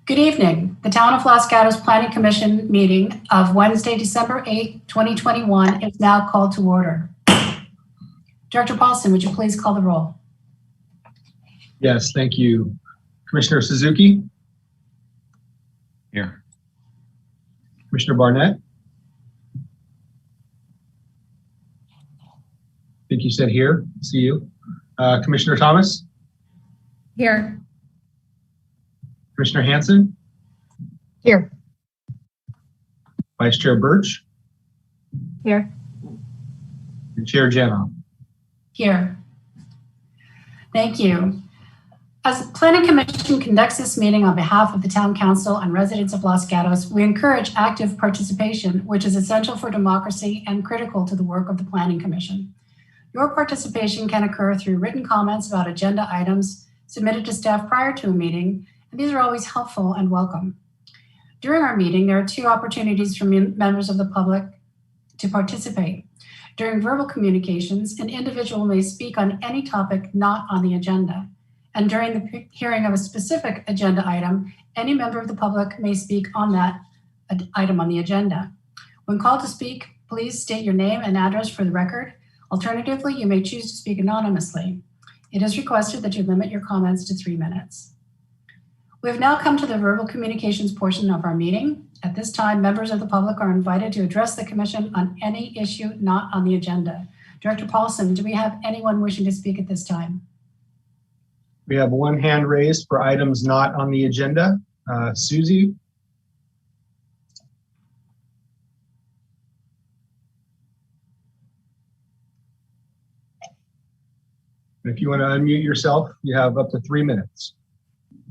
Good evening. The Town of Los Gatos Planning Commission meeting of Wednesday, December 8, 2021 is now called to order. Director Paulson, would you please call the roll? Yes, thank you. Commissioner Suzuki? Here. Commissioner Barnett? I think you said here. See you. Commissioner Thomas? Here. Commissioner Hanson? Here. Vice Chair Birch? Here. And Chair Janoff? Here. Thank you. As the Planning Commission conducts this meeting on behalf of the Town Council and residents of Los Gatos, we encourage active participation, which is essential for democracy and critical to the work of the Planning Commission. Your participation can occur through written comments about agenda items submitted to staff prior to a meeting, and these are always helpful and welcome. During our meeting, there are two opportunities for members of the public to participate. During verbal communications, an individual may speak on any topic not on the agenda. And during the hearing of a specific agenda item, any member of the public may speak on that item on the agenda. When called to speak, please state your name and address for the record. Alternatively, you may choose to speak anonymously. It is requested that you limit your comments to 3 minutes. We have now come to the verbal communications portion of our meeting. At this time, members of the public are invited to address the Commission on any issue not on the agenda. Director Paulson, do we have anyone wishing to speak at this time? We have one hand raised for items not on the agenda. Susie? If you want to unmute yourself, you have up to 3 minutes.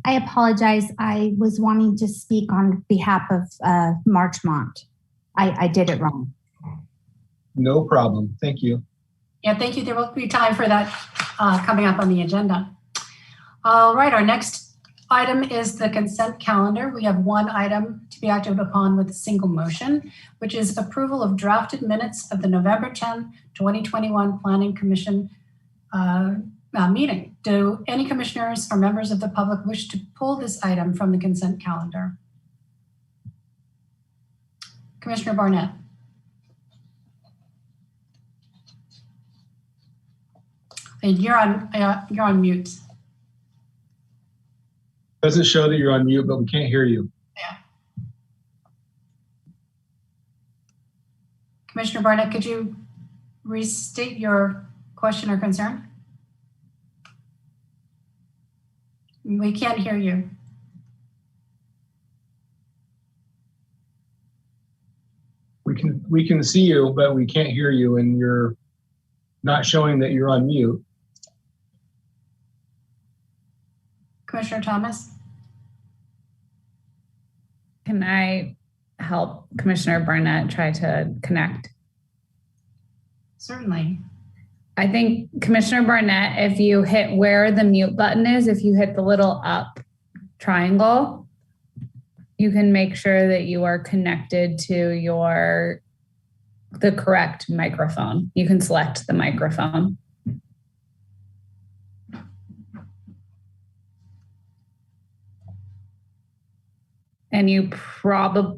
I apologize. I was wanting to speak on behalf of Marchmont. I did it wrong. No problem. Thank you. Yeah, thank you. There will be time for that coming up on the agenda. All right, our next item is the consent calendar. We have one item to be acted upon with a single motion, which is approval of drafted minutes of the November 10, 2021 Planning Commission meeting. Do any commissioners or members of the public wish to pull this item from the consent calendar? Commissioner Barnett. And you're on mute. Doesn't show that you're on mute, but we can't hear you. Yeah. Commissioner Barnett, could you restate your question or concern? We can't hear you. We can see you, but we can't hear you, and you're not showing that you're on mute. Commissioner Thomas? Can I help Commissioner Barnett try to connect? Certainly. I think Commissioner Barnett, if you hit where the mute button is, if you hit the little up triangle, you can make sure that you are connected to the correct microphone. You can select the microphone. And you probably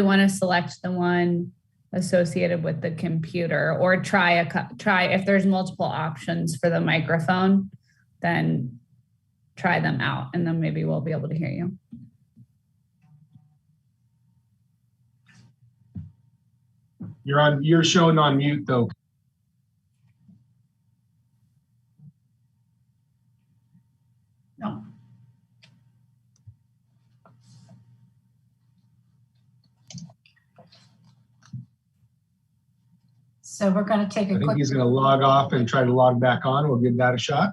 want to select the one associated with the computer, or try if there's multiple options for the microphone, then try them out, and then maybe we'll be able to hear you. You're showing on mute though. No. So we're going to take a quick. I think he's going to log off and try to log back on. We'll give that a shot.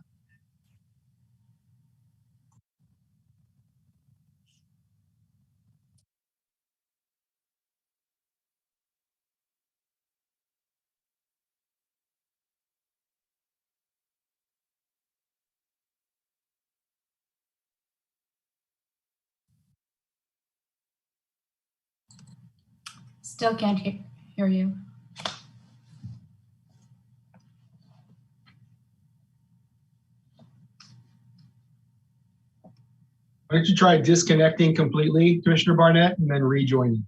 Still can't hear you. Why don't you try disconnecting completely, Commissioner Barnett, and then rejoining?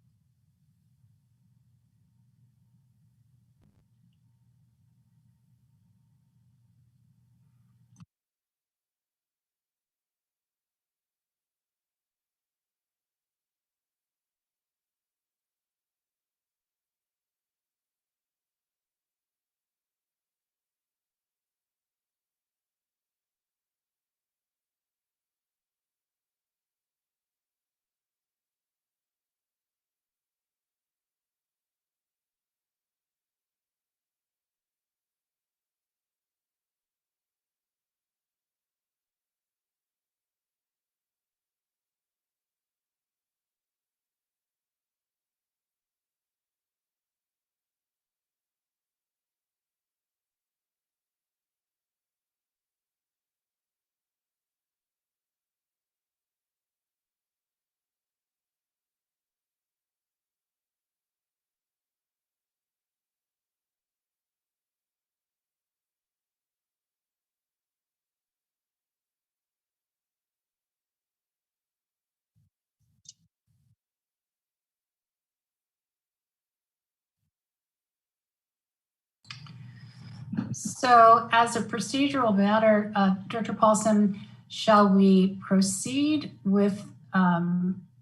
So as a procedural matter, Director Paulson, shall we proceed with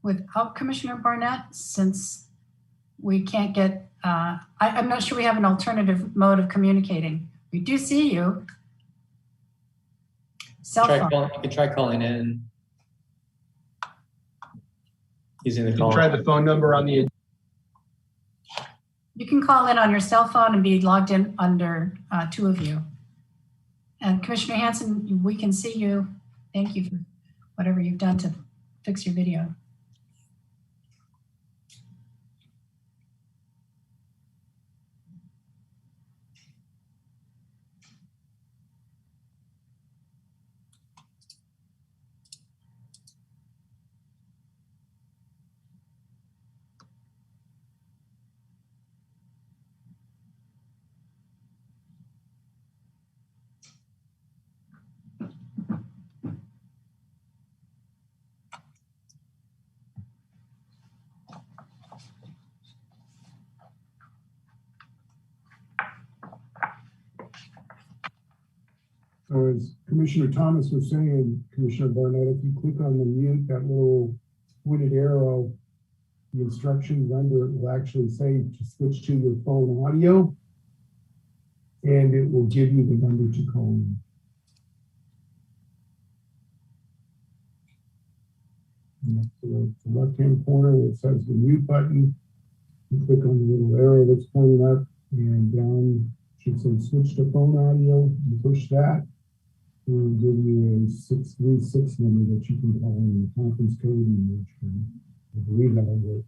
without Commissioner Barnett since we can't get, I'm not sure we have an alternative mode of communicating. We do see you. Cell phone. You can try calling in. Using the You call. can try the phone number on the. You can call in on your cell phone and be logged in under two of you. And Commissioner Hanson, we can see you. Thank you for whatever you've done to fix your video. So as Commissioner Thomas was saying, Commissioner Barnett, if you click on the mute, that little pointed arrow, the instructions under it will actually say to switch to your phone audio, and it will give you the number to call in. So the left-hand corner where it says the mute button, you click on the little arrow that's pointing up, and down should say switch to phone audio. You push that. It will give you a 636 number that you can call in the conference code and I believe that'll work.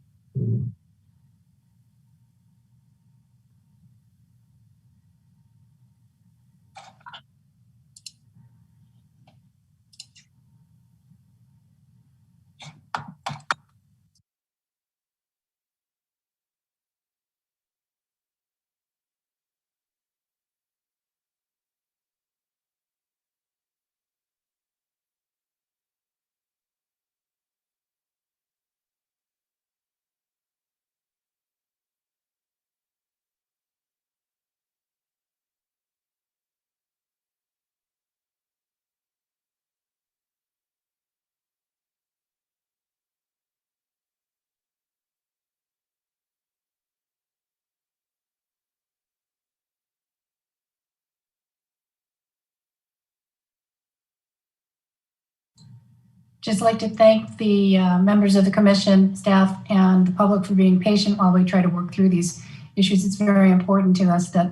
Just like to thank the members of the commission, staff, and the public for being patient while we try to work through these issues. It's very important to us that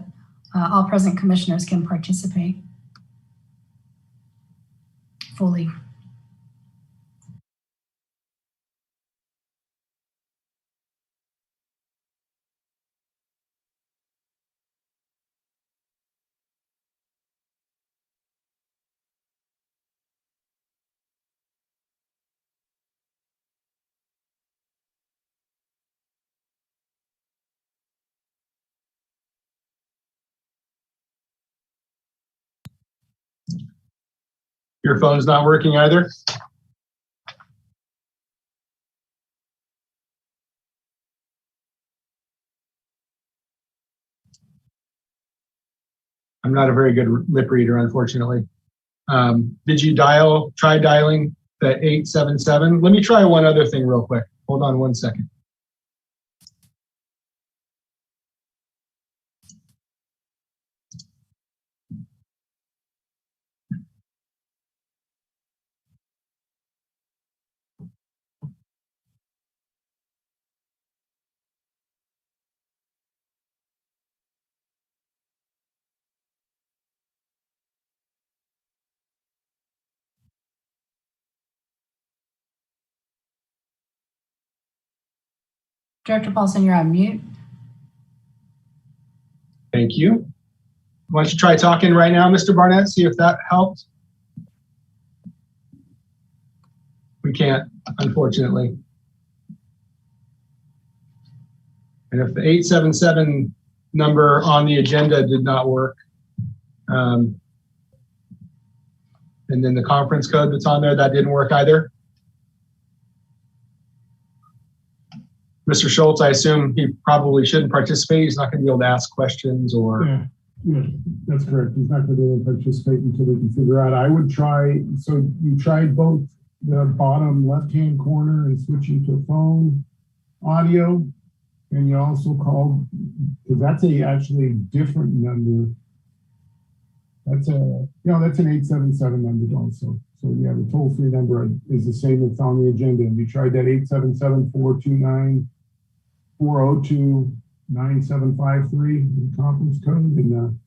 all present commissioners can participate fully. Your phone's not working either? I'm not a very good lip reader, unfortunately. Did you try dialing the 877? Let me try one other thing real quick. Hold on one second. Director Paulson, you're on mute. Thank you. Why don't you try talking right now, Mr. Barnett, see if that helped? We can't, unfortunately. And if the 877 number on the agenda did not work, and then the conference code that's on there, that didn't work either. Mr. Schultz, I assume he probably shouldn't participate. He's not going to be able to ask questions or. Yeah, that's correct. He's not going to be able to participate until we can figure out. I would try, so you tried both the bottom left-hand corner and switching to phone audio, and you also called, because that's actually different number. That's an 877 number also. So yeah, the toll-free number is the same that's on the agenda. You tried that 877-429-402-9753, the conference code, and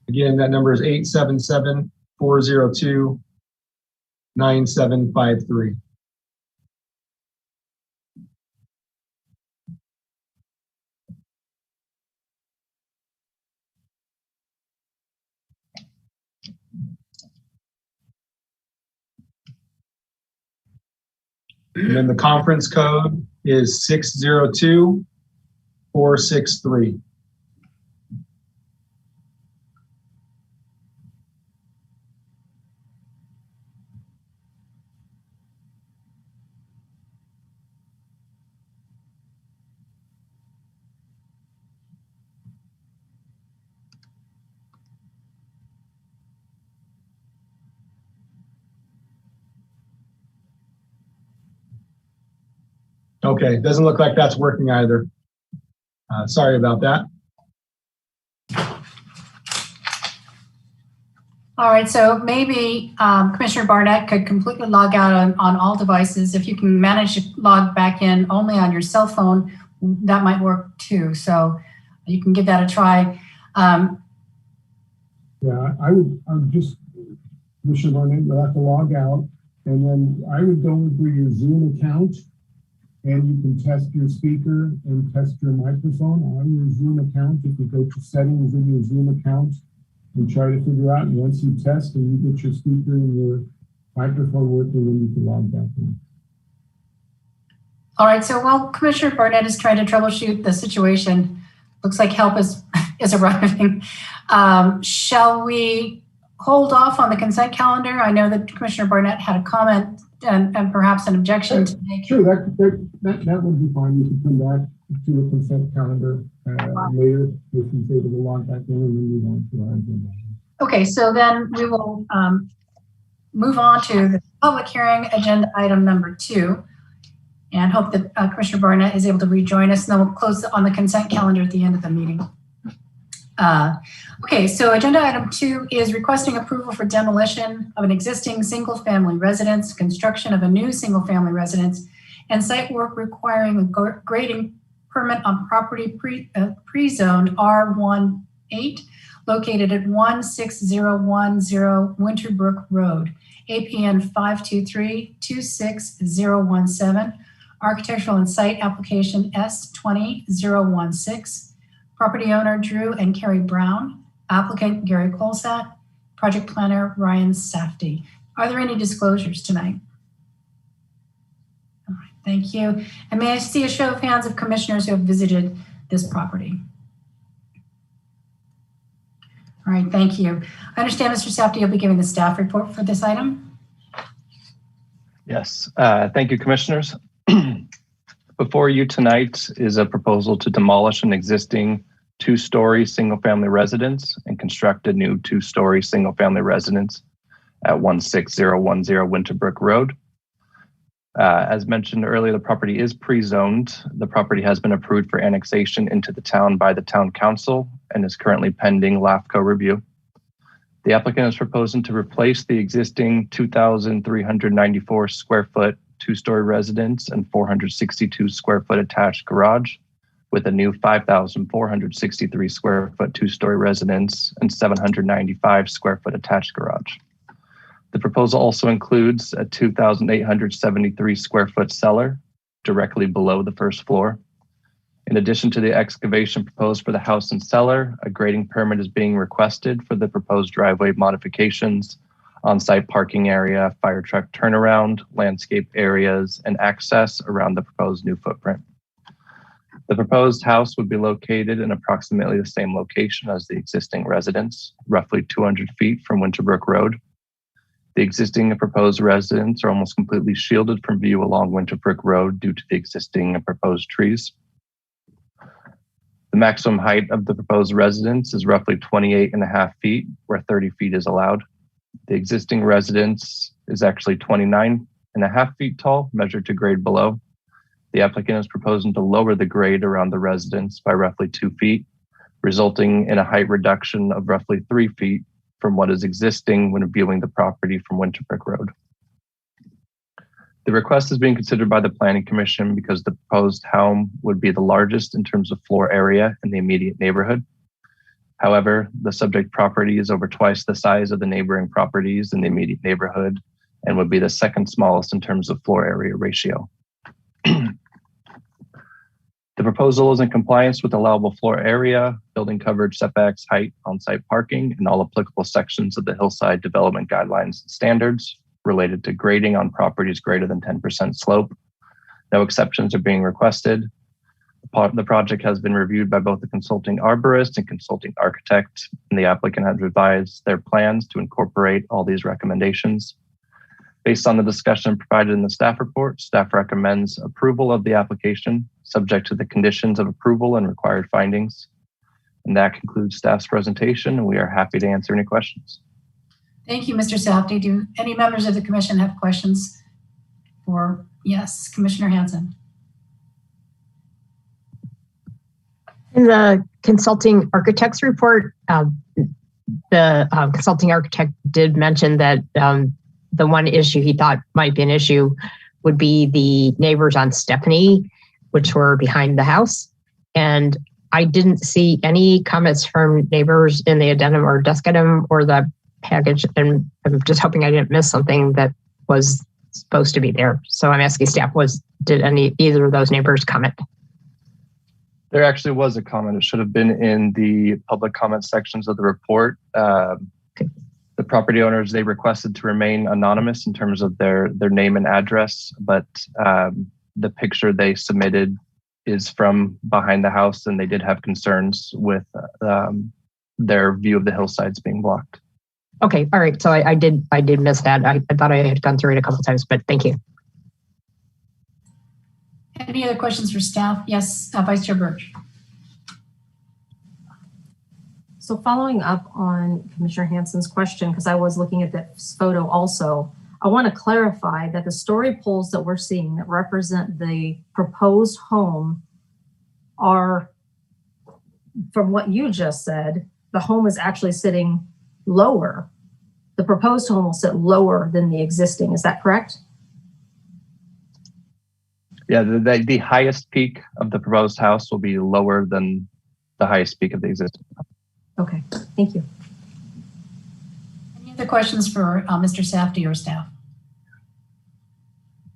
Again, that number is 877-402-9753. And then the conference code is 602463. Okay, doesn't look like that's working either. Sorry about that. All right, so maybe Commissioner Barnett could completely log out on all devices. If you can manage to log back in only on your cell phone, that might work too. So you can give that a try. yeah, I would just, Commissioner Barnett, you'll have to log out, and then I would go into your Zoom account, and you can test your speaker and test your microphone on your Zoom account. If you go to settings in your Zoom account and try to figure out, and once you test and you get your speaker and your microphone working, then you can log back in. All right, so while Commissioner Barnett is trying to troubleshoot the situation, looks like help is arriving. Shall we hold off on the consent calendar? I know that Commissioner Barnett had a comment and perhaps an objection to make. Sure, that would be fine. You can come back to a consent calendar later if he's able to log back in, and then move on to our agenda. Okay, so then we will move on to the public hearing agenda item number 2, and hope that Commissioner Barnett is able to rejoin us, and then we'll close on the consent calendar at the end of the meeting. Okay, so agenda item 2 is requesting approval for demolition of an existing single-family residence, construction of a new single-family residence, and site work requiring a grading permit on property pre-zoned R18, located at 16010 Winterbrook Road, APN 523-26017, architectural and site application S20016. Property owner Drew and Carrie Brown, applicant Gary Colsat, project planner Ryan Safdie. Are there any disclosures tonight? All right, thank you. And may I see a show of hands of commissioners who have visited this property? All right, thank you. I understand Mr. Safdie will be giving the staff report for this item. Yes, thank you, commissioners. Before you tonight is a proposal to demolish an existing two-story single-family residence and construct a new two-story single-family residence at 16010 Winterbrook Road. As mentioned earlier, the property is pre-zoned. The property has been approved for annexation into the town by the town council and is currently pending LAFCO review. The applicant is proposing to replace the existing 2,394 square foot two-story residence and 462 square foot attached garage with a new 5,463 square foot two-story residence and 795 square foot attached garage. The proposal also includes a 2,873 square foot cellar directly below the first floor. In addition to the excavation proposed for the house and cellar, a grading permit is being requested for the proposed driveway modifications, on-site parking area, fire truck turnaround, landscape areas, and access around the proposed new footprint. The proposed house would be located in approximately the same location as the existing residence, roughly 200 feet from Winterbrook Road. The existing and proposed residents are almost completely shielded from view along Winterbrook Road due to the existing and proposed trees. The maximum height of the proposed residence is roughly 28.5 feet, where 30 feet is allowed. The existing residence is actually 29.5 feet tall, measured to grade below. The applicant is proposing to lower the grade around the residence by roughly 2 feet, resulting in a height reduction of roughly 3 feet from what is existing when viewing the property from Winterbrook Road. The request is being considered by the Planning Commission because the proposed home would be the largest in terms of floor area in the immediate neighborhood. However, the subject property is over twice the size of the neighboring properties in the immediate neighborhood and would be the second smallest in terms of floor area ratio. The proposal is in compliance with allowable floor area, building coverage, setbacks, height, on-site parking, and all applicable sections of the hillside development guidelines and standards related to grading on properties greater than 10% slope. No exceptions are being requested. The project has been reviewed by both the consulting arborist and consulting architect, and the applicant has revised their plans to incorporate all these recommendations. Based on the discussion provided in the staff report, staff recommends approval of the application, subject to the conditions of approval and required findings. And that concludes staff's presentation, and we are happy to answer any questions. Thank you, Mr. Safdie. Do any members of the commission have questions? Yes, Commissioner Hanson. In the consulting architect's report, the consulting architect did mention that the one issue he thought might be an issue would be the neighbors on Stephanie, which were behind the house. And I didn't see any comments from neighbors in the addendum or desk item or the package. And I'm just hoping I didn't miss something that was supposed to be there. So I'm asking staff, did either of those neighbors comment? There actually was a comment. It should have been in the public comment sections of the report. The property owners, they requested to remain anonymous in terms of their name and address, but the picture they submitted is from behind the house, and they did have concerns with their view of the hillsides being blocked. Okay, all right. So I did miss that. I thought I had gone through it a couple of times, but thank you. Any other questions for staff? Yes, Vice Chair Birch. So following up on Commissioner Hanson's question, because I was looking at this photo also, I want to clarify that the story poles that we're seeing that represent the proposed home are, from what you just said, the home is actually sitting lower. The proposed home will sit lower than the existing. Is that correct? Yeah, the highest peak of the proposed house will be lower than the highest peak of the existing house. Okay, thank you. Any other questions for Mr. Safdie or staff?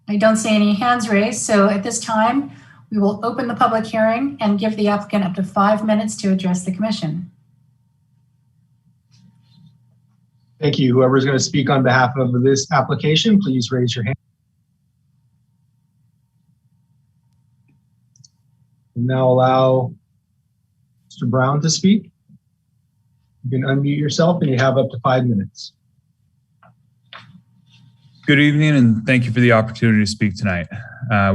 I don't see any hands raised, so at this time, we will open the public hearing and give the applicant up to 5 minutes to address the commission. Thank you. Whoever's going to speak on behalf of this application, please raise your hand. We'll now allow Mr. Brown to speak. You can unmute yourself and you have up to 5 minutes. Good evening, and thank you for the opportunity to speak tonight.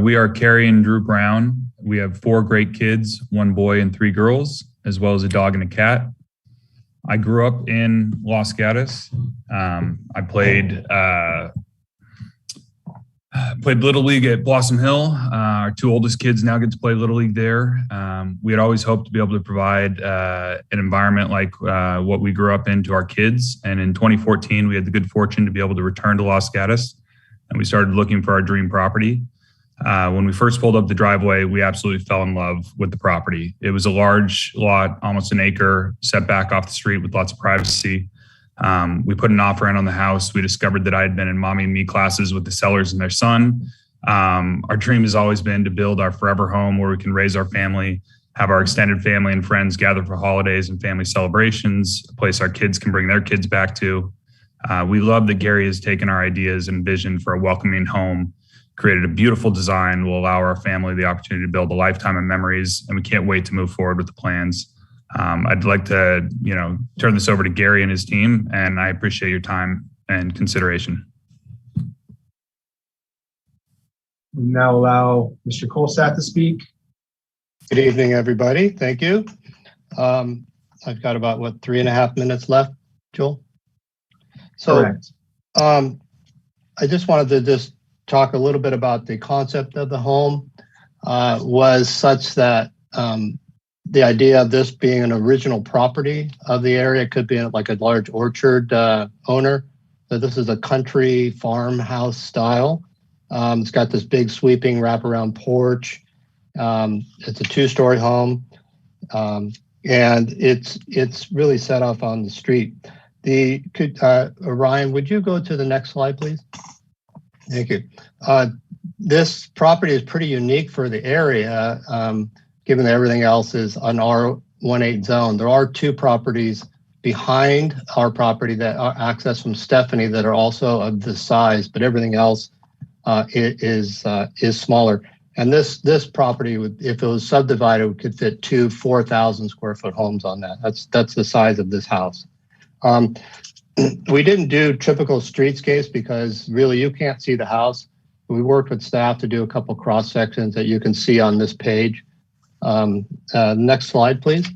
We are Carrie and Drew Brown. We have 4 great kids, 1 boy and 3 girls, as well as a dog and a cat. I grew up in Los Gatos. I played Little League at Blossom Hill. Our 2 oldest kids now get to play Little League there. We had always hoped to be able to provide an environment like what we grew up in to our kids. And in 2014, we had the good fortune to be able to return to Los Gatos, and we started looking for our dream property. When we first pulled up the driveway, we absolutely fell in love with the property. It was a large lot, almost an acre, set back off the street with lots of privacy. We put an offer in on the house. We discovered that I had been in mommy and me classes with the sellers and their son. Our dream has always been to build our forever home where we can raise our family, have our extended family and friends gather for holidays and family celebrations, a place our kids can bring their kids back to. We love that Gary has taken our ideas and vision for a welcoming home, created a beautiful design, will allow our family the opportunity to build a lifetime of memories, and we can't wait to move forward with the plans. I'd like to, turn this over to Gary and his team, and I appreciate your time and consideration. We now allow Mr. Colsath to speak. Good evening, everybody. Thank you. I've got about, 3.5 minutes left, Joel? So, correct. I just wanted to just talk a little bit about the concept of the home. Was such that the idea of this being an original property of the area, could be like a large orchard owner. So this is a country farmhouse style. It's got this big sweeping wraparound porch. It's a 2-story home, and it's really set off on the street. Ryan, would you go to the next slide, please? Thank you. This property is pretty unique for the area, given that everything else is an R18 zone. There are 2 properties behind our property that are accessed from Stephanie that are also of this size, but everything else is smaller. And this property, if it was subdivided, could fit 2 4,000 square foot homes on that. That's the size of this house. We didn't do typical streetscapes because really you can't see the house. We worked with staff to do a couple cross sections that you can see on this page. Next slide, please.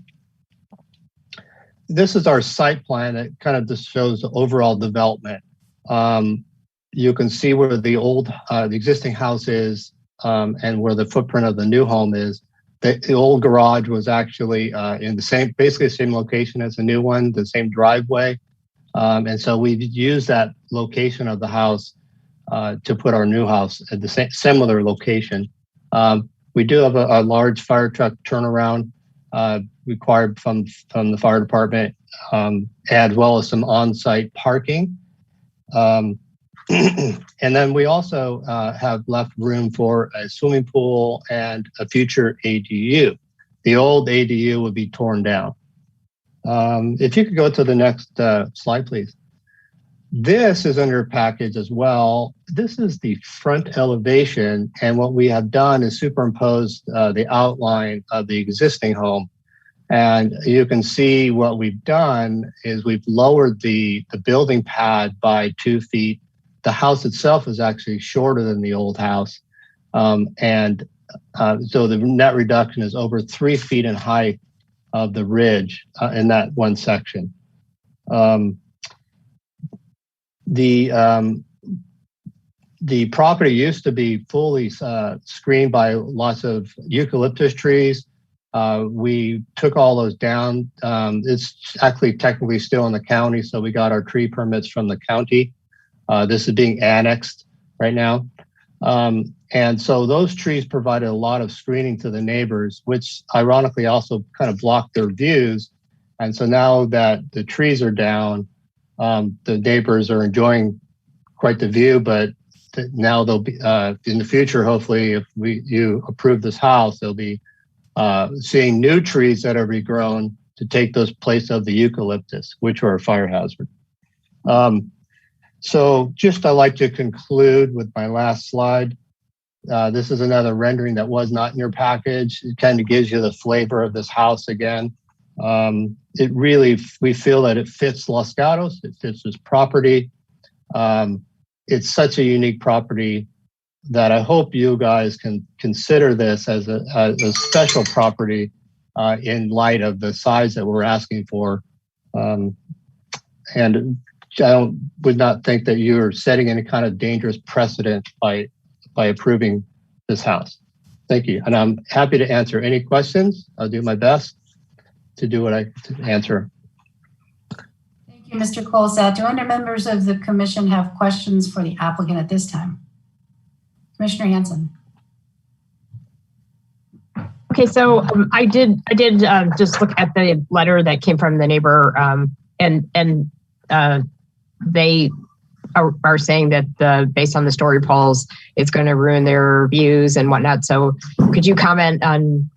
This is our site plan that kind of just shows the overall development. You can see where the existing house is and where the footprint of the new home is. The old garage was actually in basically the same location as the new one, the same driveway. And so we used that location of the house to put our new house at the similar location. We do have a large fire truck turnaround required from the fire department, as well as some on-site parking. And then we also have left room for a swimming pool and a future ADU. The old ADU would be torn down. If you could go to the next slide, please. This is under package as well. This is the front elevation, and what we have done is superimposed the outline of the existing home. And you can see what we've done is we've lowered the building pad by 2 feet. The house itself is actually shorter than the old house. So the net reduction is over 3 feet in height of the ridge in that one section. The property used to be fully screened by lots of eucalyptus trees. We took all those down. It's actually technically still in the county, so we got our tree permits from the county. This is being annexed right now. And so those trees provided a lot of screening to the neighbors, which ironically also kind of blocked their views. And so now that the trees are down, the neighbors are enjoying quite the view, but now they'll be, in the future, hopefully, if you approve this house, they'll be seeing new trees that are regrown to take those place of the eucalyptus, which are a fire hazard. So just I'd like to conclude with my last slide. This is another rendering that was not in your package. It kind of gives you the flavor of this house again. It really, we feel that it fits Los Gatos, it fits this property. it's such a unique property that I hope you guys can consider this as a special property in light of the size that we're asking for. And I would not think that you're setting any kind of dangerous precedent by approving this house. Thank you. And I'm happy to answer any questions. I'll do my best to do what I answer. Thank you, Mr. Colsat. Do any members of the commission have questions for the applicant at this time? Commissioner Hanson. Okay, so I did just look at the letter that came from the neighbor, and they are saying that based on the story polls, it's going to ruin their views and whatnot. So could you comment on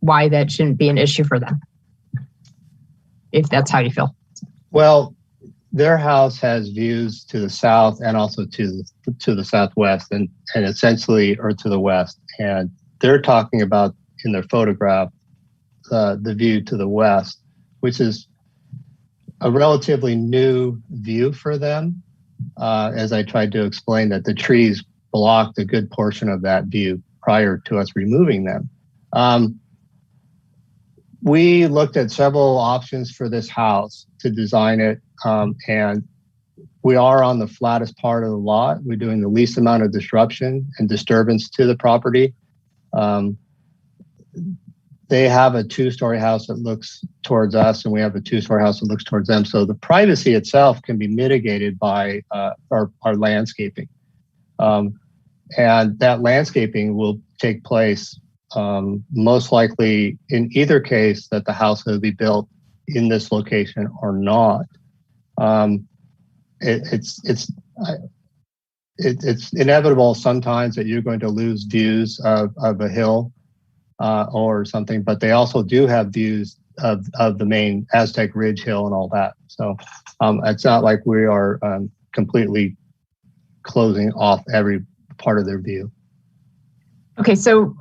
why that shouldn't be an issue for them, if that's how you feel? Well, their house has views to the south and also to the southwest and essentially or to the west. And they're talking about in their photograph the view to the west, which is a relatively new view for them. As I tried to explain, that the trees blocked a good portion of that view prior to us removing them. We looked at several options for this house to design it, and we are on the flattest part of the lot. We're doing the least amount of disruption and disturbance to the property. They have a 2-story house that looks towards us, and we have a 2-story house that looks towards them. So the privacy itself can be mitigated by our landscaping. And that landscaping will take place most likely in either case that the house will be built in this location or not. It's inevitable sometimes that you're going to lose views of a hill or something, but they also do have views of the main Aztec Ridge Hill and all that. So it's not like we are completely closing off every part of their view. Okay, so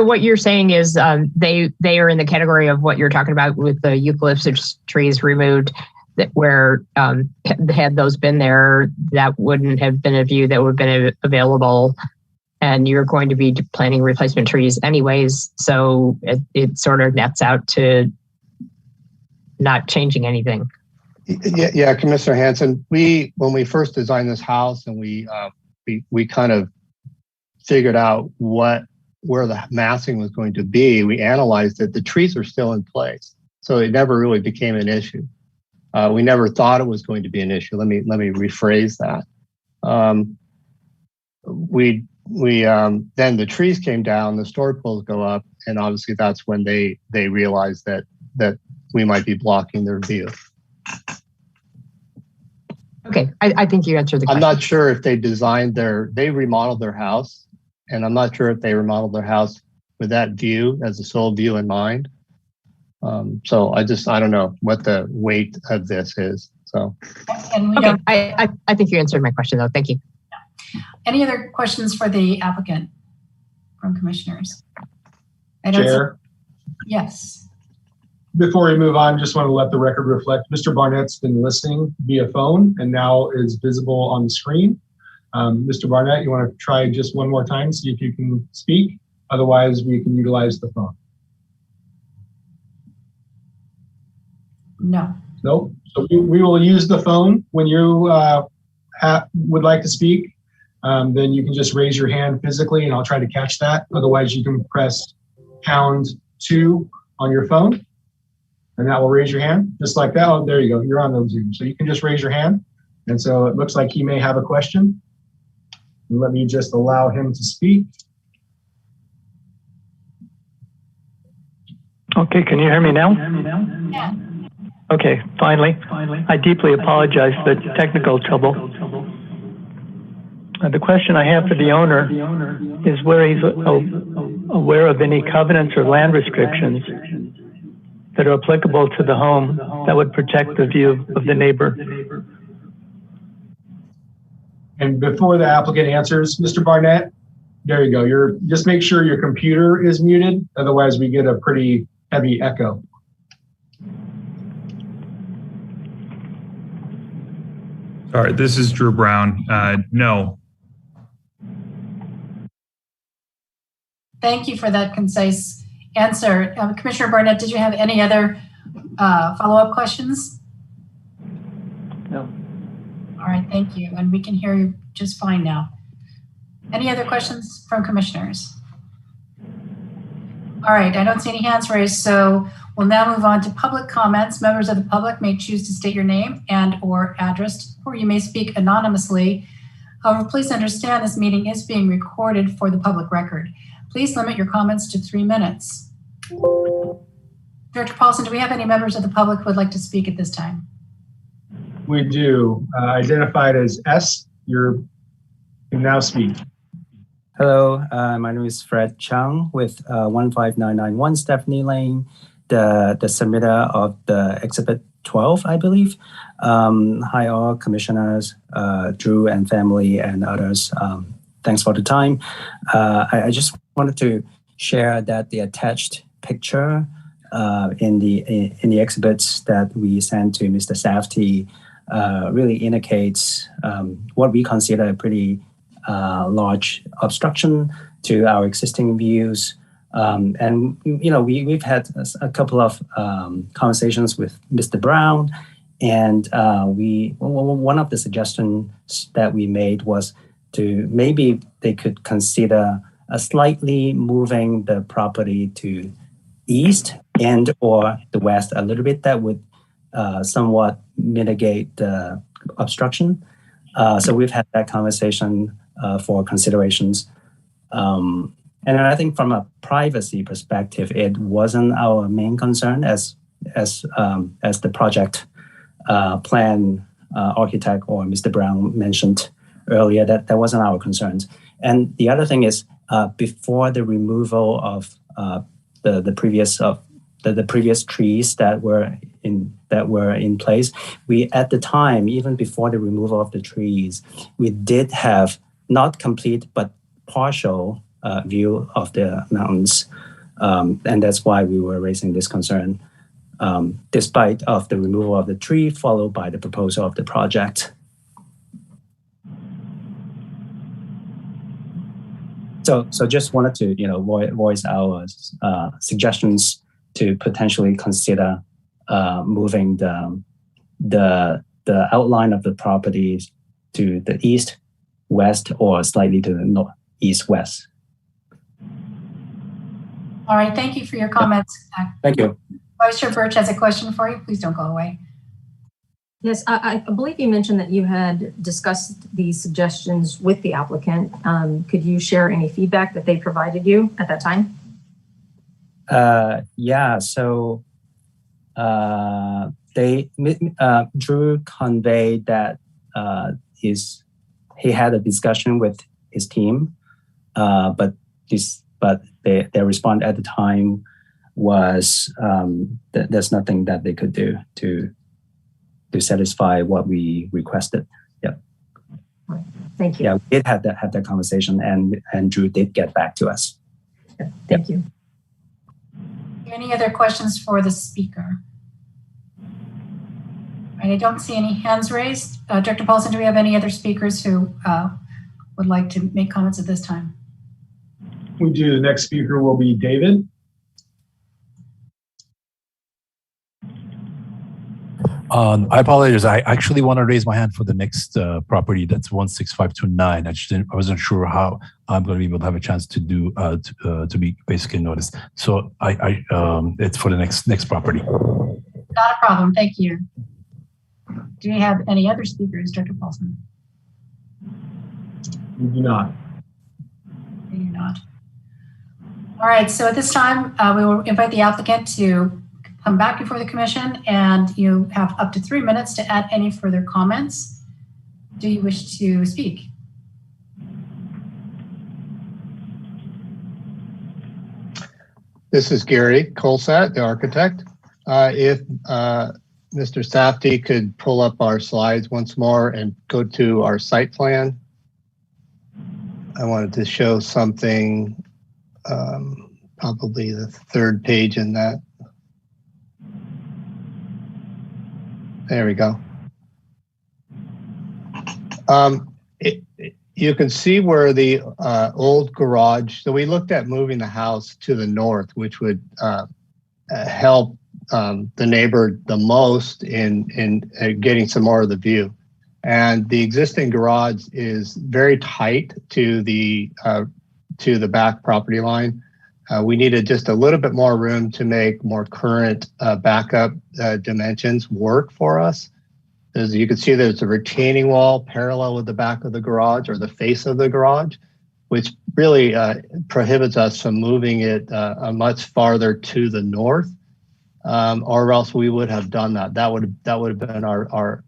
what you're saying is they are in the category of what you're talking about with the eucalyptus trees removed, that where had those been there, that wouldn't have been a view that would have been available, and you're going to be planting replacement trees anyways, so it sort of nets out to not changing anything. Yeah, Commissioner Hanson, when we first designed this house and we kind of figured out where the massing was going to be, we analyzed that the trees are still in place, so it never really became an issue. We never thought it was going to be an issue. Let me rephrase that. Then the trees came down, the story poles go up, and obviously that's when they realized that we might be blocking their view. Okay, I think you answered the question. I'm not sure if they remodeled their house, and I'm not sure if they remodeled their house with that view as the sole view in mind. So I don't know what the weight of this is. So okay, I think you answered my question though. Thank you. Any other questions for the applicant from commissioners? Chair? Yes. Before we move on, just want to let the record reflect Mr. Barnett's been listening via phone and now is visible on the screen. Mr. Barnett, you want to try just one more time, see if you can speak? Otherwise, we can utilize the phone. No. Nope. So we will use the phone when you would like to speak. Then you can just raise your hand physically and I'll try to catch that. Otherwise, you can press #2 on your phone and that will raise your hand just like that. Oh, there you go. You're on the Zoom. So you can just raise your hand. And so it looks like he may have a question. Let me just allow him to speak. Okay, can you hear me now? Yeah. Okay, finally. I deeply apologize for the technical trouble. The question I have for the owner is where he's aware of any covenants or land restrictions that are applicable to the home that would protect the view of the neighbor. And before the applicant answers, Mr. Barnett, there you go. Just make sure your computer is muted. Otherwise, we get a pretty heavy echo. All right, this is Drew Brown. No. Thank you for that concise answer. Commissioner Barnett, did you have any other follow-up questions? No. All right, thank you. And we can hear you just fine now. Any other questions from commissioners? All right, I don't see any hands raised, so we'll now move on to public comments. Members of the public may choose to state your name and or address, or you may speak anonymously. However, please understand this meeting is being recorded for the public record. Please limit your comments to 3 minutes. Director Paulson, do we have any members of the public who would like to speak at this time? We do. Identified as S, you can now speak. Hello, my name is Fred Chung with 15991 Stephanie Lane, the submitter of the Exhibit 12, I believe. Hi all commissioners, Drew and family and others. Thanks for the time. I just wanted to share that the attached picture in the exhibits that we sent to Mr. Safety really indicates what we consider a pretty large obstruction to our existing views. And we've had a couple of conversations with Mr. Brown, and one of the suggestions that we made was to maybe they could consider slightly moving the property to east and or the west a little bit. That would somewhat mitigate the obstruction. So we've had that conversation for considerations. And I think from a privacy perspective, it wasn't our main concern as the project plan architect or Mr. Brown mentioned earlier, that wasn't our concerns. And the other thing is before the removal of the previous trees that were in place, we at the time, even before the removal of the trees, we did have not complete but partial view of the mountains, and that's why we were raising this concern, despite of the removal of the tree followed by the proposal of the project. So just wanted to voice our suggestions to potentially consider moving the outline of the properties to the east, west, or slightly to the north, east, west. All right, thank you for your comments. Thank you. Vice Chair Birch has a question for you. Please don't go away. Yes, I believe you mentioned that you had discussed these suggestions with the applicant. Could you share any feedback that they provided you at that time? Yeah, so Drew conveyed that he had a discussion with his team, but their response at the time was that there's nothing that they could do to satisfy what we requested. Yeah. Thank you. Yeah, we did have that conversation, and Drew did get back to us. Thank you. Any other questions for the speaker? I don't see any hands raised. Director Paulson, do we have any other speakers who would like to make comments at this time? We do. The next speaker will be David. I apologize. I actually want to raise my hand for the next property. That's 16529. I wasn't sure how I'm going to be able to have a chance to do to be basically noticed. So it's for the next property. Not a problem. Thank you. Do you have any other speakers, Director Paulson? We do not. We do not. All right. So at this time, we will invite the applicant to come back before the commission, and you have up to 3 minutes to add any further comments. Do you wish to speak? This is Gary Colsat, the architect. If Mr. Safety could pull up our slides once more and go to our site plan. I wanted to show something, probably the third page in that. There we go. You can see where the old garage, so we looked at moving the house to the north, which would help the neighbor the most in getting some more of the view. And the existing garage is very tight to the back property line. We needed just a little bit more room to make more current backup dimensions work for us. As you can see, there's a retaining wall parallel with the back of the garage or the face of the garage, which really prohibits us from moving it much farther to the north, or else we would have done that. That would have been our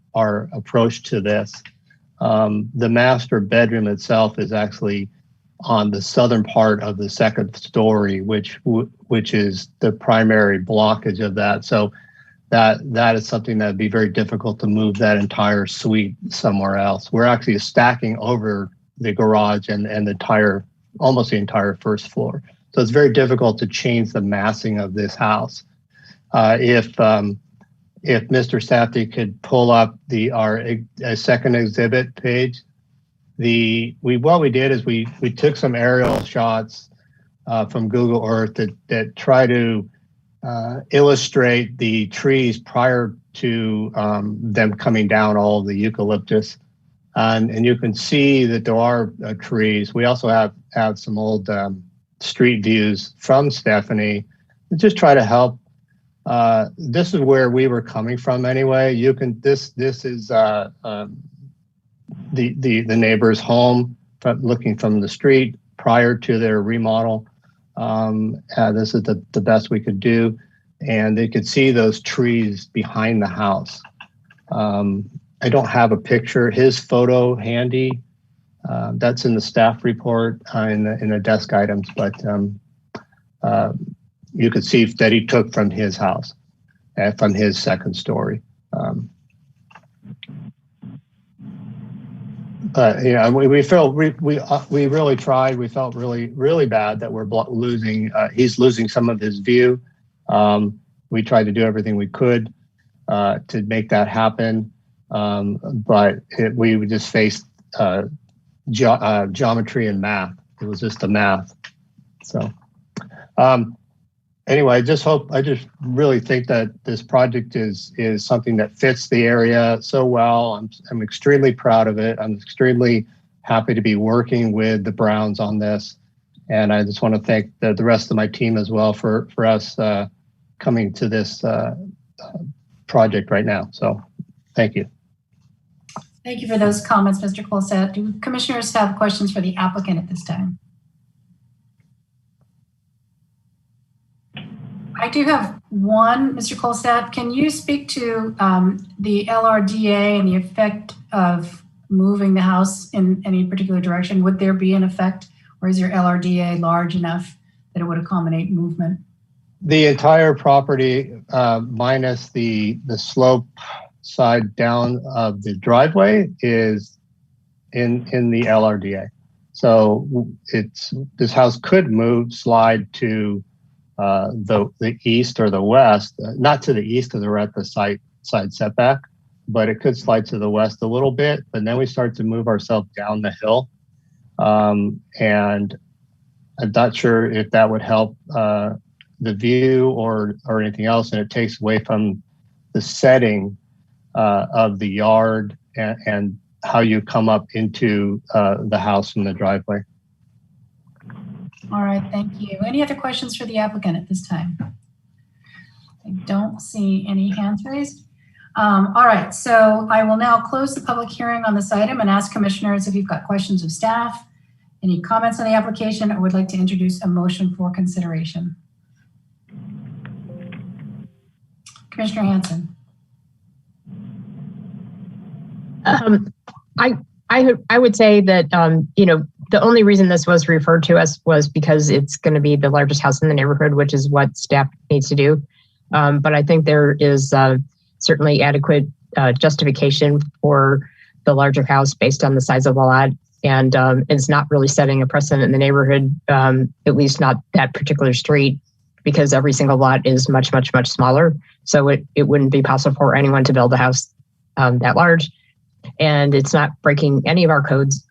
approach to this. The master bedroom itself is actually on the southern part of the second story, which is the primary blockage of that. So that is something that would be very difficult to move that entire suite somewhere else. We're actually stacking over the garage and almost the entire first floor. So it's very difficult to change the massing of this house. If Mr. Safdie could pull up our second exhibit page, what we did is we took some aerial shots from Google Earth that try to illustrate the trees prior to them coming down, all of the eucalyptus. And you can see that there are trees. We also have some old street views from Stephanie to just try to help. This is where we were coming from anyway. This is the neighbor's home, looking from the street prior to their remodel. This is the best we could do, and they could see those trees behind the house. I don't have a picture. His photo handy. That's in the staff report in the desk items, but you could see that he took from his house, from his second story. But yeah, we really tried. We felt really bad that we're losing. He's losing some of his view. We tried to do everything we could to make that happen, but we just faced geometry and math. It was just the math. So anyway, I just really think that this project is something that fits the area so well. I'm extremely proud of it. I'm extremely happy to be working with the Browns on this. And I just want to thank the rest of my team as well for us coming to this project right now. So thank you. Thank you for those comments, Mr. Colsett. Do commissioners have questions for the applicant at this time? I do have one, Mr. Colsett. Can you speak to the LRDA and the effect of moving the house in any particular direction? Would there be an effect, or is your LRDA large enough that it would accommodate movement? The entire property, minus the slope side down of the driveway, is in the LRDA. So this house could slide to the east or the west, not to the east because we're at the side setback, but it could slide to the west a little bit. But then we start to move ourselves down the hill, and I'm not sure if that would help the view or anything else, and it takes away from the setting of the yard and how you come up into the house from the driveway. All right, thank you. Any other questions for the applicant at this time? I don't see any hands raised. All right, so I will now close the public hearing on this item and ask commissioners if you've got questions of staff, any comments on the application, or would like to introduce a motion for consideration. Commissioner Hanson. I would say that, the only reason this was referred to us was because it's going to be the largest house in the neighborhood, which is what staff needs to do. But I think there is certainly adequate justification for the larger house based on the size of the lot. And it's not really setting a precedent in the neighborhood, at least not that particular street, because every single lot is much, much, much smaller. So it wouldn't be possible for anyone to build a house that large. and it's not breaking any of our codes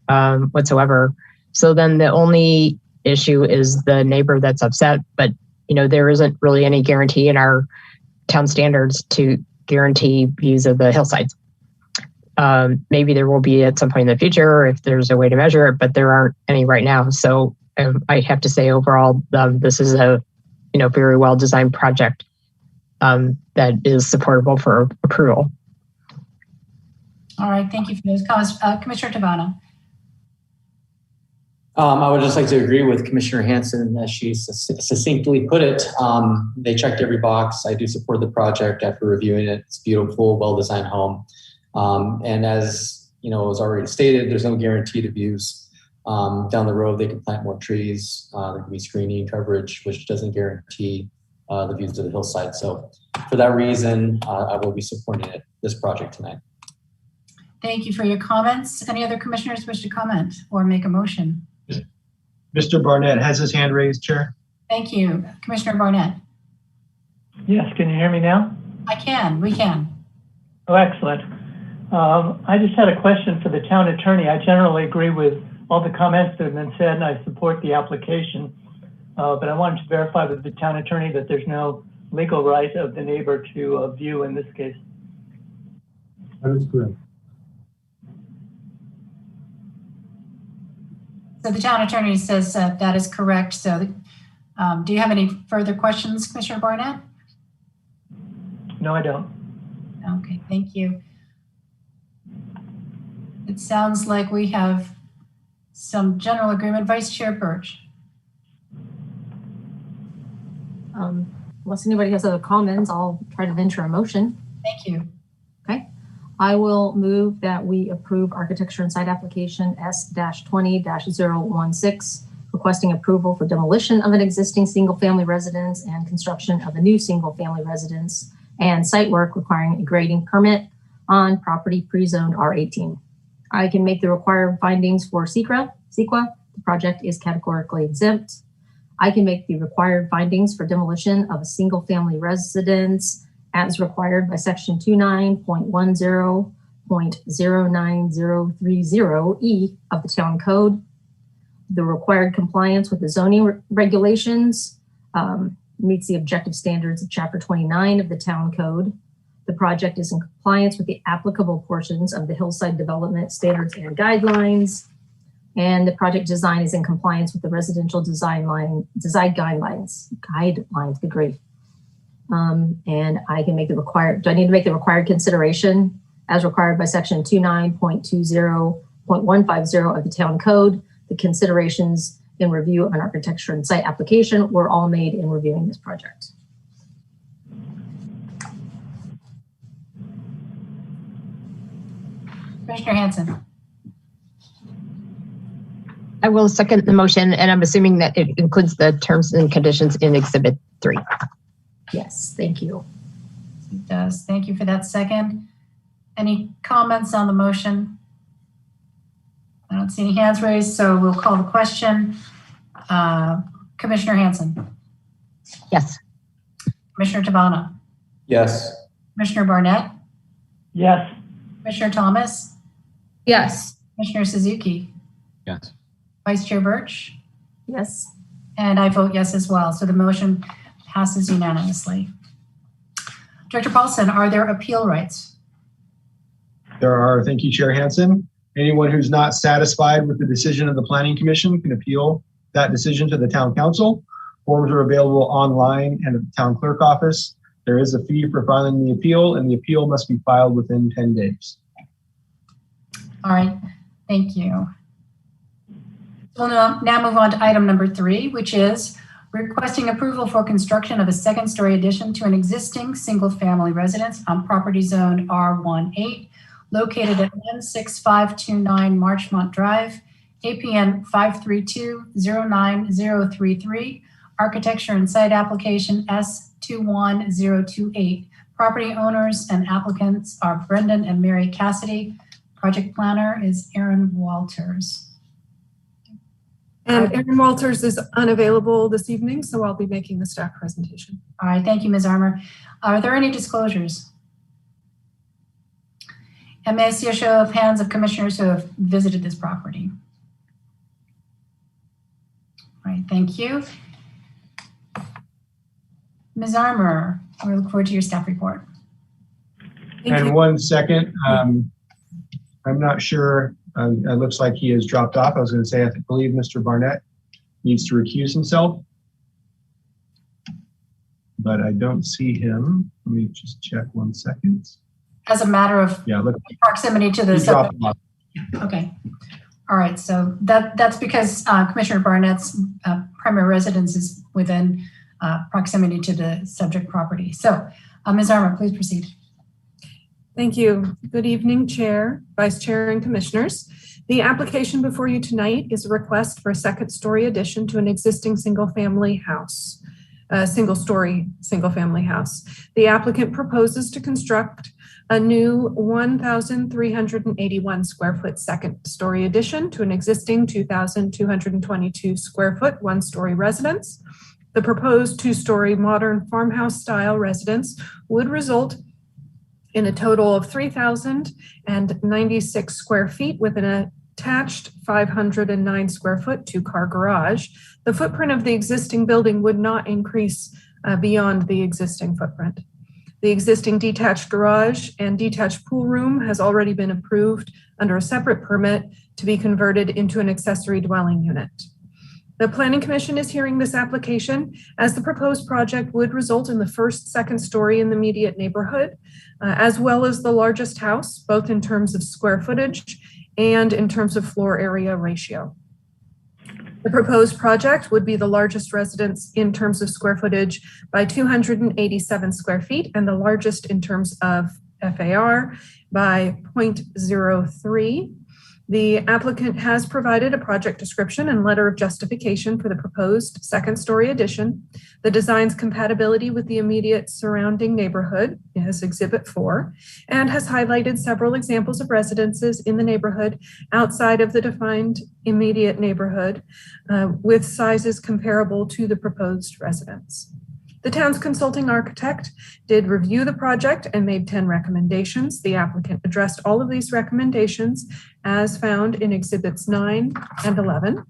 whatsoever. So then the only issue is the neighbor that's upset, but there isn't really any guarantee in our town standards to guarantee views of the hillsides. Maybe there will be at some point in the future if there's a way to measure it, but there aren't any right now. So I have to say overall, this is a very well designed project that is supportable for approval. All right, thank you for those comments. Commissioner Tabana. I would just like to agree with Commissioner Hanson as she succinctly put it. They checked every box. I do support the project after reviewing it. It's a beautiful, well-designed home. And as was already stated, there's no guarantee to views. Down the road, they can plant more trees. There can be screening coverage, which doesn't guarantee the views of the hillside. So for that reason, I will be supporting this project tonight. Thank you for your comments. Any other commissioners wish to comment or make a motion? Mr. Barnett has his hand raised, Chair. Thank you. Commissioner Barnett. Yes, can you hear me now? I can, we can. Oh, excellent. I just had a question for the town attorney. I generally agree with all the comments that have been said, and I support the application. But I wanted to verify with the town attorney that there's no legal right of the neighbor to view in this case. That is correct. So the town attorney says that is correct. So do you have any further questions, Commissioner Barnett? No, I don't. Okay, thank you. It sounds like we have some general agreement. Vice Chair Birch. Unless anybody has other comments, I'll try to venture a motion. Thank you. Okay. I will move that we approve architecture and site application S-20-016, requesting approval for demolition of an existing single-family residence and construction of a new single-family residence and site work requiring a grading permit on property pre-zoned R18. I can make the required findings for CEQA. The project is categorically exempt. I can make the required findings for demolition of a single-family residence as required by section 29.10.09030E of the town code. The required compliance with the zoning regulations meets the objective standards of chapter 29 of the town code. The project is in compliance with the applicable portions of the hillside development standards and guidelines. And the project design is in compliance with the residential design guidelines, good grief. And I can make the required, do I need to make the required consideration as required by section 29.20.150 of the town code? The considerations in review of an architecture and site application were all made in reviewing this project. Commissioner Hanson. I will second the motion, and I'm assuming that it includes the terms and conditions in Exhibit 3. Yes, thank you. It does. Thank you for that second. Any comments on the motion? I don't see any hands raised, so we'll call the question. Commissioner Hanson. Yes. Commissioner Tabana. Yes. Commissioner Barnett. Yes. Commissioner Thomas. Yes. Commissioner Suzuki. Yes. Vice Chair Birch. Yes. And I vote yes as well. So the motion passes unanimously. Director Paulson, are there appeal rights? There are. Thank you, Chair Hanson. Anyone who's not satisfied with the decision of the Planning Commission can appeal that decision to the Town Council. Forms are available online and at the Town Clerk office. There is a fee for filing the appeal, and the appeal must be filed within 10 days. All right, thank you. We'll now move on to item number 3, which is requesting approval for construction of a second-story addition to an existing single-family residence on property zone R18, located at 16529 Marchmont Drive, APN 532-09033, architecture and site application S21028. Property owners and applicants are Brendan and Mary Cassidy. Project planner is Aaron Walters. And Aaron Walters is unavailable this evening, so I'll be making the staff presentation. All right, thank you, Ms. Armour. Are there any disclosures? And may I see a show of hands of commissioners who have visited this property? All right, thank you. Ms. Armour, we look forward to your staff report. Thank you. 1 second. I'm not sure. It looks like he has dropped off. I was going to say, I believe Mr. Barnett needs to recuse himself, but I don't see him. Let me just check 1 second. As a matter of proximity to the subject. Okay. All right. So that's because Commissioner Barnett's primary residence is within proximity to the subject property. So Ms. Armour, please proceed. Thank you. Good evening, Chair, Vice Chair, and Commissioners. The application before you tonight is a request for a second-story addition to an existing single-family house, single-story single-family house. The applicant proposes to construct a new 1,381 square foot second-story addition to an existing 2,222 square foot one-story residence. The proposed two-story modern farmhouse-style residence would result in a total of 3,096 square feet with an attached 509 square foot two-car garage. The footprint of the existing building would not increase beyond the existing footprint. The existing detached garage and detached pool room has already been approved under a separate permit to be converted into an accessory dwelling unit. The Planning Commission is hearing this application as the proposed project would result in the first second story in the immediate neighborhood, as well as the largest house, both in terms of square footage and in terms of floor area ratio. The proposed project would be the largest residence in terms of square footage by 287 square feet and the largest in terms of FAR by 0.03. The applicant has provided a project description and letter of justification for the proposed second-story addition. The design's compatibility with the immediate surrounding neighborhood is Exhibit 4, and has highlighted several examples of residences in the neighborhood outside of the defined immediate neighborhood with sizes comparable to the proposed residence. The town's consulting architect did review the project and made 10 recommendations. The applicant addressed all of these recommendations as found in Exhibits 9 and 11.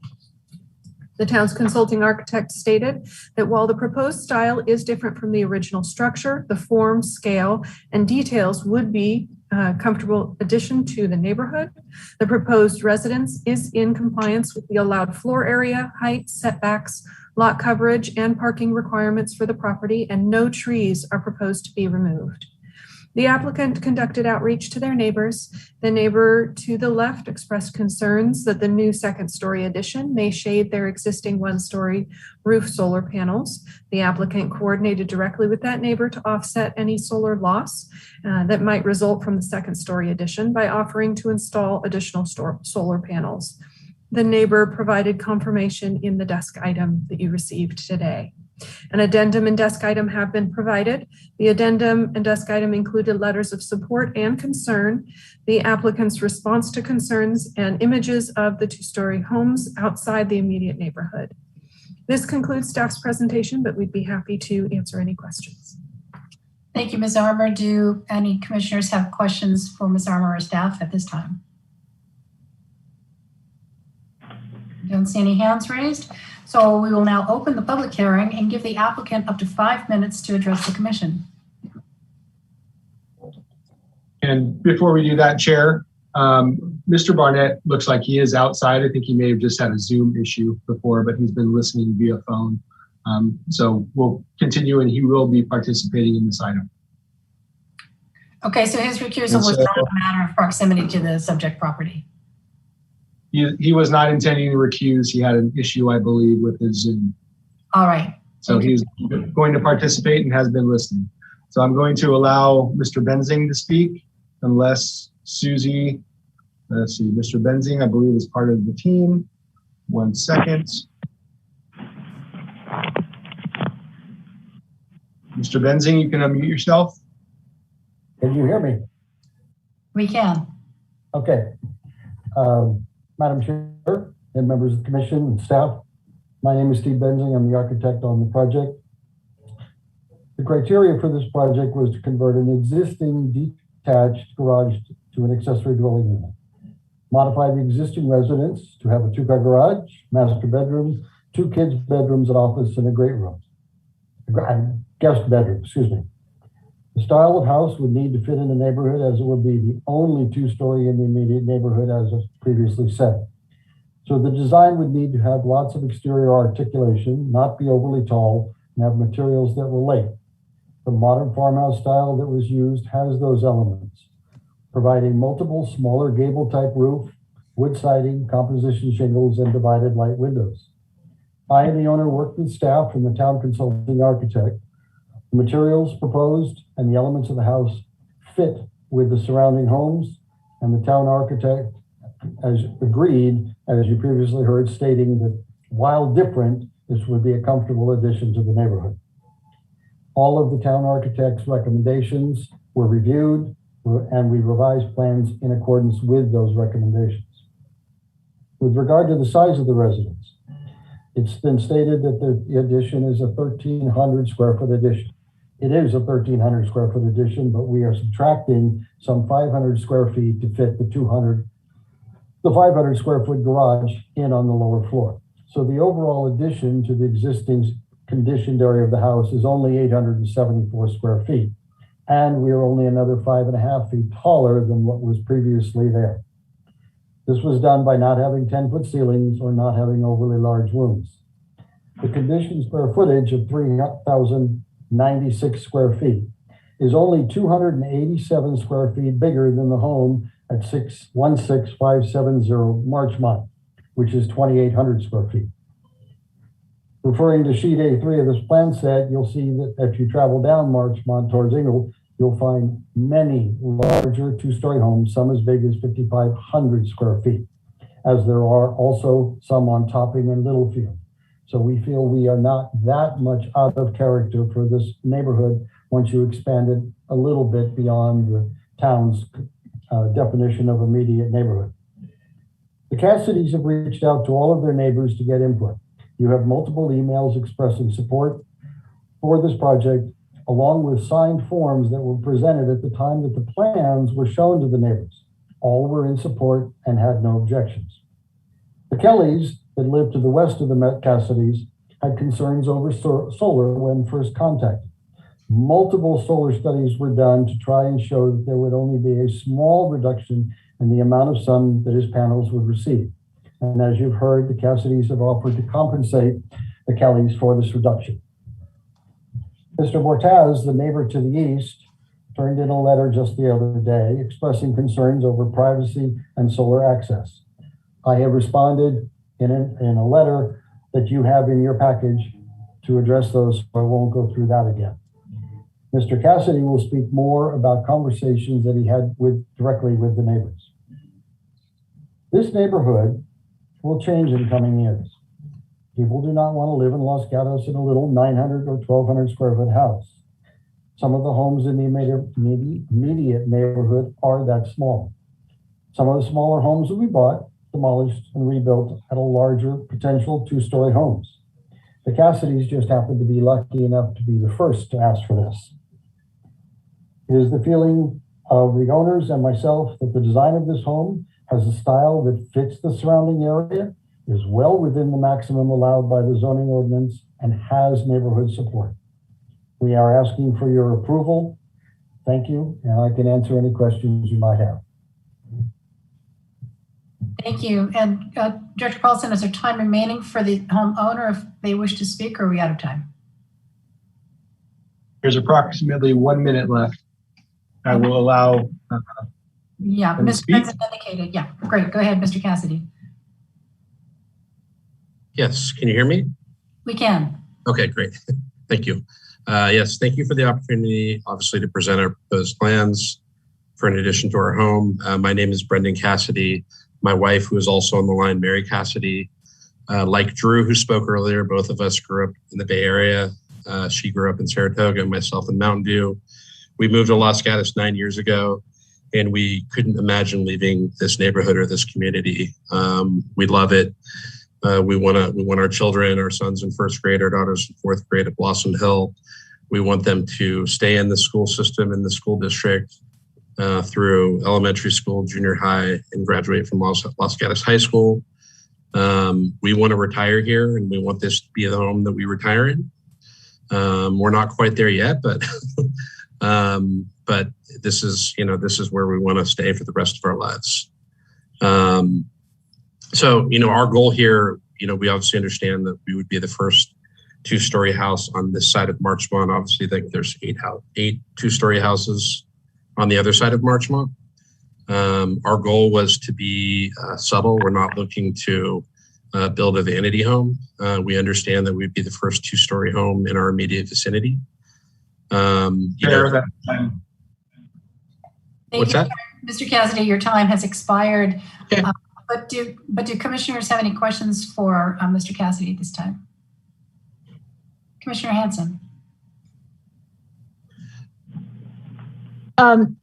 The town's consulting architect stated that while the proposed style is different from the original structure, the form, scale, and details would be comfortable addition to the neighborhood. The proposed residence is in compliance with the allowed floor area, height, setbacks, lot coverage, and parking requirements for the property, and no trees are proposed to be removed. The applicant conducted outreach to their neighbors. The neighbor to the left expressed concerns that the new second-story addition may shade their existing one-story roof solar panels. The applicant coordinated directly with that neighbor to offset any solar loss that might result from the second-story addition by offering to install additional solar panels. The neighbor provided confirmation in the desk item that you received today. An addendum and desk item have been provided. The addendum and desk item included letters of support and concern, the applicant's response to concerns, and images of the two-story homes outside the immediate neighborhood. This concludes staff's presentation, but we'd be happy to answer any questions. Thank you, Ms. Armour. Do any commissioners have questions for Ms. Armour or staff at this time? Don't see any hands raised. So we will now open the public hearing and give the applicant up to 5 minutes to address the commission. And before we do that, Chair, Mr. Barnett looks like he is outside. I think he may have just had a Zoom issue before, but he's been listening via phone. So we'll continue and he will be participating in this item. Okay, so his recusal was not a matter of proximity to the subject property. He was not intending to recuse. He had an issue, I believe, with his Zoom. All right. So he's going to participate and has been listening. So I'm going to allow Mr. Benzing to speak unless Susie, let's see, Mr. Benzing, I believe, is part of the team. 1 second. Mr. Benzing, you can unmute yourself. Can you hear me? We can. Okay. Madam Chair and members of the commission and staff, my name is Steve Benzing. I'm the architect on the project. The criteria for this project was to convert an existing detached garage to an accessory dwelling unit. Modify the existing residence to have a 2-car garage, master bedroom, 2 kids' bedrooms, an office, and a great room. Guest bedroom, excuse me. The style of house would need to fit in the neighborhood, as it would be the only 2-story in the immediate neighborhood, as previously said. So the design would need to have lots of exterior articulation, not be overly tall, and have materials that relate. The modern farmhouse style that was used has those elements, providing multiple smaller gable type roof, wood siding, composition shingles, and divided light windows. I and the owner worked with staff and the town consulting architect. The materials proposed and the elements of the house fit with the surrounding homes, and the town architect as agreed, as you previously heard, stating that while different, this would be a comfortable addition to the neighborhood. All of the town architect's recommendations were reviewed, and we revised plans in accordance with those recommendations. With regard to the size of the residence, it's been stated that the addition is a 1,300 square foot addition. It is a 1,300 square foot addition, but we are subtracting some 500 square feet to fit the 500 square foot garage in on the lower floor. So the overall addition to the existing conditioned area of the house is only 874 square feet. And we are only another 5.5 feet taller than what was previously there. This was done by not having 10-foot ceilings or not having overly large rooms. The conditioned square footage of 3,096 square feet is only 287 square feet bigger than the home at 16570 Marchmont, which is 2,800 square feet. Referring to sheet A3 of this plan set, you'll see that if you travel down Marchmont towards Ingle, you'll find many larger 2-story homes, some as big as 5,500 square feet, as there are also some on Topping and Littlefield. So we feel we are not that much out of character for this neighborhood once you expand it a little bit beyond the town's definition of immediate neighborhood. The Cassidys have reached out to all of their neighbors to get input. You have multiple emails expressing support for this project, along with signed forms that were presented at the time that the plans were shown to the neighbors. All were in support and had no objections. The Kellys, that lived to the west of the Cassidys, had concerns over solar when first contacted. Multiple solar studies were done to try and show that there would only be a small reduction in the amount of sun that his panels would receive. And as you've heard, the Cassidys have offered to compensate the Kellys for this reduction. Mr. Bortaz, the neighbor to the east, turned in a letter just the other day expressing concerns over privacy and solar access. I have responded in a letter that you have in your package to address those, so I won't go through that again. Mr. Cassidy will speak more about conversations that he had directly with the neighbors. This neighborhood will change in coming years. People do not want to live in Los Gatos in a little 900 or 1,200 square foot house. Some of the homes in the immediate neighborhood are that small. Some of the smaller homes will be bought, demolished, and rebuilt at a larger potential 2-story homes. The Cassidys just happen to be lucky enough to be the first to ask for this. It is the feeling of the owners and myself that the design of this home has a style that fits the surrounding area, is well within the maximum allowed by the zoning ordinance, and has neighborhood support. We are asking for your approval. Thank you, and I can answer any questions you might have. Thank you. And Director Paulson, is there time remaining for the homeowner if they wish to speak, or are we out of time? There's approximately 1 minute left. I will allow. Yeah, Mr. Benson indicated. Yeah, great. Go ahead, Mr. Cassidy. Yes, can you hear me? We can. Okay, great. Thank you. Yes, thank you for the opportunity, obviously, to present our proposed plans for an addition to our home. My name is Brendan Cassidy. My wife, who is also on the line, Mary Cassidy. Like Drew, who spoke earlier, both of us grew up in the Bay Area. She grew up in Saratoga, and myself in Mountain View. We moved to Los Gatos 9 years ago, and we couldn't imagine leaving this neighborhood or this community. We love it. We want our children, our sons in first grade, our daughters in fourth grade at Blossom Hill. We want them to stay in the school system, in the school district, through elementary school, junior high, and graduate from Los Gatos High School. We want to retire here, and we want this to be the home that we retire in. We're not quite there yet, but this is where we want to stay for the rest of our lives. So, our goal here, we obviously understand that we would be the first two-story house on this side of Marchmont. Obviously, there's eight two-story houses on the other side of Marchmont. Our goal was to be subtle. We're not looking to build a vanity home. We understand that we'd be the first two-story home in our immediate vicinity. What's that? Mr. Cassidy, your time has expired. Okay. But do commissioners have any questions for Mr. Cassidy at this time? Commissioner Hanson. I'm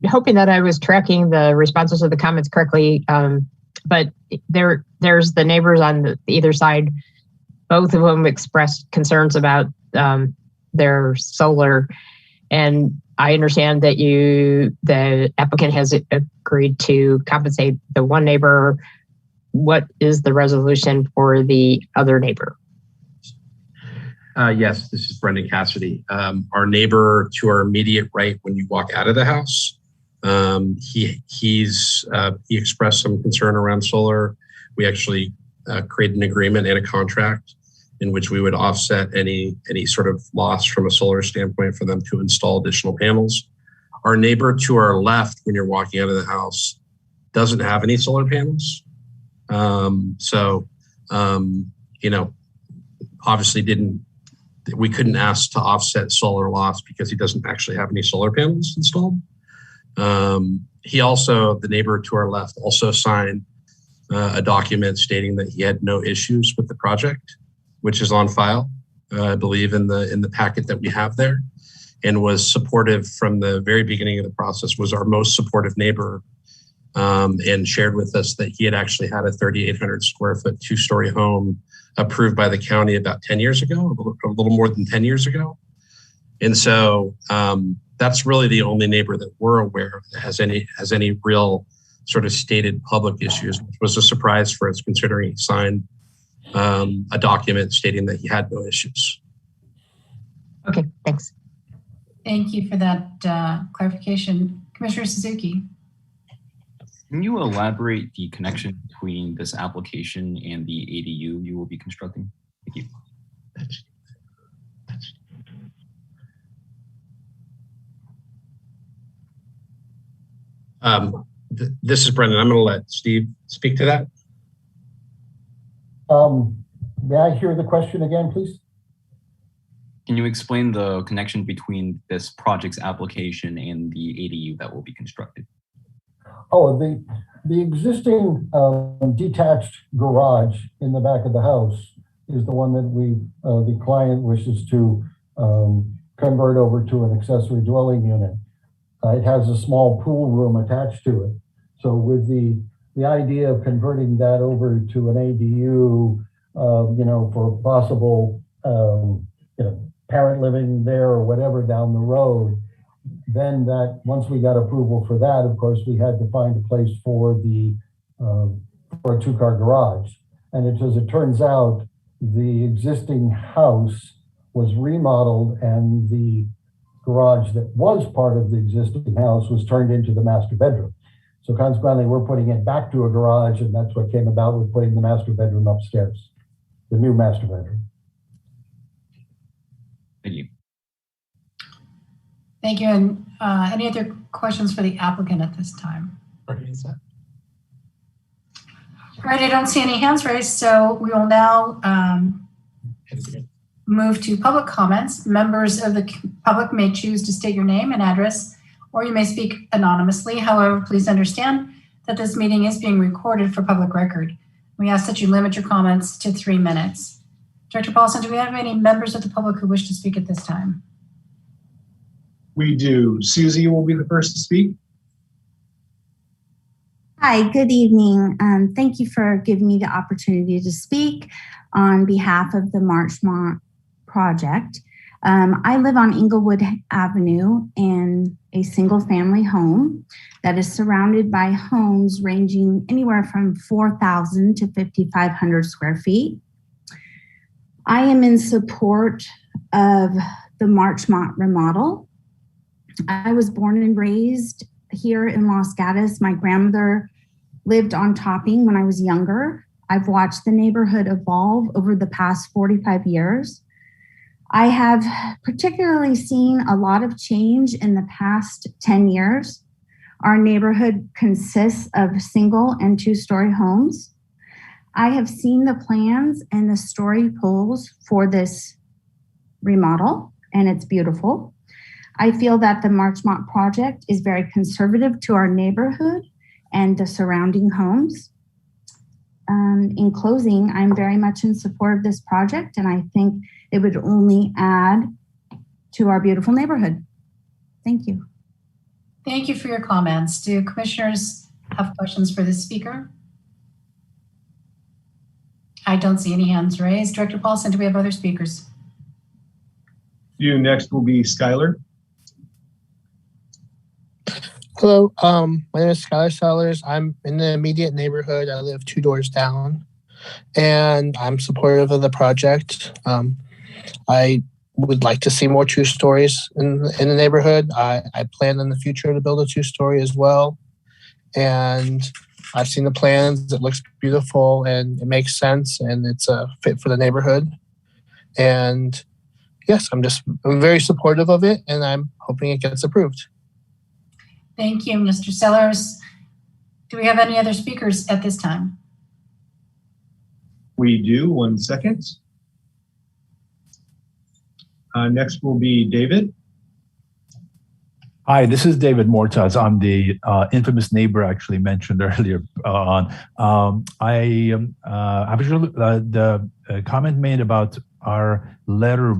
hoping that I was tracking the responses to the comments correctly, but there's the neighbors on either side. Both of them expressed concerns about their solar, and I understand that the applicant has agreed to compensate the one neighbor. What is the resolution for the other neighbor? Yes, this is Brendan Cassidy. Our neighbor to our immediate right when you walk out of the house, he expressed some concern around solar. We actually created an agreement and a contract in which we would offset any sort of loss from a solar standpoint for them to install additional panels. Our neighbor to our left when you're walking out of the house doesn't have any solar panels. Obviously we couldn't ask to offset solar loss because he doesn't actually have any solar panels installed. The neighbor to our left also signed a document stating that he had no issues with the project, which is on file, I believe in the packet that we have there, and was supportive from the very beginning of the process, was our most supportive neighbor, and shared with us that he had actually had a 3,800 square foot two-story home approved by the county about 10 years ago, a little more than 10 years ago. And so that's really the only neighbor that we're aware of that has any real sort of stated public issues, which was a surprise for us considering he signed a document stating that he had no issues. Okay, thanks. Thank you for that clarification. Commissioner Suzuki. Can you elaborate the connection between this application and the ADU you will be constructing? Thank you. This is Brendan. I'm going to let Steve speak to that. May I hear the question again, please? Can you explain the connection between this project's application and the ADU that will be constructed? Oh, the existing detached garage in the back of the house is the one that the client wishes to convert over to an accessory dwelling unit. It has a small pool room attached to it. So with the idea of converting that over to an ADU, for possible, parent living there or whatever down the road, then that once we got approval for that, of course, we had to find a place for a two-car garage. And as it turns out, the existing house was remodeled and the garage that was part of the existing house was turned into the master bedroom. So consequently, we're putting it back to a garage, and that's what came about with putting the master bedroom upstairs, the new master bedroom. Thank you. Thank you. And any other questions for the applicant at this time? All right, I don't see any hands raised, so we will now move to public comments. Members of the public may choose to state your name and address, or you may speak anonymously. However, please understand that this meeting is being recorded for public record. We ask that you limit your comments to 3 minutes. Director Paulson, do we have any members of the public who wish to speak at this time? We do. Susie will be the first to speak. Hi, good evening. Thank you for giving me the opportunity to speak on behalf of the Marchmont project. I live on Inglewood Avenue in a single family home that is surrounded by homes ranging anywhere from 4,000 to 5,500 square feet. I am in support of the Marchmont remodel. I was born and raised here in Los Gatos. My grandmother lived on Topping when I was younger. I've watched the neighborhood evolve over the past 45 years. I have particularly seen a lot of change in the past 10 years. Our neighborhood consists of single and two-story homes. I have seen the plans and the story polls for this remodel, and it's beautiful. I feel that the Marchmont project is very conservative to our neighborhood and the surrounding homes. In closing, I'm very much in support of this project, and I think it would only add to our beautiful neighborhood. Thank you. Thank you for your comments. Do commissioners have questions for this speaker? I don't see any hands raised. Director Paulson, do we have other speakers? Next will be Skylar. Hello, my name is Skylar Sellers. I'm in the immediate neighborhood. I live 2 doors down, and I'm supportive of the project. I would like to see more 2 stories in the neighborhood. I plan in the future to build a 2-story as well, and I've seen the plans. It looks beautiful, and it makes sense, and it's a fit for the neighborhood. And yes, I'm very supportive of it, and I'm hoping it gets approved. Thank you, Mr. Sellers. Do we have any other speakers at this time? We do. 1 second. Next will be David. Hi, this is David Mortaz. I'm the infamous neighbor actually mentioned earlier on. The comment made about our letter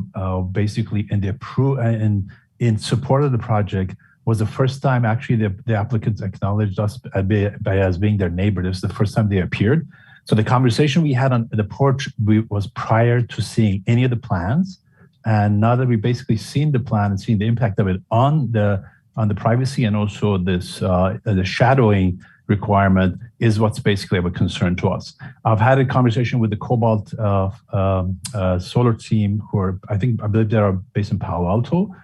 basically in support of the project was the first time actually the applicants acknowledged us as being their neighbor. This is the first time they appeared. So the conversation we had on the porch was prior to seeing any of the plans. And now that we've basically seen the plan and seen the impact of it on the privacy and also this the shadowing requirement is what's basically of a concern to us. I've had a conversation with the Cobalt solar team I believe they are based in Palo Alto.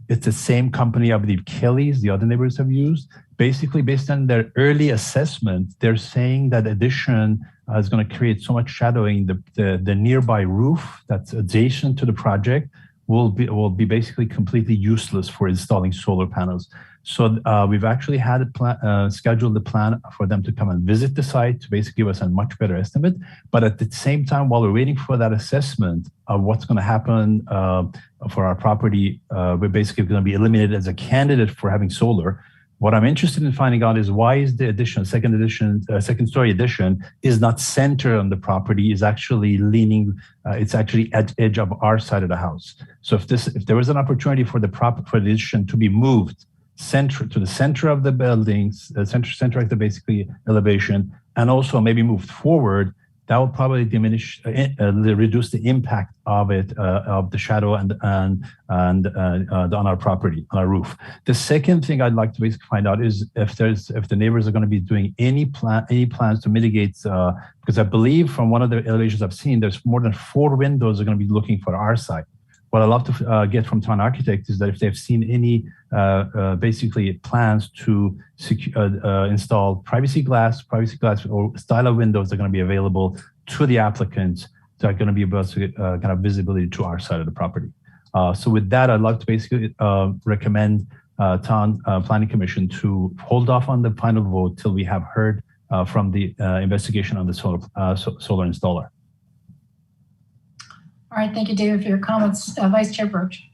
It's the same company, I believe Kelly's, the other neighbors have used. Basically, based on their early assessment, they're saying that addition is going to create so much shadowing. The nearby roof that's adjacent to the project will be basically completely useless for installing solar panels. So we've actually had scheduled the plan for them to come and visit the site to basically give us a much better estimate. But at the same time, while we're waiting for that assessment of what's going to happen for our property, we're basically going to be eliminated as a candidate for having solar. What I'm interested in finding out is why is the addition, second story addition is not centered on the property, is actually leaning, it's actually at edge of our side of the house. So if there was an opportunity for the addition to be moved to the center of the buildings, center of the basically elevation, and also maybe moved forward, that will probably reduce the impact of it, of the shadow and on our property, on our roof. The second thing I'd like to basically find out is if the neighbors are going to be doing any plans to mitigate, because I believe from one of the elevations I've seen, there's more than 4 windows are going to be looking for our side. What I'd love to get from town architects is that if they've seen any basically plans to install privacy glass or style of windows that are going to be available to the applicants that are going to be able to kind of visibility to our side of the property. So with that, I'd like to basically recommend town planning commission to hold off on the final vote till we have heard from the investigation on the solar installer. All right, thank you, David, for your comments. Vice Chair Birch.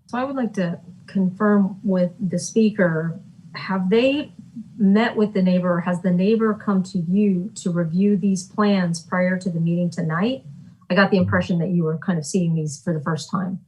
So I would like to confirm with the speaker, have they met with the neighbor? Has the neighbor come to you to review these plans prior to the meeting tonight? I got the impression that you were kind of seeing these for the first time.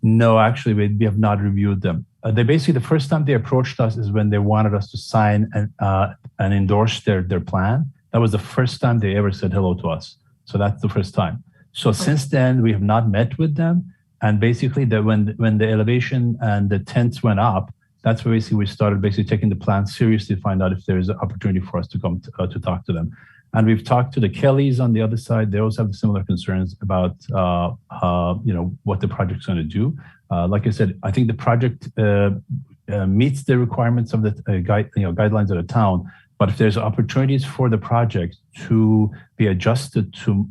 No, actually, we have not reviewed them. They basically, the first time they approached us is when they wanted us to sign and endorse their plan. That was the first time they ever said hello to us. So that's the first time. So since then, we have not met with them. And basically, when the elevation and the tents went up, that's where basically we started basically taking the plan seriously to find out if there is an opportunity for us to come to talk to them. And we've talked to the Kellys on the other side. They also have similar concerns about what the project's going to do. Like I said, I think the project meets the requirements of the guidelines of the town. But if there's opportunities for the project to be adjusted to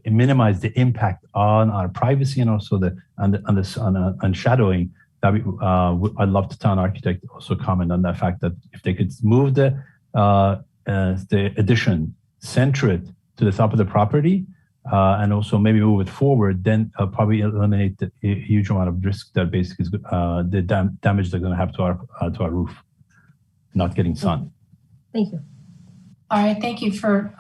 minimize the impact on our privacy and also on shadowing, I'd love the town architect also comment on that fact that if they could move the addition, center it to the top of the property, and also maybe move it forward, then probably eliminate the huge amount of risk that basically is the damage they're going to have to our roof, not getting sun. Thank you. All right, thank you for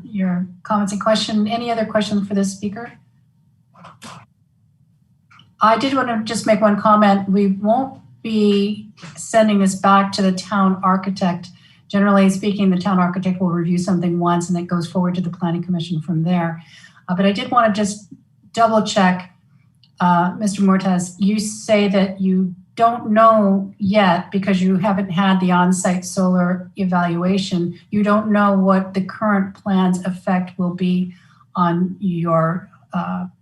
your comments and question. Any other questions for this speaker? I did want to just make one comment. We won't be sending this back to the town architect. Generally speaking, the town architect will review something once and it goes forward to the planning commission from there. But I did want to just double check, Mr. Mortez, you say that you don't know yet because you haven't had the on-site solar evaluation. You don't know what the current plan's effect will be on your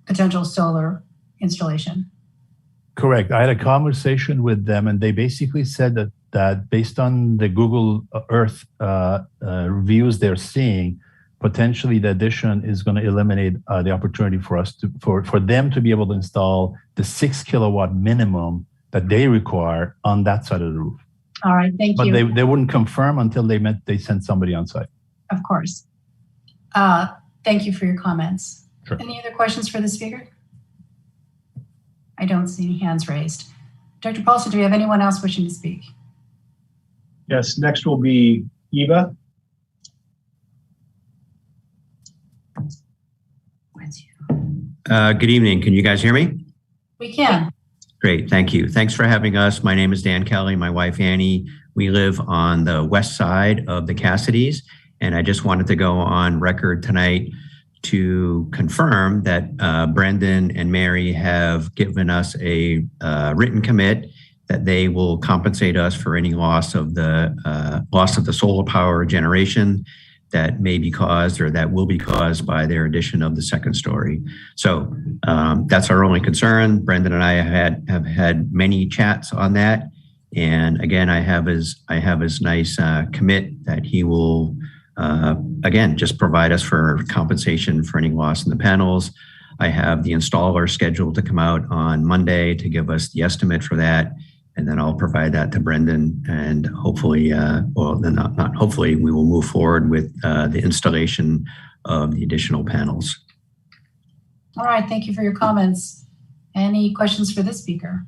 potential solar installation. Correct. I had a conversation with them and they basically said that based on the Google Earth reviews they're seeing, potentially the addition is going to eliminate the opportunity for us for them to be able to install the 6 kilowatt minimum that they require on that side of the roof. All right, thank you. But they wouldn't confirm until they sent somebody on site. Of course. Thank you for your comments. Sure. Any other questions for the speaker? I don't see any hands raised. Dr. Paulson, do we have anyone else wishing to speak? Yes, next will be Eva. Good evening. Can you guys hear me? We can. Great. Thank you. Thanks for having us. My name is Dan Kelly. My wife, Annie. We live on the west side of the Cassidys. And I just wanted to go on record tonight to confirm that Brendan and Mary have given us a written commit that they will compensate us for any loss of the solar power generation that may be caused or that will be caused by their addition of the second story. So that's our only concern. Brendan and I have had many chats on that. And again, I have his nice commit that he will, again, just provide us for compensation for any loss in the panels. I have the installer scheduled to come out on Monday to give us the estimate for that. And then I'll provide that to Brendan and hopefully, not hopefully, we will move forward with the installation of the additional panels. All right, thank you for your comments. Any questions for this speaker?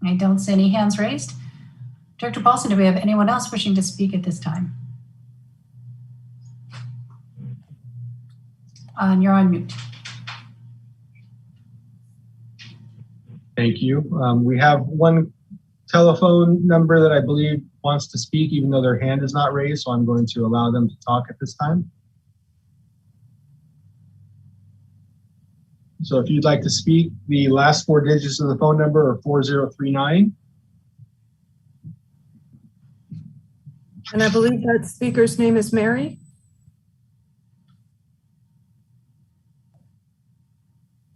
I don't see any hands raised. Director Paulson, do we have anyone else wishing to speak at this time? And you're on mute. Thank you. We have one telephone number that I believe wants to speak, even though their hand is not raised, so I'm going to allow them to talk at this time. So if you'd like to speak, the last 4 digits of the phone number are 4039. And I believe that speaker's name is Mary.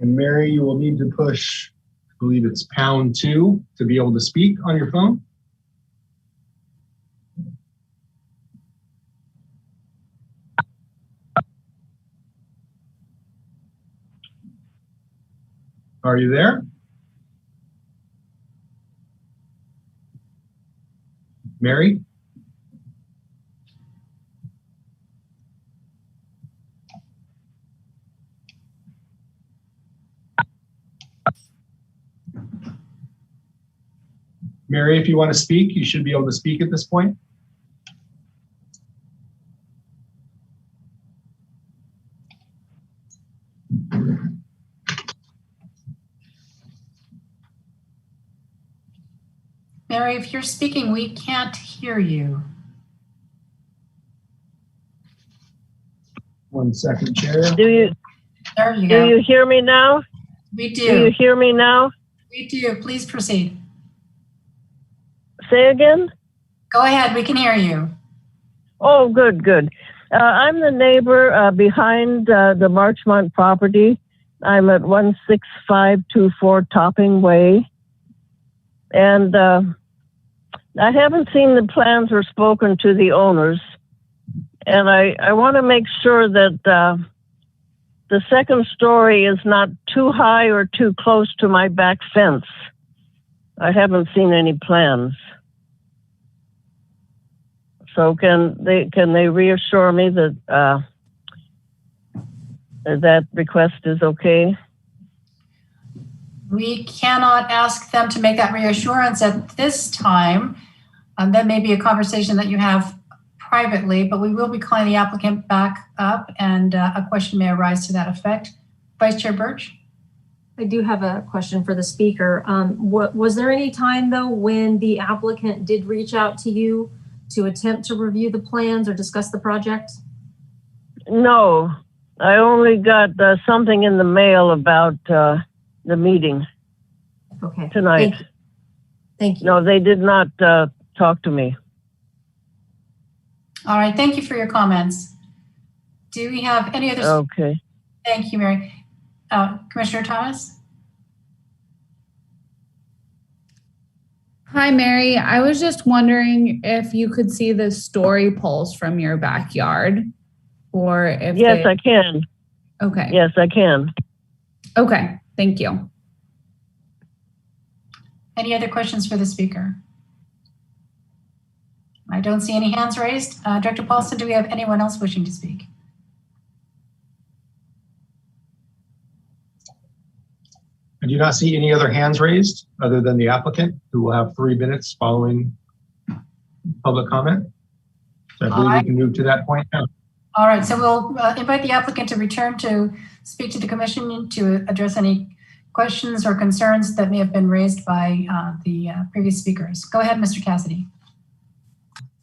And Mary, you will need to push, I believe it's #2 to be able to speak on your phone. Are you there? Mary? Mary, if you want to speak, you should be able to speak at this point. Mary, if you're speaking, we can't hear you. 1 second, Chair. There you Do go. you hear me now? We Do you do. hear me now? We do. Please proceed. Say again? Go ahead. We can hear you. Oh, good, good. I'm the neighbor behind the Marchmont property. I'm at 16524 Topping Way. And I haven't seen the plans or spoken to the owners. And I want to make sure that the second story is not too high or too close to my back fence. I haven't seen any plans. So can they reassure me that that request is okay? We cannot ask them to make that reassurance at this time. That may be a conversation that you have privately, but we will be calling the applicant back up and a question may arise to that effect. Vice Chair Birch? I do have a question for the speaker. Was there any time though when the applicant did reach out to you to attempt to review the plans or discuss the project? No, I only got something in the mail about the meeting. Okay. Tonight. Thank you. No, they did not talk to me. All right. Thank you for your comments. Do we have any other? Okay. Thank you, Mary. Commissioner Thomas? Hi, Mary. I was just wondering if you could see the story poles from your backyard, or if Yes, I can. Okay. Yes, I can. Okay. Thank you. Any other questions for the speaker? I don't see any hands raised. Director Paulson, do we have anyone else wishing to speak? I do not see any other hands raised other than the applicant, who will have 3 minutes following public comment. So I believe we can move to that point now. All right, so we'll invite the applicant to return to speak to the commission to address any questions or concerns that may have been raised by the previous speakers. Go ahead, Mr. Cassidy.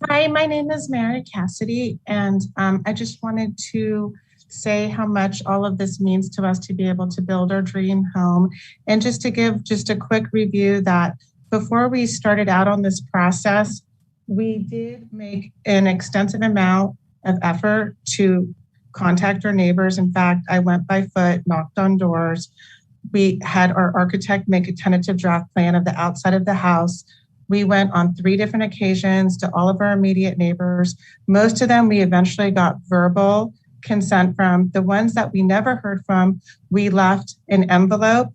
Hi, my name is Mary Cassidy, and I just wanted to say how much all of this means to us to be able to build our dream home. And just to give just a quick review that before we started out on this process, we did make an extensive amount of effort to contact our neighbors. In fact, I went by foot, knocked on doors. We had our architect make a tentative draft plan of the outside of the house. We went on 3 different occasions to all of our immediate neighbors. Most of them we eventually got verbal consent from. The ones that we never heard from, we left an envelope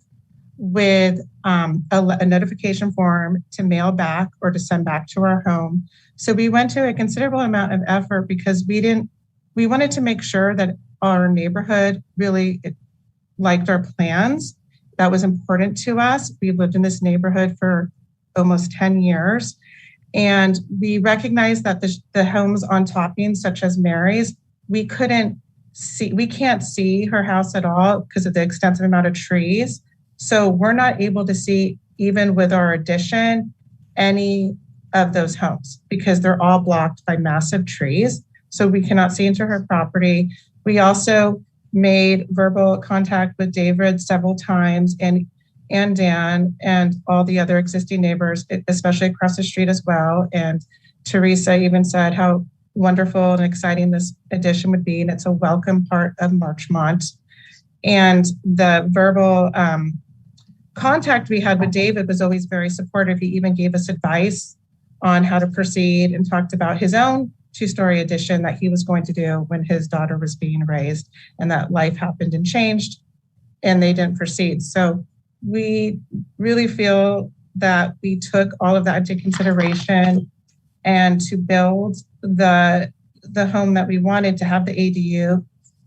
with a notification form to mail back or to send back to our home. So we went to a considerable amount of effort because we wanted to make sure that our neighborhood really liked our plans. That was important to us. We've lived in this neighborhood for almost 10 years. And we recognized that the homes on Topping, such as Mary's, we can't see her house at all because of the extensive amount of trees. So we're not able to see, even with our addition, any of those homes because they're all blocked by massive trees. So we cannot see into her property. We also made verbal contact with David several times and Dan and all the other existing neighbors, especially across the street as well. And Teresa even said how wonderful and exciting this addition would be. And it's a welcome part of Marchmont. And the verbal contact we had with David was always very supportive. He even gave us advice on how to proceed and talked about his own 2-story addition that he was going to do when his daughter was being raised, and that life happened and changed and they didn't proceed. So we really feel that we took all of that into consideration and to build the home that we wanted to have the ADU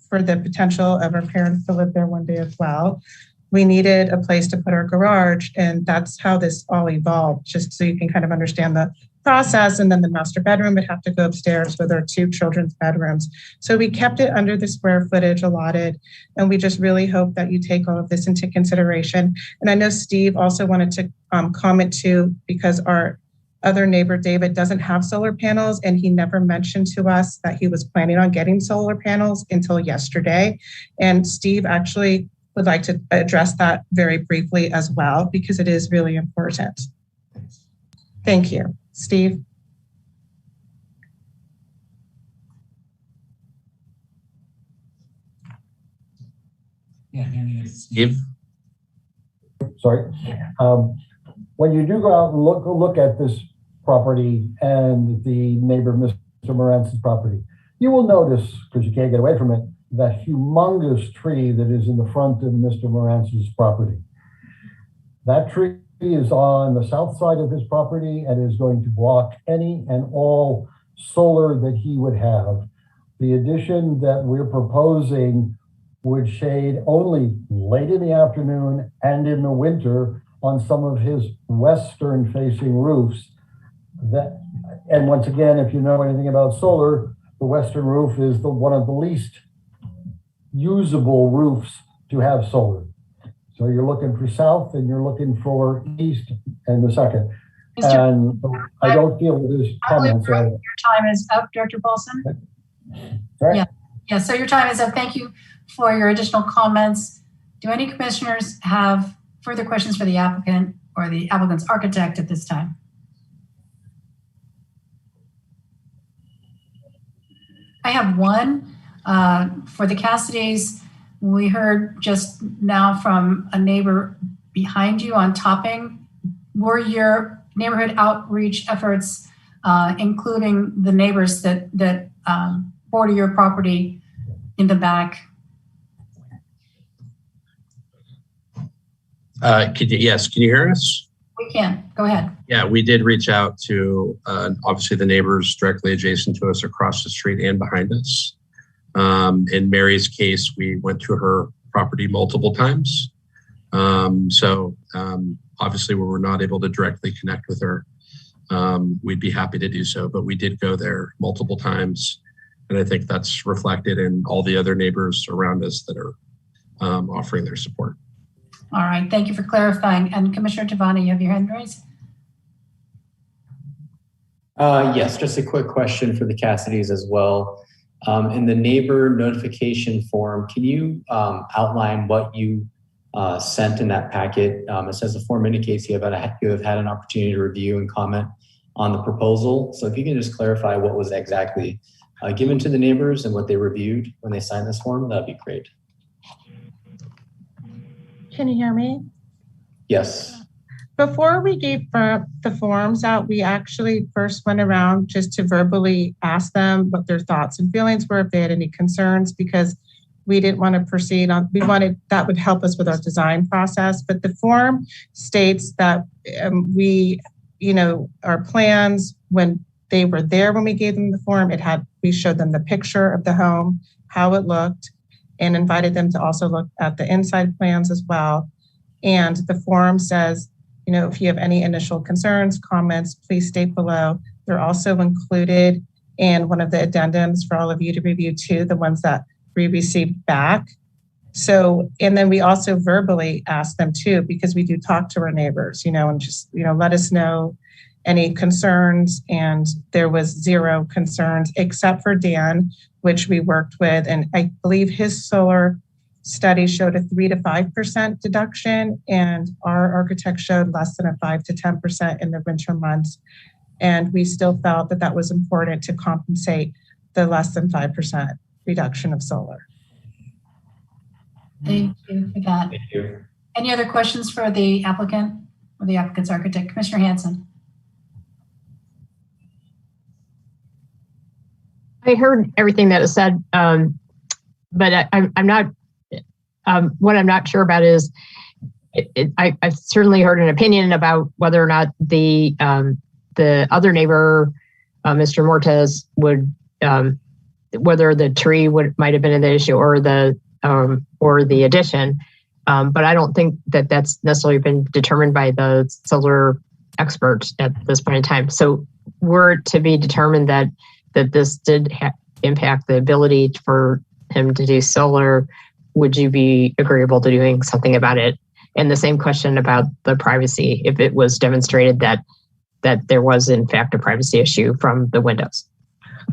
for the potential of our parents to live there one day as well. We needed a place to put our garage, and that's how this all evolved, just so you can kind of understand the process. And then the master bedroom would have to go upstairs with our 2 children's bedrooms. So we kept it under the square footage allotted, and we just really hope that you take all of this into consideration. And I know Steve also wanted to comment too, because our other neighbor, David, doesn't have solar panels, and he never mentioned to us that he was planning on getting solar panels until yesterday. And Steve actually would like to address that very briefly as well, because it is really important. Thank you. Steve? Steve? Sorry. When you do go out and look at this property and the neighbor, Mr. Morantz's property, you will notice, because you can't get away from it, that humongous tree that is in the front of Mr. Morantz's property. That tree is on the south side of his property and is going to block any and all solar that he would have. The addition that we're proposing would shade only late in the afternoon and in the winter on some of his western facing roofs. And once again, if you know anything about solar, the western roof is one of the least usable roofs to have solar. So you're looking for south and you're looking for east and the second. And I don't feel that there's comments on it. Your time is up, Director Paulson. Right. Yeah, so your time is up. Thank you for your additional comments. Do any commissioners have further questions for the applicant or the applicant's architect at this time? I have one for the Cassidys. We heard just now from a neighbor behind you on Topping. Were your neighborhood outreach efforts, including the neighbors that border your property in the back? Can you hear us? We can. Go ahead. Yeah, we did reach out to obviously the neighbors directly adjacent to us across the street and behind us. In Mary's case, we went to her property multiple times. Obviously we were not able to directly connect with her. We'd be happy to do so, but we did go there multiple times. And I think that's reflected in all the other neighbors around us that are offering their support. All right, thank you for clarifying. And Commissioner Tavani, you have your hand raised? Yes, just a quick question for the Cassidys as well. In the neighbor notification form, can you outline what you sent in that packet? It says the form indicates you have had an opportunity to review and comment on the proposal. So if you can just clarify what was exactly given to the neighbors and what they reviewed when they signed this form, that'd be great. Can you hear me? Yes. Before we gave the forms out, we actually first went around just to verbally ask them what their thoughts and feelings were, if they had any concerns, because we didn't want to proceed on, that would help us with our design process. But the form states that our plans, when they were there, when we gave them the form, we showed them the picture of the home, how it looked, and invited them to also look at the inside plans as well. And the form says, if you have any initial concerns, comments, please state below. They're also included in one of the addendums for all of you to review too, the ones that we received back. So, and then we also verbally ask them too, because we do talk to our neighbors, and just, let us know any concerns. And there was zero concerns except for Dan, which we worked with. And I believe his solar study showed a 3 to 5% deduction, and our architect showed less than a 5 to 10% in the winter months. And we still felt that was important to compensate the less than 5% reduction of solar. Thank you for that. Thank you. Any other questions for the applicant or the applicant's architect? Commissioner Hanson. I heard everything that was said, but I'm not. What I'm not sure about is, I've certainly heard an opinion about whether or not the other neighbor, Mr. Mortez, would whether the tree might have been an issue or the addition, but I don't think that that's necessarily been determined by the solar experts at this point in time. So were it to be determined that this did impact the ability for him to do solar, would you be agreeable to doing something about it? And the same question about the privacy, if it was demonstrated that that there was in fact a privacy issue from the windows.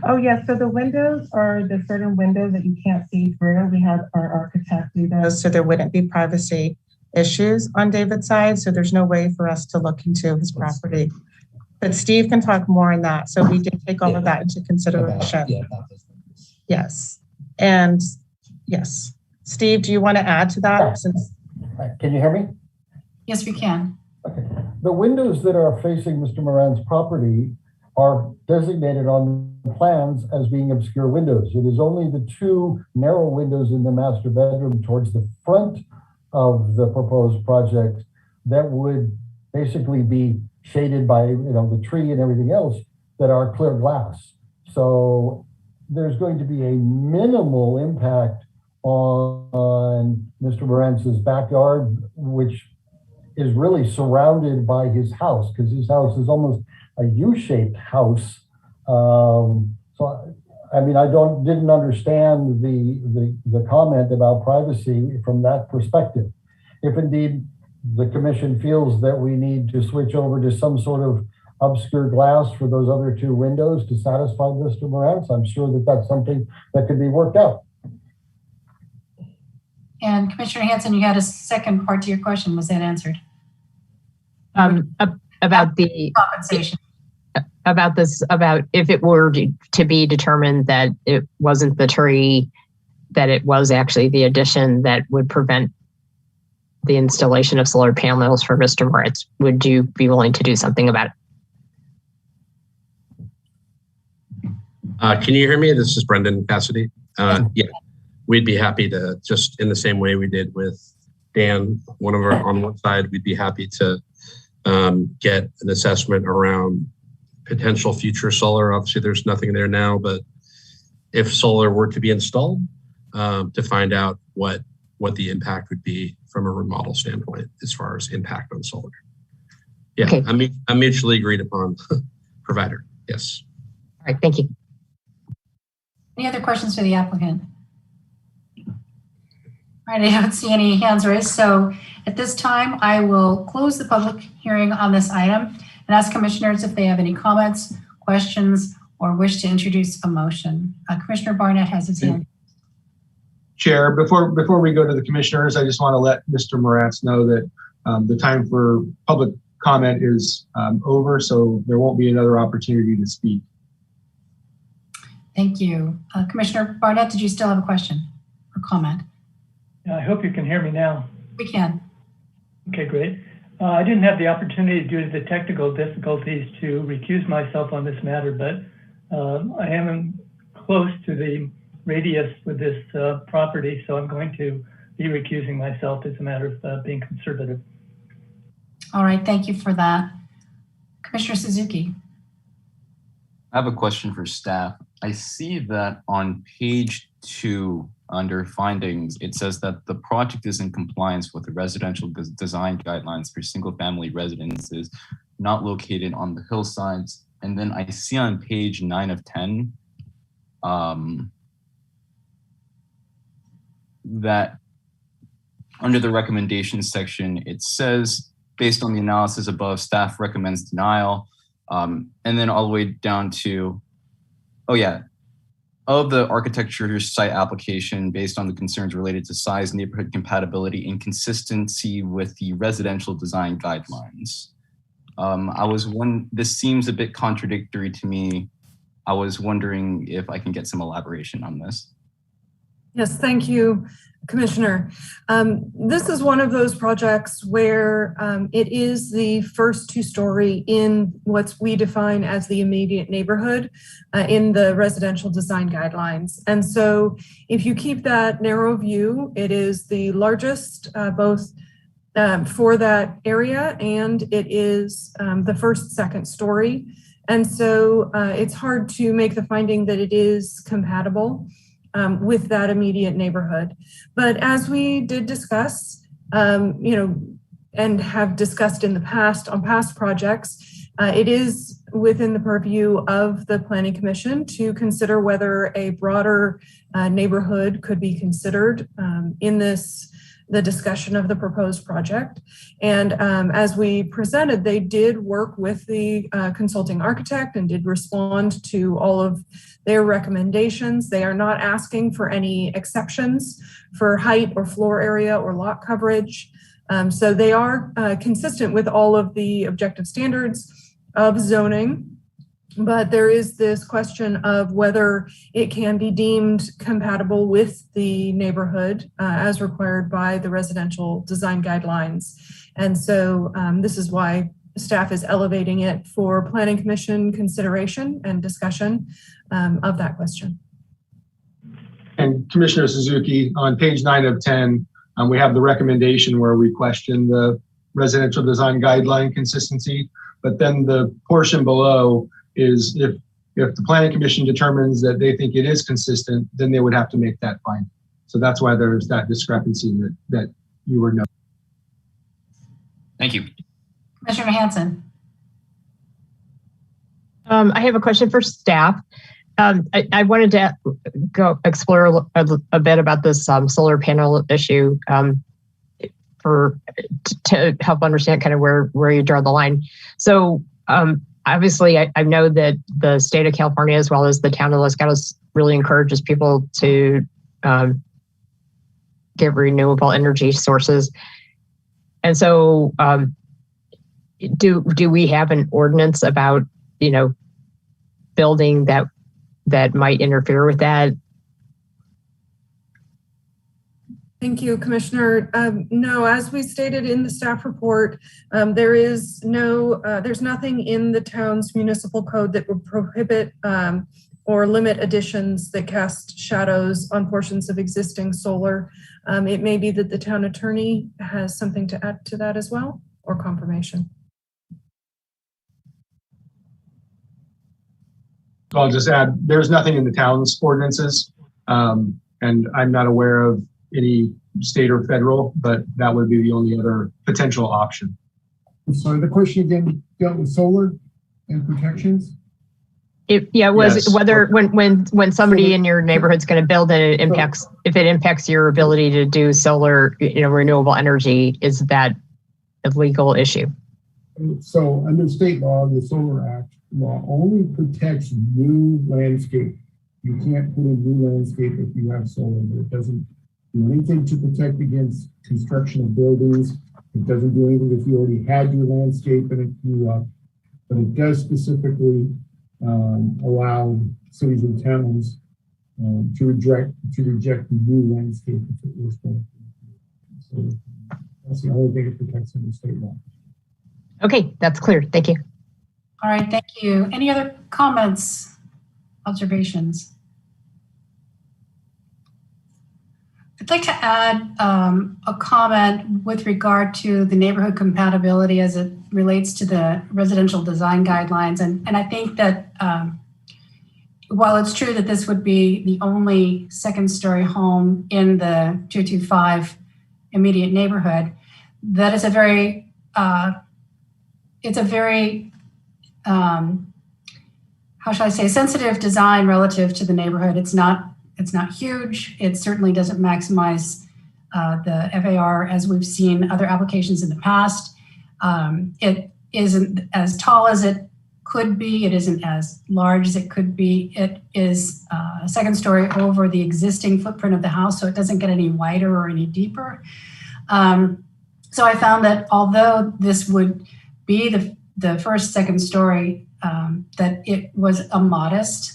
Oh, yes. So the windows are the certain windows that you can't see through. We had our architect do those so there wouldn't be privacy issues on David's side. So there's no way for us to look into his property. But Steve can talk more on that. So we did take all of that into consideration. Yes. And yes. Steve, do you want to add to that? Can you hear me? Yes, we can. Okay. The windows that are facing Mr. Moran's property are designated on the plans as being obscure windows. It is only the two narrow windows in the master bedroom towards the front of the proposed project that would basically be shaded by the tree and everything else that are clear glass. So there's going to be a minimal impact on Mr. Moran's backyard, which is really surrounded by his house, because his house is almost a U-shaped house. So, I mean, I didn't understand the comment about privacy from that perspective. If indeed the commission feels that we need to switch over to some sort of obscure glass for those other two windows to satisfy Mr. Moran, I'm sure that that's something that could be worked out. And Commissioner Hanson, you had a second part to your question. Was that answered? About the compensation. About if it were to be determined that it wasn't the tree, that it was actually the addition that would prevent the installation of solar panels for Mr. Moritz, would you be willing to do something about it? Can you hear me? This is Brendan Cassidy. Yeah, we'd be happy to, just in the same way we did with Dan, on one side, we'd be happy to get an assessment around potential future solar. Obviously, there's nothing there now, but if solar were to be installed, to find out what the impact would be from a remodel standpoint as far as impact on solar. Yeah, okay. I'm mutually agreed upon provider. Yes. All right, thank you. Any other questions for the applicant? All right, I don't see any hands raised. So at this time, I will close the public hearing on this item and ask commissioners if they have any comments, questions, or wish to introduce a motion. Commissioner Barnett has his hand. Chair, before we go to the commissioners, I just want to let Mr. Moratz know that the time for public comment is over, so there won't be another opportunity to speak. Thank you. Commissioner Barnett, did you still have a question or comment? I hope you can hear me now. We can. Okay, great. I didn't have the opportunity due to the technical difficulties to recuse myself on this matter, but I am close to the radius with this property, so I'm going to be recusing myself as a matter of being conservative. All right, thank you for that. Commissioner Suzuki. I have a question for staff. I see that on page 2, under findings, it says that the project is in compliance with the residential design guidelines for single-family residences not located on the hillsides. And then I see on page 9 of 10 that under the recommendations section, it says, based on the analysis above, staff recommends denial. And then all the way down to, of the architecture site application based on the concerns related to size, neighborhood compatibility, and consistency with the residential design guidelines. This seems a bit contradictory to me. I was wondering if I can get some elaboration on this. Yes, thank you, Commissioner. This is one of those projects where it is the first 2-story in what we define as the immediate neighborhood in the residential design guidelines. And so if you keep that narrow view, it is the largest both for that area, and it is the first, second story. And so it's hard to make the finding that it is compatible with that immediate neighborhood. But as we did discuss, and have discussed in the past on past projects, it is within the purview of the Planning Commission to consider whether a broader neighborhood could be considered in this the discussion of the proposed project. And as we presented, they did work with the consulting architect and did respond to all of their recommendations. They are not asking for any exceptions for height or floor area or lot coverage. So they are consistent with all of the objective standards of zoning. But there is this question of whether it can be deemed compatible with the neighborhood as required by the residential design guidelines. And so this is why staff is elevating it for Planning Commission consideration and discussion of that question. And Commissioner Suzuki, on page 9 of 10, we have the recommendation where we question the residential design guideline consistency, but then the portion below is if the Planning Commission determines that they think it is consistent, then they would have to make that finding. So that's why there's that discrepancy that you were noting. Thank you. Commissioner Hanson. I have a question for staff. I wanted to go explore a bit about this solar panel issue to help understand kind of where you draw the line. So obviously, I know that the state of California, as well as the town of Los Gatos, really encourages people to get renewable energy sources. And so do we have an ordinance about, building that might interfere with that? Thank you, Commissioner. No, as we stated in the staff report, there's nothing in the town's municipal code that would prohibit or limit additions that cast shadows on portions of existing solar. It may be that the town attorney has something to add to that as well, or confirmation. So I'll just add, there's nothing in the town's ordinances, and I'm not aware of any state or federal, but that would be the only other potential option. I'm sorry, the question again dealt with solar and protections? Was whether when somebody in your neighborhood's going to build and if it impacts your ability to do solar, renewable energy, is that a legal issue? So under state law, the Solar Act law only protects new landscape. You can't put in new landscape if you have solar, but it doesn't do anything to protect against construction of buildings. It doesn't do anything if you already had your landscape and it grew up, but it does specifically allow cities and towns to reject the new landscape if it was going. So that's the only thing it protects under state law. Okay, that's clear. Thank you. All right, thank you. Any other comments, observations? I'd like to add a comment with regard to the neighborhood compatibility as it relates to the residential design guidelines. And I think that while it's true that this would be the only second-story home in the 225 immediate neighborhood, that is a very how shall I say, sensitive design relative to the neighborhood. It's not huge. It certainly doesn't maximize the FAR as we've seen other applications in the past. It isn't as tall as it could be. It isn't as large as it could be. It is a second story over the existing footprint of the house, so it doesn't get any wider or any deeper. So I found that although this would be the first second story, that it was a modest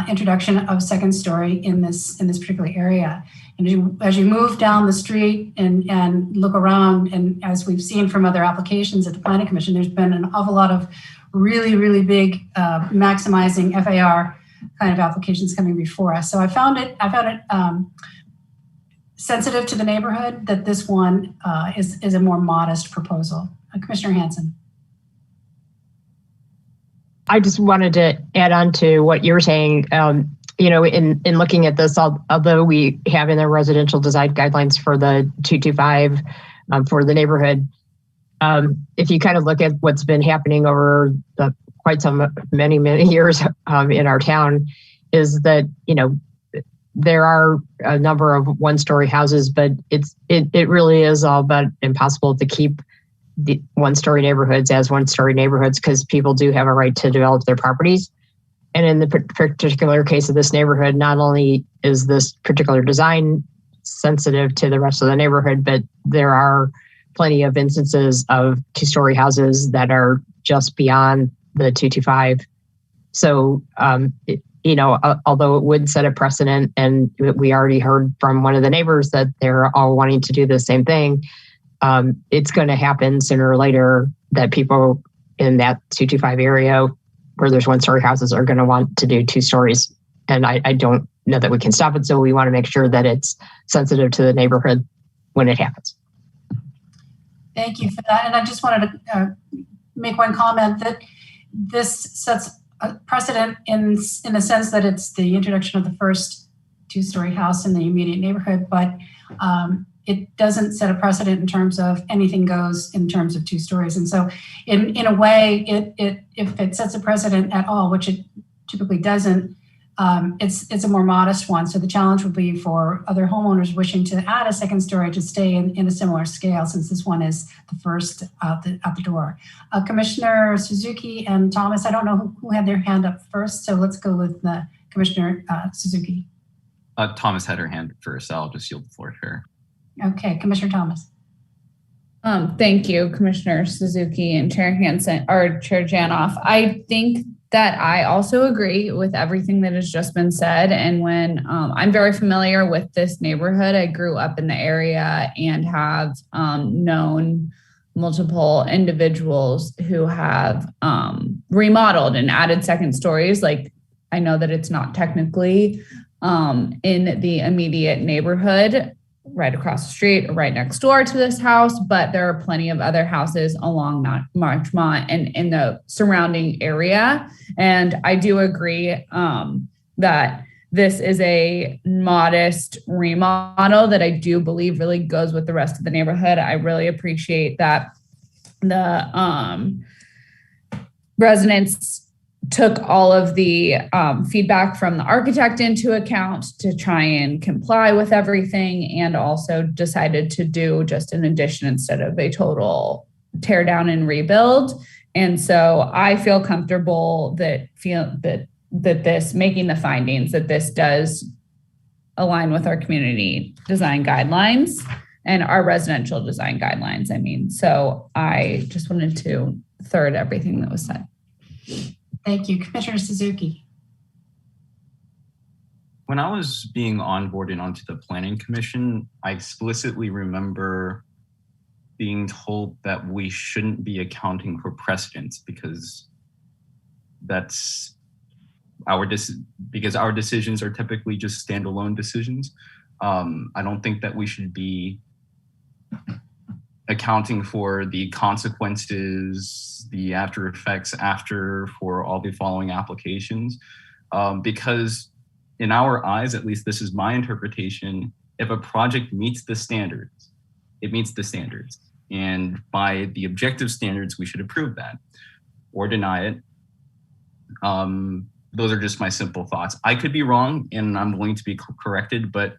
introduction of second story in this particular area. And as you move down the street and look around, and as we've seen from other applications at the Planning Commission, there's been an awful lot of really, really big maximizing FAR kind of applications coming before us. So I found it sensitive to the neighborhood that this one is a more modest proposal. Commissioner Hanson. I just wanted to add on to what you're saying. In looking at this, although we have in the residential design guidelines for the 225 for the neighborhood, if you kind of look at what's been happening over many years in our town, is that there are a number of one-story houses, but it really is all but impossible to keep the one-story neighborhoods as one-story neighborhoods because people do have a right to develop their properties. And in the particular case of this neighborhood, not only is this particular design sensitive to the rest of the neighborhood, but there are plenty of instances of two-story houses that are just beyond the 225. So, although it would set a precedent, and we already heard from one of the neighbors that they're all wanting to do the same thing, it's going to happen sooner or later that people in that 225 area where there's one-story houses are going to want to do two stories. And I don't know that we can stop it. So we want to make sure that it's sensitive to the neighborhood when it happens. Thank you for that. And I just wanted to make one comment that this sets a precedent in the sense that it's the introduction of the first two-story house in the immediate neighborhood, but it doesn't set a precedent in terms of anything goes in terms of two stories. And so in a way, if it sets a precedent at all, which it typically doesn't, it's a more modest one. So the challenge would be for other homeowners wishing to add a second story to stay in a similar scale, since this one is the first out the door. Commissioner Suzuki and Thomas, I don't know who had their hand up first, so let's go with Commissioner Suzuki. Thomas had her hand first. I'll just yield the floor to her. Okay, Commissioner Thomas. Thank you, Commissioner Suzuki and Chair Hansen or Chair Janoff. I think that I also agree with everything that has just been said. And when I'm very familiar with this neighborhood, I grew up in the area and have known multiple individuals who have remodeled and added second stories. Like, I know that it's not technically in the immediate neighborhood right across the street or right next door to this house, but there are plenty of other houses along Marchmont and in the surrounding area. And I do agree that this is a modest remodel that I do believe really goes with the rest of the neighborhood. I really appreciate that the residents took all of the feedback from the architect into account to try and comply with everything, and also decided to do just an addition instead of a total tear down and rebuild. And so I feel comfortable that this, making the findings, that this does align with our community design guidelines and our residential design guidelines. So I just wanted to third everything that was said. Thank you. Commissioner Suzuki. When I was being onboarded onto the Planning Commission, I explicitly remember being told that we shouldn't be accounting for precedents because that's our decisions are typically just standalone decisions. I don't think that we should be accounting for the consequences, the after effects for all the following applications. Because in our eyes, at least this is my interpretation, if a project meets the standards, it meets the standards. And by the objective standards, we should approve that or deny it. Those are just my simple thoughts. I could be wrong and I'm willing to be corrected, but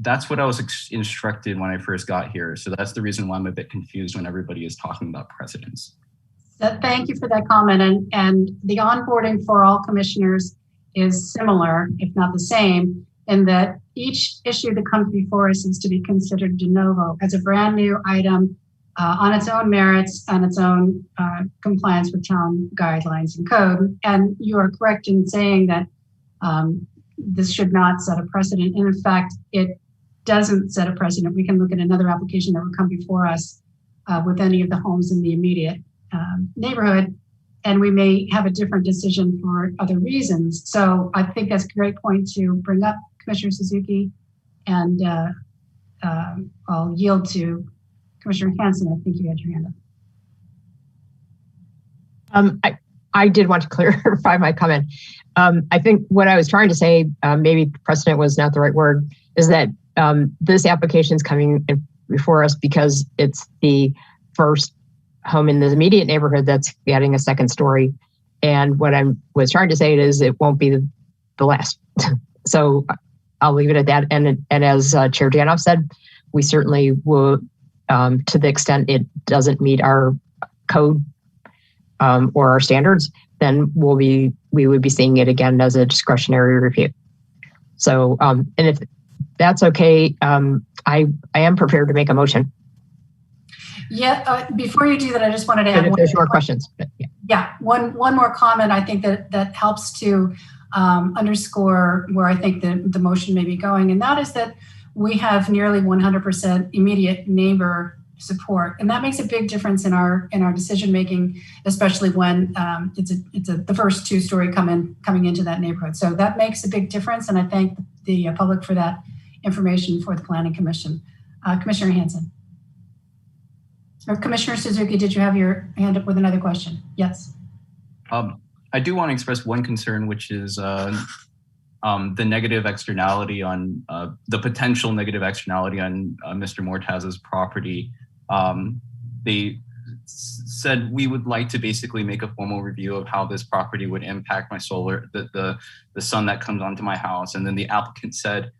that's what I was instructed when I first got here. So that's the reason why I'm a bit confused when everybody is talking about precedents. Thank you for that comment. And the onboarding for all commissioners is similar, if not the same, in that each issue that comes before us is to be considered de novo as a brand new item on its own merits and its own compliance with town guidelines and code. And you are correct in saying that this should not set a precedent. And in fact, it doesn't set a precedent. We can look at another application that would come before us with any of the homes in the immediate neighborhood, and we may have a different decision for other reasons. So I think that's a great point to bring up, Commissioner Suzuki, and I'll yield to Commissioner Hansen. I think you had your hand up. I did want to clarify my comment. I think what I was trying to say, maybe precedent was not the right word, is that this application is coming before us because it's the first home in the immediate neighborhood that's getting a second story. And what I was trying to say is it won't be the last. So I'll leave it at that. And as Chair Janoff said, we certainly will, to the extent it doesn't meet our code or our standards, then we would be seeing it again as a discretionary review. So, and if that's okay, I am prepared to make a motion. Yeah, before you do that, I just wanted to add if there's more questions. But yeah, one more comment. I think that helps to underscore where I think the motion may be going, and that is that we have nearly 100% immediate neighbor support, and that makes a big difference in our decision making, especially when it's the first two-story coming into that neighborhood. So that makes a big difference, and I thank the public for that information for the Planning Commission. Commissioner Hanson. Or Commissioner Suzuki, did you have your hand up with another question? Yes. I do want to express one concern, which is the negative externality on the potential negative externality on Mr. Mortaz's property. They said we would like to basically make a formal review of how this property would impact my solar, the sun that comes onto my house. And then the applicant said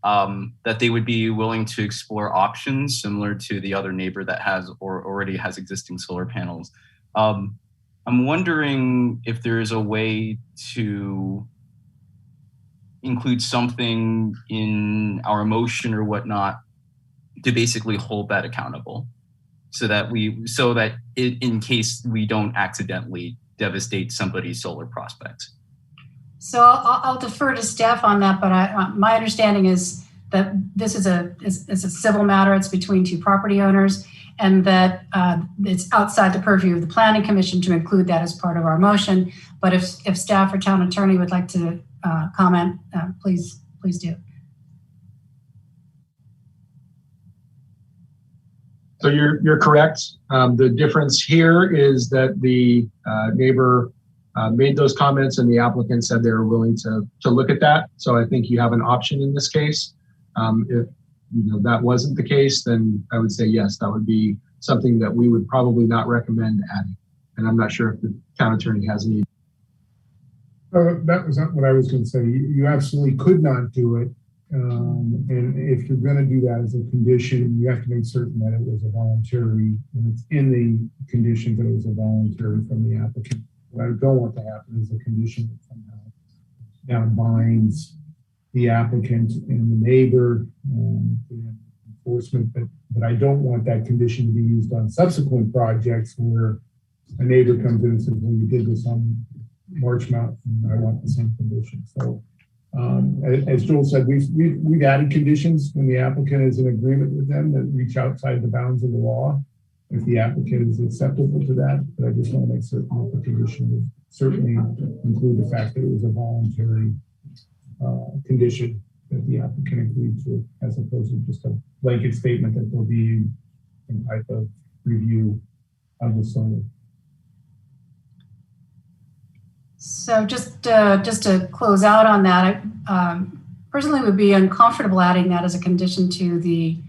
that they would be willing to explore options similar to the other neighbor that has or already has existing solar panels. I'm wondering if there is a way to include something in our motion or whatnot to basically hold that accountable, so that in case we don't accidentally devastate somebody's solar prospects. So I'll defer to staff on that, but my understanding is that this is a civil matter. It's between two property owners, and that it's outside the purview of the Planning Commission to include that as part of our motion. But if staff or town attorney would like to comment, please do. So you're correct. The difference here is that the neighbor made those comments, and the applicant said they were willing to look at that. So I think you have an option in this case. If that wasn't the case, then I would say yes, that would be something that we would probably not recommend adding. And I'm not sure if the town attorney has any. That was not what I was going to say. You absolutely could not do it. And if you're going to do that as a condition, you have to make certain that it was a voluntary, and it's in the conditions that it was a voluntary from the applicant. What I don't want to happen is a condition that somehow now binds the applicant and the neighbor enforcement, but I don't want that condition to be used on subsequent projects where a neighbor comes in and says, well, you did this on Marchmont, and I want the same condition. So as Joel said, we've added conditions when the applicant is in agreement with them that reach outside the bounds of the law, if the applicant is acceptable to that. But I just want to make certain that the condition would certainly include the fact that it was a voluntary condition that the applicant agreed to, as opposed to just a blanket statement that there'll be some type of review of the solar. So just to close out on that, I personally would be uncomfortable adding that as a condition to the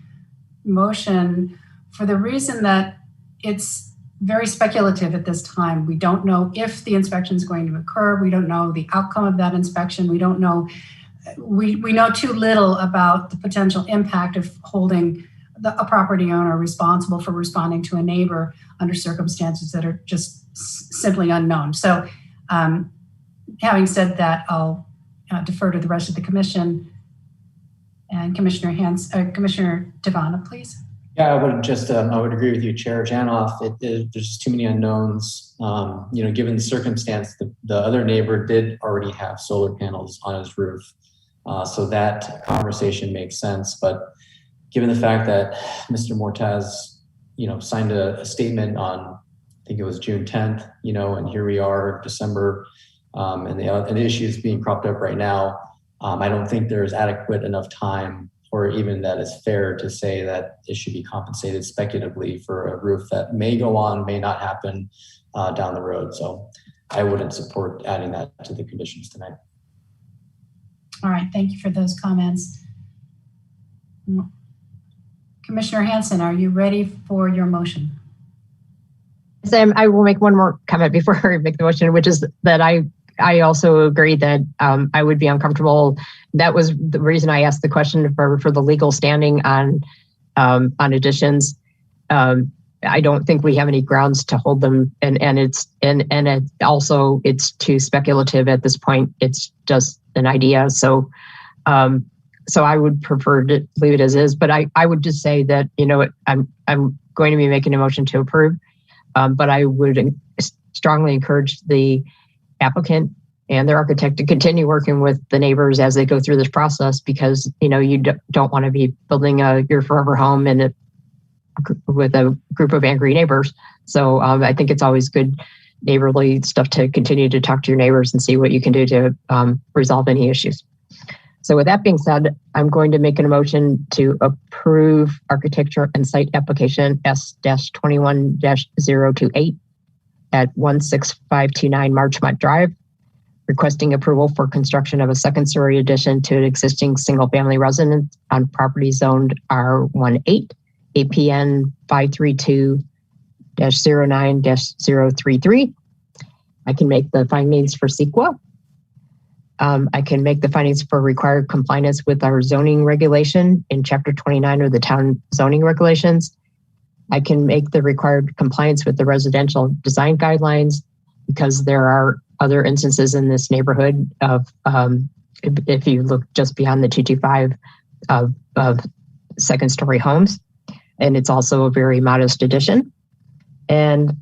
motion for the reason that it's very speculative at this time. We don't know if the inspection is going to occur. We don't know the outcome of that inspection. We don't know, we know too little about the potential impact of holding a property owner responsible for responding to a neighbor under circumstances that are just simply unknown. So having said that, I'll defer to the rest of the commission. And Commissioner Devana, please. Yeah, I would agree with you, Chair Janoff. There's just too many unknowns. Given the circumstance, the other neighbor did already have solar panels on his roof, so that conversation makes sense. But given the fact that Mr. Mortaz, signed a statement on, I think it was June 10th, and here we are, December, and the issue is being propped up right now. I don't think there's adequate enough time, or even that it's fair to say that it should be compensated speculatively for a roof that may go on, may not happen down the road. So I wouldn't support adding that to the conditions tonight. All right, thank you for those comments. Commissioner Hanson, are you ready for your motion? Sam, I will make one more comment before I make the motion, which is that I I also agree that I would be uncomfortable. That was the reason I asked the question for the legal standing on additions. I don't think we have any grounds to hold them, and it's too speculative at this point. It's just an idea. So I would prefer to leave it as is. But I would just say that I'm going to be making a motion to approve, but I would strongly encourage the applicant and their architect to continue working with the neighbors as they go through this process, because you don't want to be building your forever home with a group of angry neighbors. So I think it's always good neighborly stuff to continue to talk to your neighbors and see what you can do to resolve any issues. So with that being said, I'm going to make a motion to approve architecture and site application S-21-028 at 16529 Marchmont Drive, requesting approval for construction of a second-story addition to an existing single-family residence on property zoned R18, APN 532-09-033. I can make the findings for CEQA. I can make the findings for required compliance with our zoning regulation in Chapter 29 of the town zoning regulations. I can make the required compliance with the residential design guidelines, because there are other instances in this neighborhood of, if you look just beyond the 225 of second-story homes. And it's also a very modest addition. And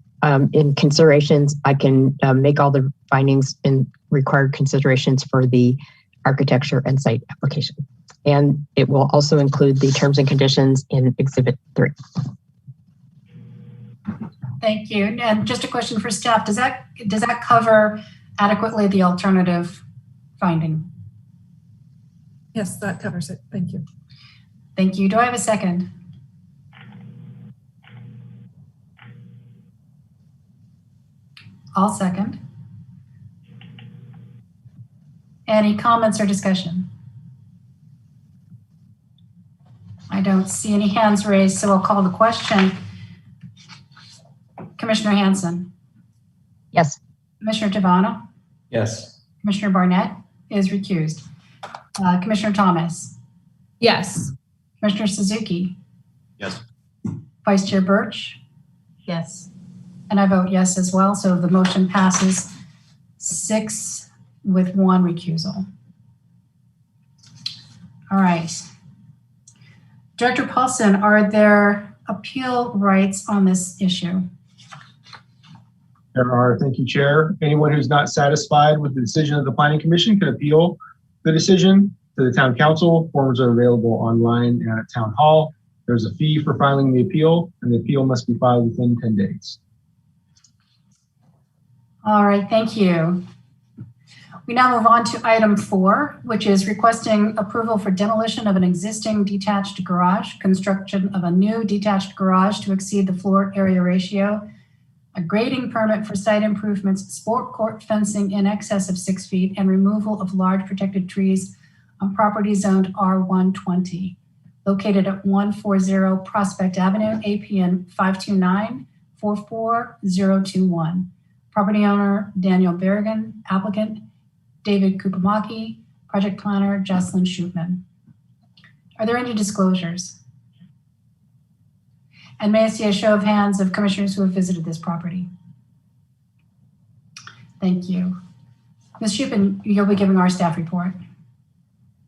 in considerations, I can make all the findings and required considerations for the architecture and site application. And it will also include the terms and conditions in Exhibit 3. Thank you. And just a question for staff: does that cover adequately the alternative finding? Yes, that covers it. Thank you. Thank you. Do I have a second? I'll second. Any comments or discussion? I don't see any hands raised, so I'll call the question. Commissioner Hanson? Yes. Commissioner Tabano? Yes. Commissioner Barnett is recused. Commissioner Thomas? Yes. Commissioner Suzuki? Yes. Vice Chair Birch? Yes. And I vote yes as well. So the motion passes 6 with 1 recusal. All right. Director Paulson, are there appeal rights on this issue? There are. Thank you, Chair. Anyone who's not satisfied with the decision of the Planning Commission can appeal the decision to the Town Council. Forms are available online and at Town Hall. There's a fee for filing the appeal, and the appeal must be filed within 10 days. All right, thank you. We now move on to item 4, which is requesting approval for demolition of an existing detached garage, construction of a new detached garage to exceed the floor area ratio, a grading permit for site improvements, sport court fencing in excess of 6 feet, and removal of large protected trees on property zoned R120, located at 140 Prospect Avenue, APN 529-44021. Property owner, Daniel Berrigan. Applicant, David Kupamaki. Project planner, Jocelyn Schutman. Are there any disclosures? And may I see a show of hands of commissioners who have visited this property? Thank you. Ms. Schutman, you'll be giving our staff report.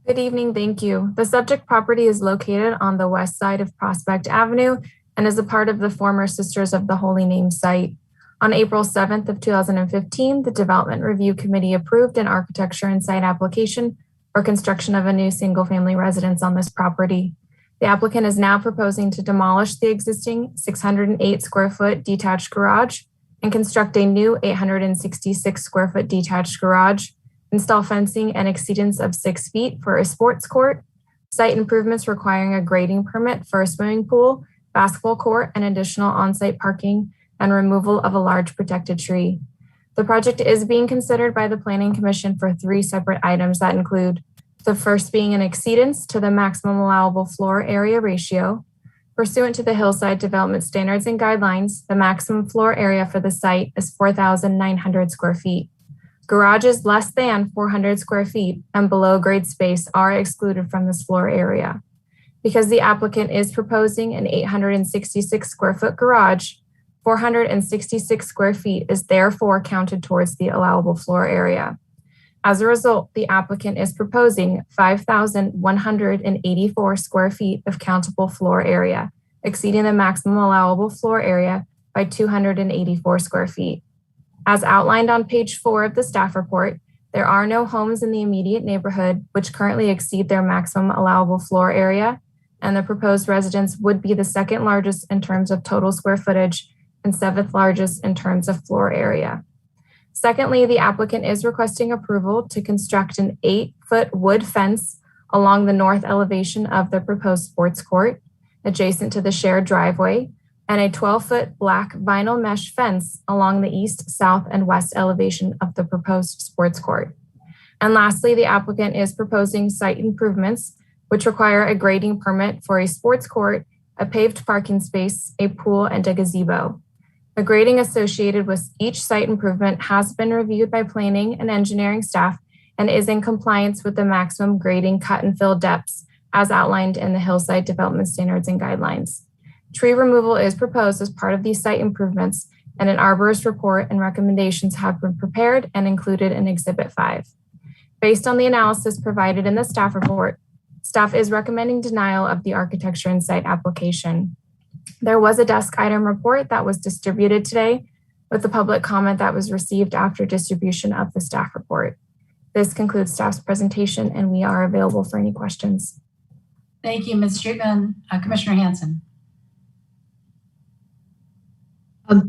Good evening, thank you. The subject property is located on the west side of Prospect Avenue and is a part of the former Sisters of the Holy Name site. On April 7th of 2015, the Development Review Committee approved an architecture and site application for construction of a new single-family residence on this property. The applicant is now proposing to demolish the existing 608 square foot detached garage and construct a new 866 square foot detached garage, install fencing and exceedance of 6 feet for a sports court, site improvements requiring a grading permit for a swimming pool, basketball court, and additional on-site parking, and removal of a large protected tree. The project is being considered by the Planning Commission for 3 separate items that include the first being an exceedance to the maximum allowable floor area ratio. Pursuant to the Hillside Development Standards and Guidelines, the maximum floor area for the site is 4,900 square feet. Garages less than 400 square feet and below grade space are excluded from this floor area. Because the applicant is proposing an 866 square foot garage, 466 square feet is therefore counted towards the allowable floor area. As a result, the applicant is proposing 5,184 square feet of countable floor area, exceeding the maximum allowable floor area by 284 square feet. As outlined on page 4 of the staff report, there are no homes in the immediate neighborhood which currently exceed their maximum allowable floor area, and the proposed residence would be the second largest in terms of total square footage and 7th largest in terms of floor area. Secondly, the applicant is requesting approval to construct an 8-foot wood fence along the north elevation of the proposed sports court, adjacent to the shared driveway, and a 12-foot black vinyl mesh fence along the east, south, and west elevation of the proposed sports court. And lastly, the applicant is proposing site improvements which require a grading permit for a sports court, a paved parking space, a pool, and a gazebo. The grading associated with each site improvement has been reviewed by planning and engineering staff and is in compliance with the maximum grading cut and fill depths as outlined in the Hillside Development Standards and Guidelines. Tree removal is proposed as part of these site improvements, and an arborist report and recommendations have been prepared and included in Exhibit 5. Based on the analysis provided in the staff report, staff is recommending denial of the architecture and site application. There was a desk item report that was distributed today with the public comment that was received after distribution of the staff report. This concludes staff's presentation, and we are available for any questions. Thank you, Ms. Streetman. Commissioner Hanson.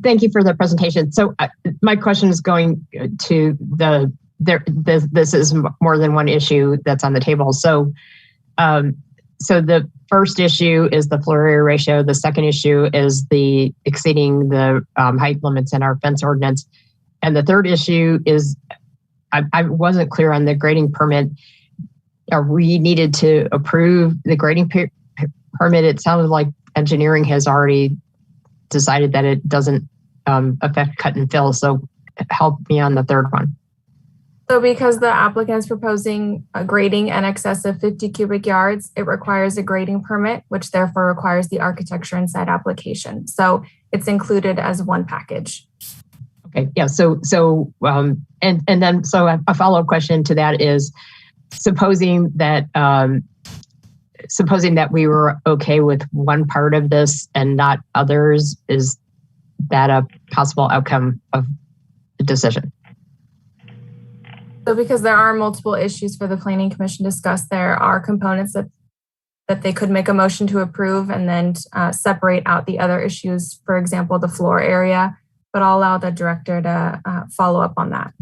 Thank you for the presentation. So my question is going to this is more than one issue that's on the table. So the first issue is the floor area ratio. The second issue is the exceeding the height limits in our fence ordinance. And the third issue is, I wasn't clear on the grading permit. Are we needed to approve the grading permit? It sounded like engineering has already decided that it doesn't affect cut and fill. So help me on the third one. So because the applicant is proposing a grading in excess of 50 cubic yards, it requires a grading permit, which therefore requires the architecture and site application. So it's included as one package. Okay, yeah, so a follow-up question to that is, supposing that we were okay with one part of this and not others, is that a possible outcome of the decision? So because there are multiple issues for the Planning Commission to discuss, there are components that they could make a motion to approve and then separate out the other issues, for example, the floor area, but I'll allow the director to follow up on that.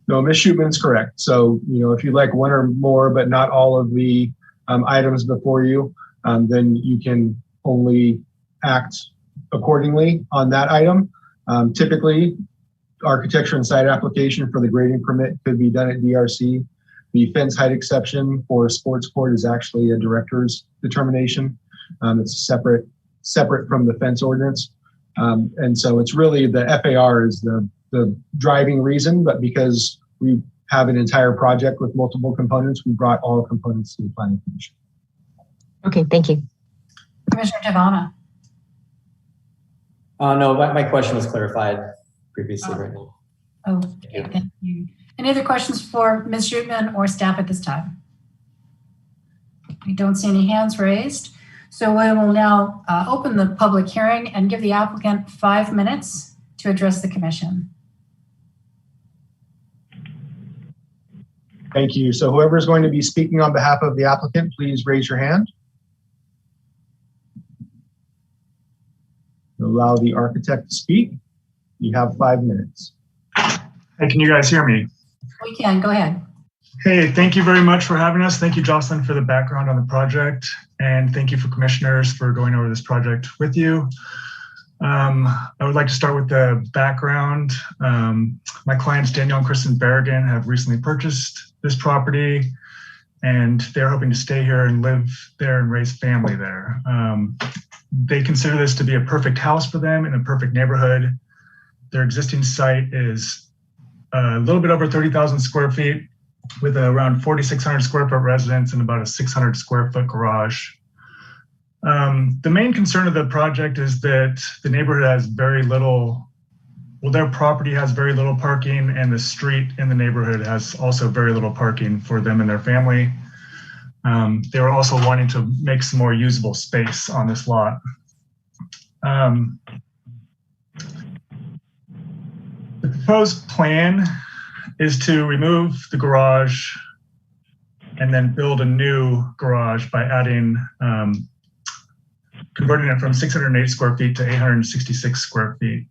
No, Ms. Shootman's correct. So, if you like one or more, but not all of the items before you, then you can only act accordingly on that item. Typically, architecture and site application for the grading permit could be done at DRC. The fence height exception for sports court is actually a director's determination. It's separate from the fence ordinance. And so it's really the FAR is the driving reason, but because we have an entire project with multiple components, we brought all components to the Planning Commission. Okay, thank you. Commissioner Tavana. No, my question was clarified previously. Right now. Oh, thank you. Any other questions for Ms. Shootman or staff at this time? We don't see any hands raised. So we will now open the public hearing and give the applicant 5 minutes to address the commission. Thank you. So whoever is going to be speaking on behalf of the applicant, please raise your hand. Allow the architect to speak. You have 5 minutes. Hey, can you guys hear me? We can, go ahead. Hey, thank you very much for having us. Thank you, Jocelyn, for the background on the project. And thank you for commissioners for going over this project with you. I would like to start with the background. My clients, Daniel and Kristen Berrigan, have recently purchased this property and they're hoping to stay here and live there and raise family there. They consider this to be a perfect house for them in a perfect neighborhood. Their existing site is a little bit over 30,000 square feet with around 4,600 square foot residence and about a 600 square foot garage. The main concern of the project is that the neighborhood has very little, well, their property has very little parking, and the street in the neighborhood has also very little parking for them and their family. They were also wanting to make some more usable space on this lot. The proposed plan is to remove the garage and then build a new garage by adding, converting it from 608 square feet to 866 square feet.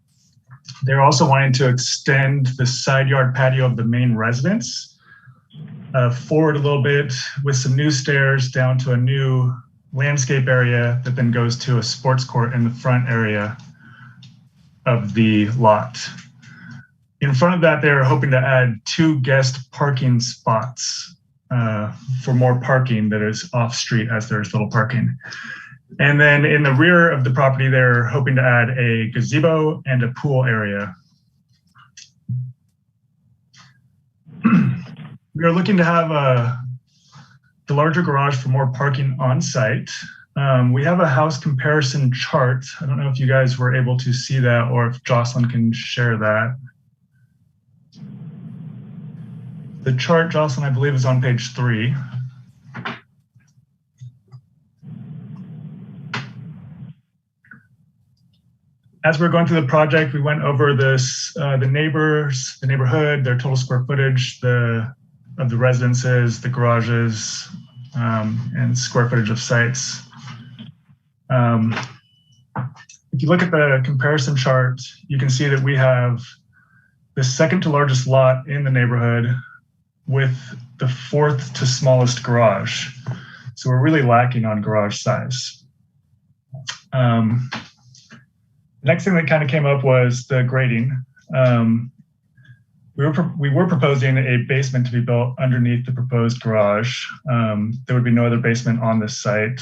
They're also wanting to extend the side yard patio of the main residence forward a little bit with some new stairs down to a new landscape area that then goes to a sports court in the front area of the lot. In front of that, they're hoping to add 2 guest parking spots for more parking that is off street, as there's little parking. And then in the rear of the property, they're hoping to add a gazebo and a pool area. We are looking to have the larger garage for more parking on site. We have a house comparison chart. I don't know if you guys were able to see that or if Jocelyn can share that. The chart, Jocelyn, I believe, is on page 3. As we're going through the project, we went over this, the neighbors, the neighborhood, their total square footage, of the residences, the garages, and square footage of sites. If you look at the comparison chart, you can see that we have the second to largest lot in the neighborhood with the 4th to smallest garage. So we're really lacking on garage size. Next thing that kind of came up was the grading. We were proposing a basement to be built underneath the proposed garage. There would be no other basement on this site.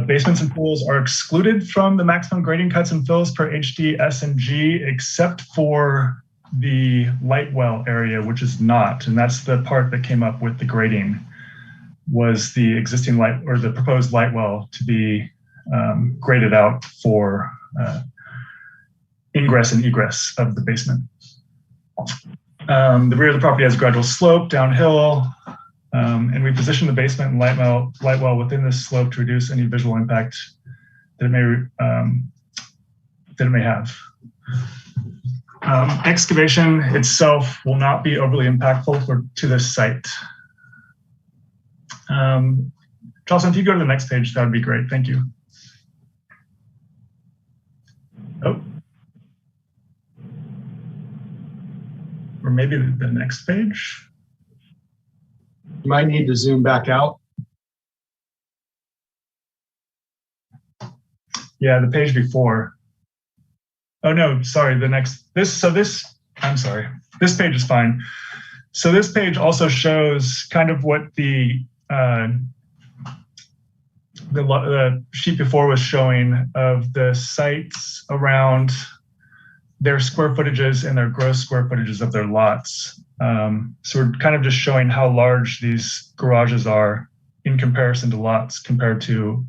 Basements and pools are excluded from the maximum grading cuts and fills per HD S&G, except for the light well area, which is not. And that's the part that came up with the grading, was the existing light or the proposed light well to be graded out for ingress and egress of the basement. The rear of the property has a gradual slope downhill, and we position the basement and light well within this slope to reduce any visual impact that it may have. Excavation itself will not be overly impactful to this site. Jocelyn, if you go to the next page, that would be great. Thank you. Oh. Or maybe the next page. You might need to zoom back out. Yeah, the page before. Oh no, sorry, the next, I'm sorry, this page is fine. So this page also shows kind of what the sheet before was showing of the sites around their square footages and their gross square footages of their lots. So we're kind of just showing how large these garages are in comparison to lots compared to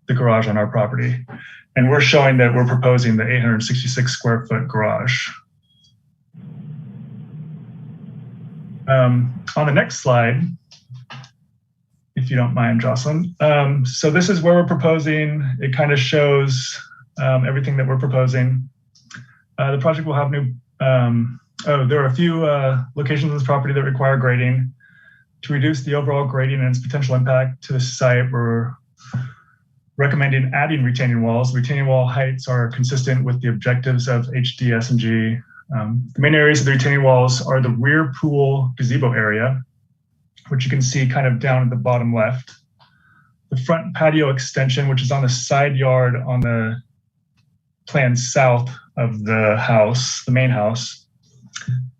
the garage on our property. And we're showing that we're proposing the 866 square foot garage. On the next slide, if you don't mind, Jocelyn. So this is where we're proposing. It kind of shows everything that we're proposing. The project will have new, there are a few locations on this property that require grading. To reduce the overall grading and its potential impact to the site, we're recommending adding retaining walls. Retaining wall heights are consistent with the objectives of HDS&G. The main areas of the retaining walls are the rear pool gazebo area, which you can see kind of down at the bottom left. The front patio extension, which is on the side yard on the plan south of the house, the main house.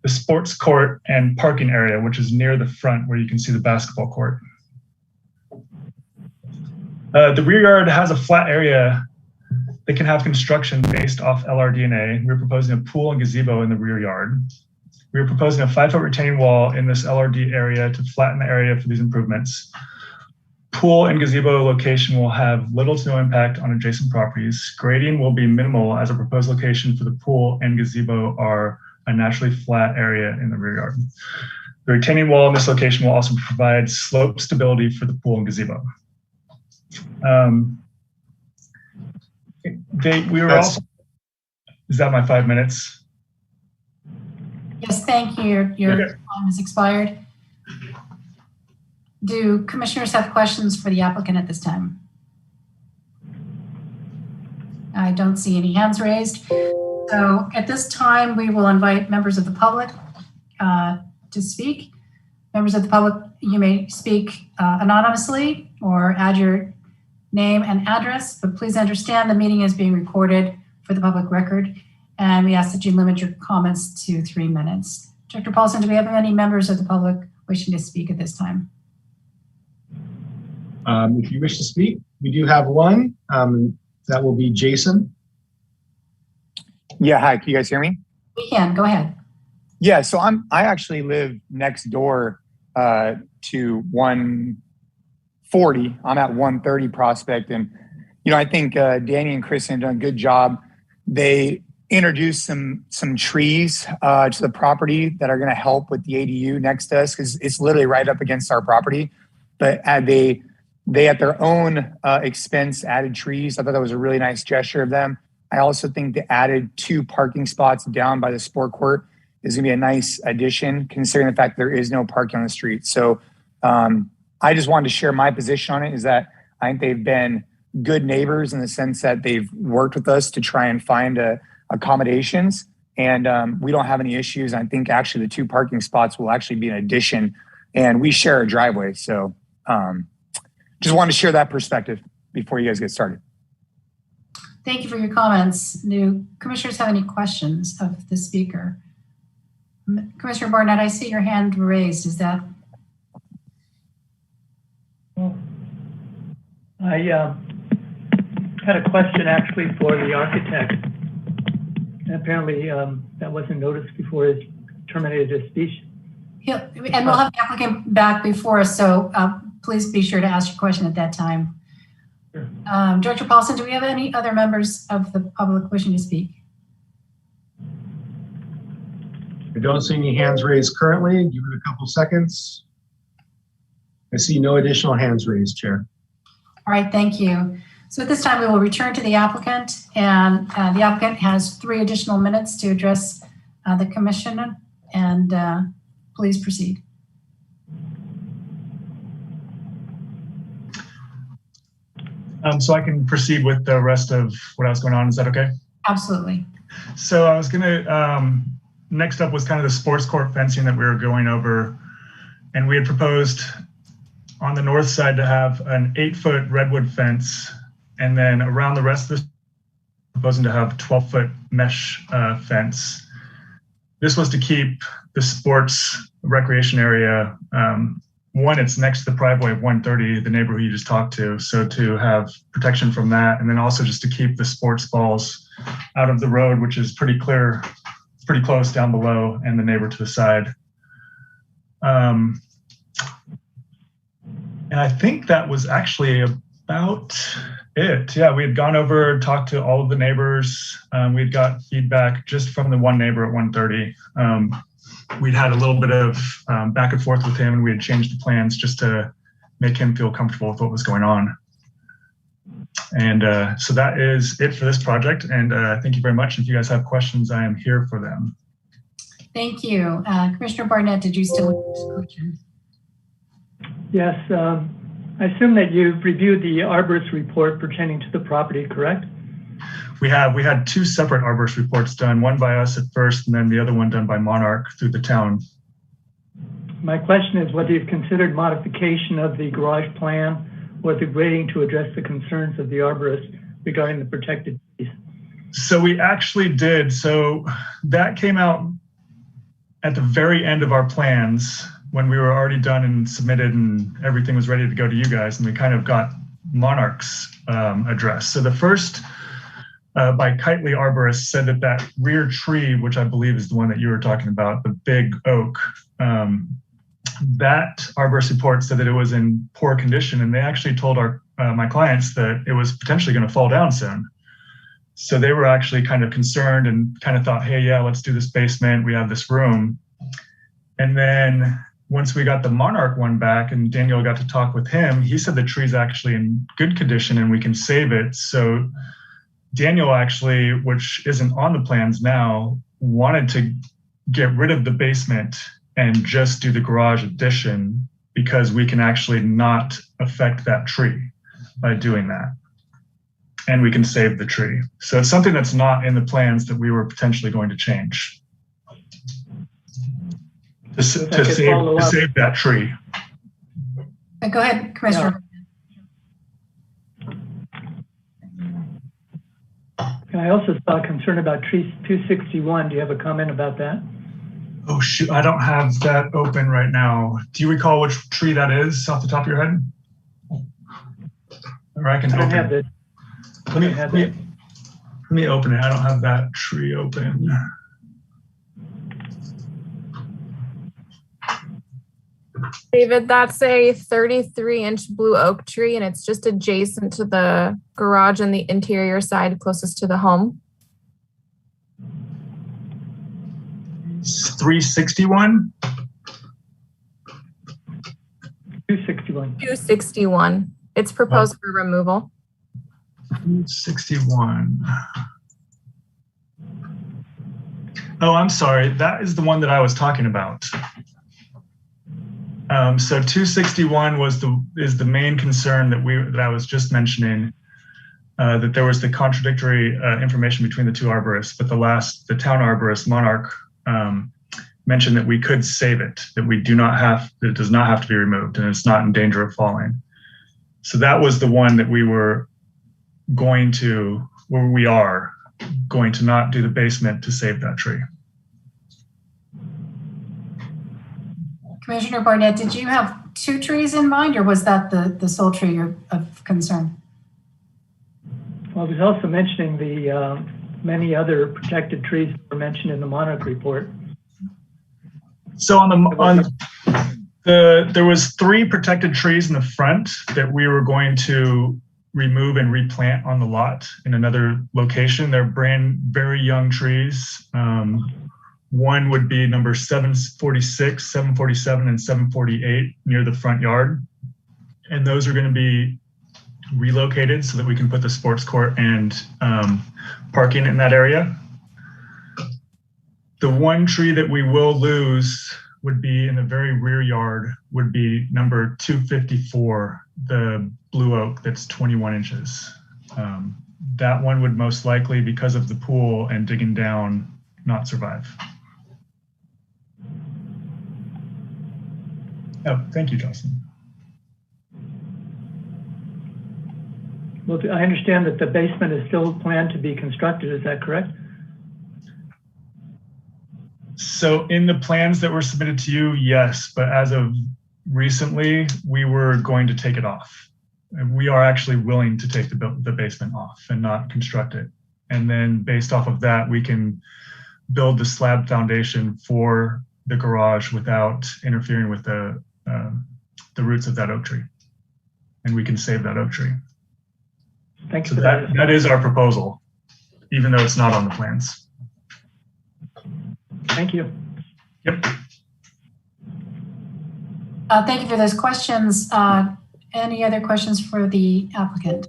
The sports court and parking area, which is near the front where you can see the basketball court. The rear yard has a flat area they can have construction based off LRDNA. We're proposing a pool and gazebo in the rear yard. We're proposing a 5-foot retaining wall in this LRD area to flatten the area for these improvements. Pool and gazebo location will have little to no impact on adjacent properties. Grading will be minimal as a proposed location for the pool and gazebo are a naturally flat area in the rear yard. The retaining wall in this location will also provide slope stability for the pool and gazebo. We were also, is that my 5 minutes? Yes, thank you. Your time has expired. Do commissioners have questions for the applicant at this time? I don't see any hands raised. So at this time, we will invite members of the public to speak. Members of the public, you may speak anonymously or add your name and address, but please understand the meeting is being recorded for the public record, and we ask that you limit your comments to 3 minutes. Director Paulson, do we have any members of the public wishing to speak at this time? If you wish to speak, we do have one. That will be Jason. Yeah, hi, can you guys hear me? We can, go ahead. Yeah, so I actually live next door to 140. I'm at 130 Prospect, and I think Danny and Chris have done a good job. They introduced some trees to the property that are going to help with the ADU next to us because it's literally right up against our property. But they at their own expense added trees. I thought that was a really nice gesture of them. I also think the added 2 parking spots down by the sport court is going to be a nice addition considering the fact there is no parking on the street. So I just wanted to share my position on it is that I think they've been good neighbors in the sense that they've worked with us to try and find accommodations, and we don't have any issues. I think actually the 2 parking spots will actually be an addition, and we share a driveway. So just wanted to share that perspective before you guys get started. Thank you for your comments. Do commissioners have any questions of the speaker? Commissioner Barnett, I see your hand raised. Is that? I had a question actually for the architect. And apparently that wasn't noticed before he terminated his speech. Yeah, and we'll have the applicant back before us, so please be sure to ask your question at that time. Sure. Director Paulson, do we have any other members of the public wishing to speak? I don't see any hands raised currently. Give it a couple seconds. I see no additional hands raised, Chair. All right, thank you. So at this time, we will return to the applicant, and the applicant has 3 additional minutes to address the commission, and please proceed. So I can proceed with the rest of what else going on. Is that okay? Absolutely. So I was going to, next up was kind of the sports court fencing that we were going over. And we had proposed on the north side to have an 8-foot redwood fence. And then around the rest of this, proposing to have 12-foot mesh fence. This was to keep the sports recreation area. One, it's next to the private way of 130, the neighborhood you just talked to. So to have protection from that, and then also just to keep the sports balls out of the road, which is pretty clear, pretty close down below, and the neighbor to the side. And I think that was actually about it. Yeah, we had gone over, talked to all of the neighbors. We'd got feedback just from the one neighbor at 130. We'd had a little bit of back and forth with him, and we had changed the plans just to make him feel comfortable with what was going on. And so that is it for this project. And thank you very much. If you guys have questions, I am here for them. Thank you. Commissioner Barnett, did you still have this question? Yes. I assume that you've reviewed the arborist report pertaining to the property, correct? We had 2 separate arborist reports done, one by us at first, and then the other one done by Monarch through the town. My question is whether you've considered modification of the garage plan or the grading to address the concerns of the arborist regarding the protected trees. So we actually did. So that came out at the very end of our plans when we were already done and submitted and everything was ready to go to you guys, and we kind of got Monarch's address. So the first by Kitely Arborist said that that rear tree, which I believe is the one that you were talking about, the big oak, that arborist report said that it was in poor condition, and they actually told my clients that it was potentially going to fall down soon. So they were actually kind of concerned and kind of thought, hey, yeah, let's do this basement. We have this room. And then once we got the Monarch one back and Daniel got to talk with him, he said the tree's actually in good condition and we can save it. So Daniel actually, which isn't on the plans now, wanted to get rid of the basement and just do the garage addition because we can actually not affect that tree by doing that. And we can save the tree. So it's something that's not in the plans that we were potentially going to change to save that tree. Go ahead, Commissioner. I also saw concern about tree 261. Do you have a comment about that? Oh shoot, I don't have that open right now. Do you recall which tree that is off the top of your head? Or I can open it. Let me open it. I don't have that tree open. David, that's a 33-inch blue oak tree, and it's just adjacent to the garage on the interior side closest to the home. 361? 261. 261. It's proposed for removal. 61. Oh, I'm sorry. That is the one that I was talking about. So 261 is the main concern that I was just mentioning, that there was the contradictory information between the two arborists, but the town arborist, Monarch, mentioned that we could save it, that it does not have to be removed and it's not in danger of falling. So that was the one that we are going to not do the basement to save that tree. Commissioner Barnett, did you have two trees in mind, or was that the sole tree of concern? Well, I was also mentioning the many other protected trees that were mentioned in the Monarch report. So there was 3 protected trees in the front that we were going to remove and replant on the lot in another location. They're very young trees. One would be number 746, 747, and 748 near the front yard. And those are going to be relocated so that we can put the sports court and parking in that area. The one tree that we will lose would be in the very rear yard, would be number 254, the blue oak that's 21 inches. That one would most likely, because of the pool and digging down, not survive. Oh, thank you, Jocelyn. Well, I understand that the basement is still planned to be constructed. Is that correct? So in the plans that were submitted to you, yes, but as of recently, we were going to take it off. And we are actually willing to take the basement off and not construct it. And then based off of that, we can build the slab foundation for the garage without interfering with the roots of that oak tree. And we can save that oak tree. Thanks. So that is our proposal, even though it's not on the plans. Thank you. Yep. Thank you for those questions. Any other questions for the applicant?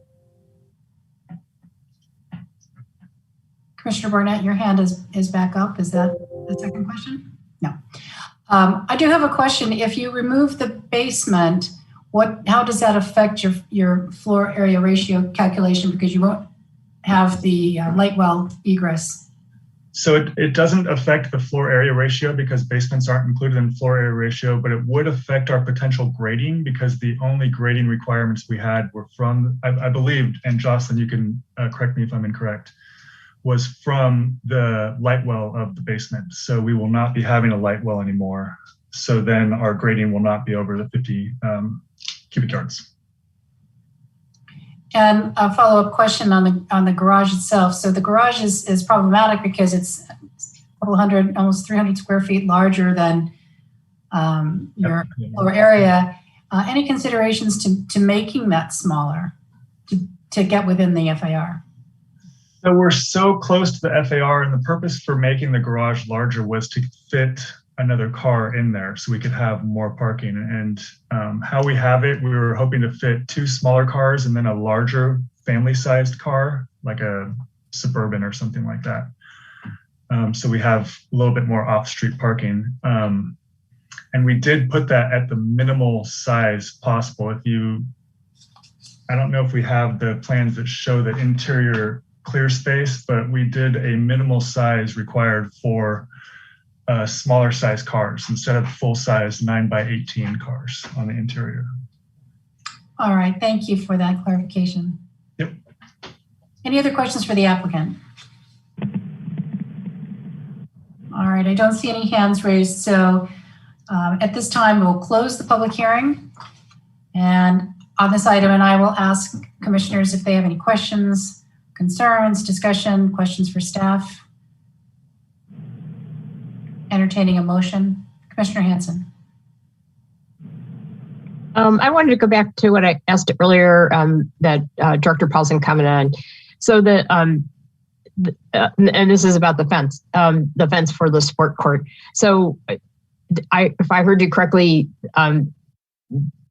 Commissioner Barnett, your hand is back up. Is that the second question? No. I do have a question. If you remove the basement, how does that affect your floor area ratio calculation, because you won't have the light well egress? So it doesn't affect the floor area ratio because basements aren't included in floor area ratio, but it would affect our potential grading because the only grading requirements we had were from, I believe, and Jocelyn, you can correct me if I'm incorrect, was from the light well of the basement. So we will not be having a light well anymore. So then our grading will not be over the 50 cubic yards. And a follow-up question on the garage itself. So the garage is problematic because it's a couple hundred, almost 300 square feet larger than your lower area. Any considerations to making that smaller to get within the FAR? So we're so close to the FAR, and the purpose for making the garage larger was to fit another car in there so we could have more parking. And how we have it, we were hoping to fit 2 smaller cars and then a larger family-sized car, like a Suburban or something like that. So we have a little bit more off-street parking. And we did put that at the minimal size possible. I don't know if we have the plans that show the interior clear space, but we did a minimal size required for smaller size cars instead of full size 9x18 cars on the interior. All right, thank you for that clarification. Yep. Any other questions for the applicant? All right, I don't see any hands raised. So at this time, we'll close the public hearing. And on this item, and I will ask commissioners if they have any questions, concerns, discussion, questions for staff. Entertaining a motion. Commissioner Hanson. I wanted to go back to what I asked earlier that Director Paulson commented on. So and this is about the fence for the sport court. So if I heard you correctly,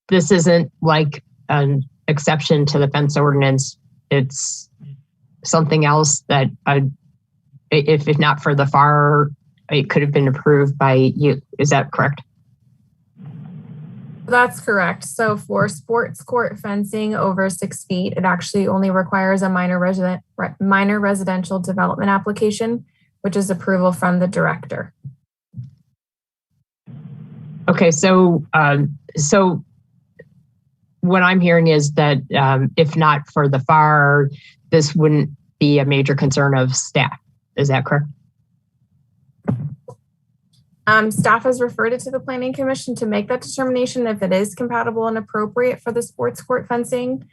this isn't like an exception to the fence ordinance. It's something else that if not for the FAR, it could have been approved by you. Is that correct? That's correct. So for sports court fencing over 6 feet, it actually only requires a minor residential development application, which is approval from the director. Okay, so what I'm hearing is that if not for the FAR, this wouldn't be a major concern of staff. Is that correct? Staff has referred it to the Planning Commission to make that determination if it is compatible and appropriate for the sports court fencing.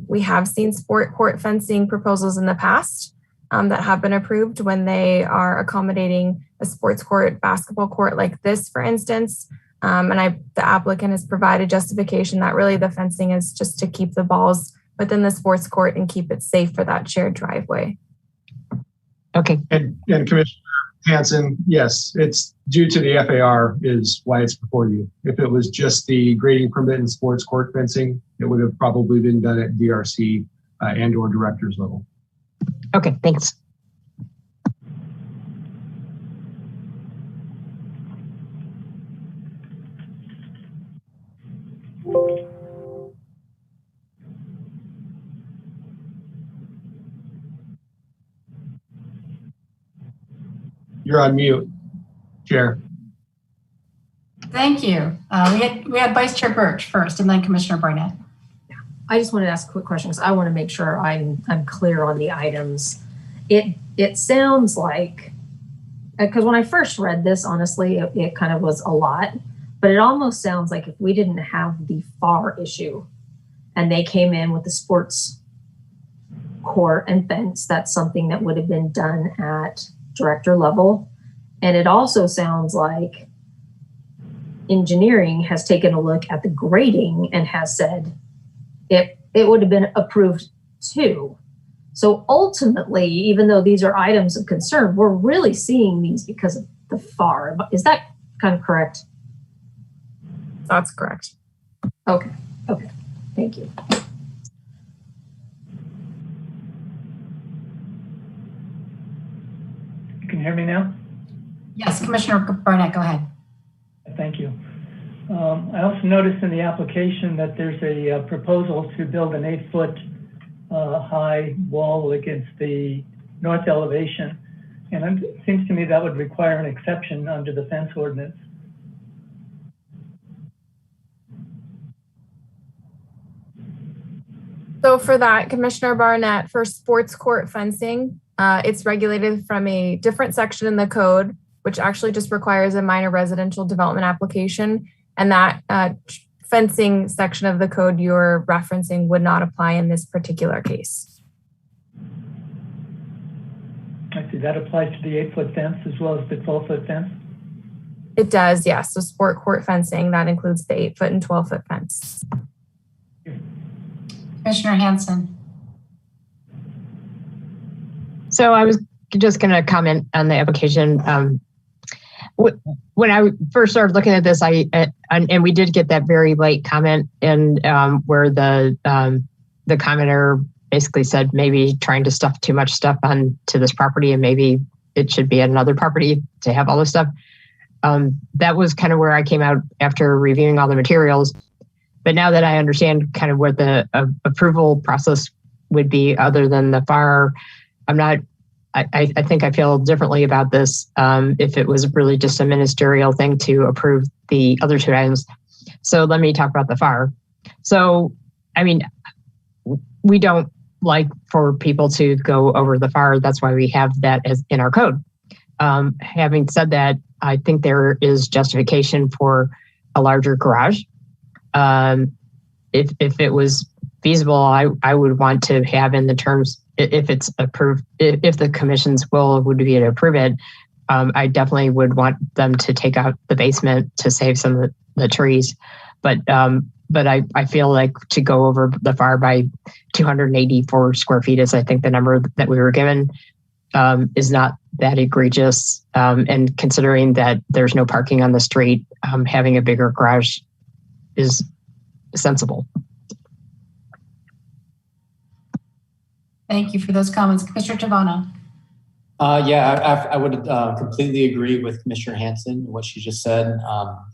We have seen sport court fencing proposals in the past that have been approved when they are accommodating a sports court, basketball court like this, for instance. The applicant has provided justification that really the fencing is just to keep the balls within the sports court and keep it safe for that shared driveway. Okay. And Commissioner Hanson, yes, it's due to the FAR is why it's before you. If it was just the grading permit and sports court fencing, it would have probably been done at DRC and or director's level. Okay, thanks. You're on mute, Chair. Thank you. We had Vice Chair Birch first and then Commissioner Barnett. I just wanted to ask a quick question because I want to make sure I'm clear on the items. It sounds like, because when I first read this, honestly, it kind of was a lot, but it almost sounds like if we didn't have the FAR issue and they came in with the sports court and fence, that's something that would have been done at director level. And it also sounds like engineering has taken a look at the grading and has said it would have been approved too. So ultimately, even though these are items of concern, we're really seeing these because of the FAR. Is that kind of correct? That's correct. Okay. Thank you. Can you hear me now? Yes, Commissioner Barnett, go ahead. Thank you. I also noticed in the application that there's a proposal to build an 8-foot high wall against the north elevation. And it seems to me that would require an exception under the fence ordinance. So for that, Commissioner Barnett, for sports court fencing, it's regulated from a different section in the code, which actually just requires a minor residential development application. And that fencing section of the code you're referencing would not apply in this particular case. I see that applies to the 8-foot fence as well as the 12-foot fence. It does, yes. So sport court fencing, that includes the 8-foot and 12-foot fence. Commissioner Hanson. So I was just going to comment on the application. When I first started looking at this, and we did get that very late comment, and where the commenter basically said maybe trying to stuff too much stuff onto this property, and maybe it should be another property to have all this stuff. That was kind of where I came out after reviewing all the materials. But now that I understand kind of what the approval process would be, other than the fire, I think I feel differently about this if it was really just a ministerial thing to approve the other two items. So let me talk about the fire. So, I mean, we don't like for people to go over the fire. That's why we have that as in our code. Having said that, I think there is justification for a larger garage. If it was feasible, I would want to have in the terms, if it's approved, if the commission's will would be to approve it, I definitely would want them to take out the basement to save some of the trees. But I feel like to go over the fire by 284 square feet is, I think, the number that we were given is not that egregious. And considering that there's no parking on the street, having a bigger garage is sensible. Thank you for those comments. Commissioner Tavano. I would completely agree with Commissioner Hanson and what she just said.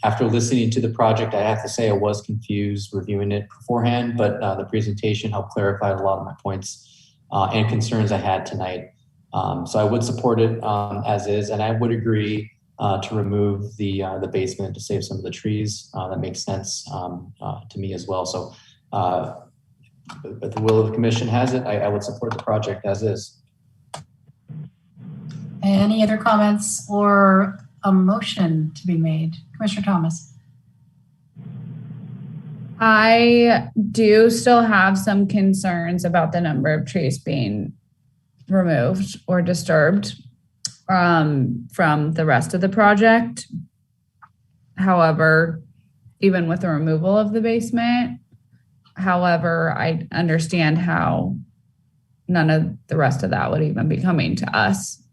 After listening to the project, I have to say I was confused reviewing it beforehand, but the presentation helped clarify a lot of my points and concerns I had tonight. So I would support it as is, and I would agree to remove the basement to save some of the trees. That makes sense to me as well. So if the will of the commission has it, I would support the project as is. Any other comments or a motion to be made? Commissioner Thomas. I do still have some concerns about the number of trees being removed or disturbed from the rest of the project. However, even with the removal of the basement, however, I understand how none of the rest of that would even be coming to us.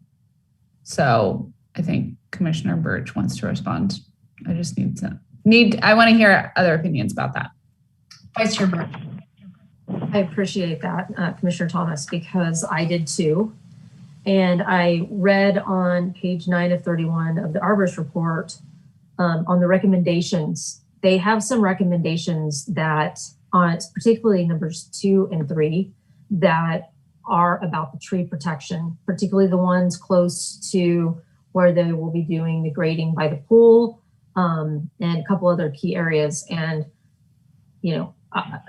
So I think Commissioner Birch wants to respond. I just I want to hear other opinions about that. Vice Chair Birch. I appreciate that, Commissioner Thomas, because I did too. And I read on page 9 of 31 of the Arborist report on the recommendations. They have some recommendations that on particularly numbers 2 and 3 that are about the tree protection, particularly the ones close to where they will be doing the grading by the pool and a couple other key areas. And,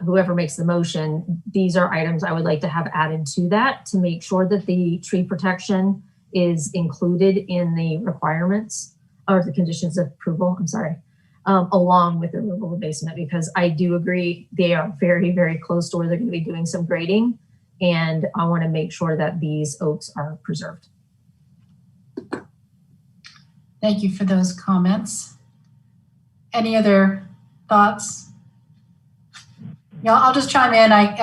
whoever makes the motion, these are items I would like to have added to that to make sure that the tree protection is included in the requirements or the conditions of approval, along with the removal of the basement, because I do agree they are very, very close to where they're going to be doing some grading. And I want to make sure that these oaks are preserved. Thank you for those comments. Any other thoughts? I'll just chime in. I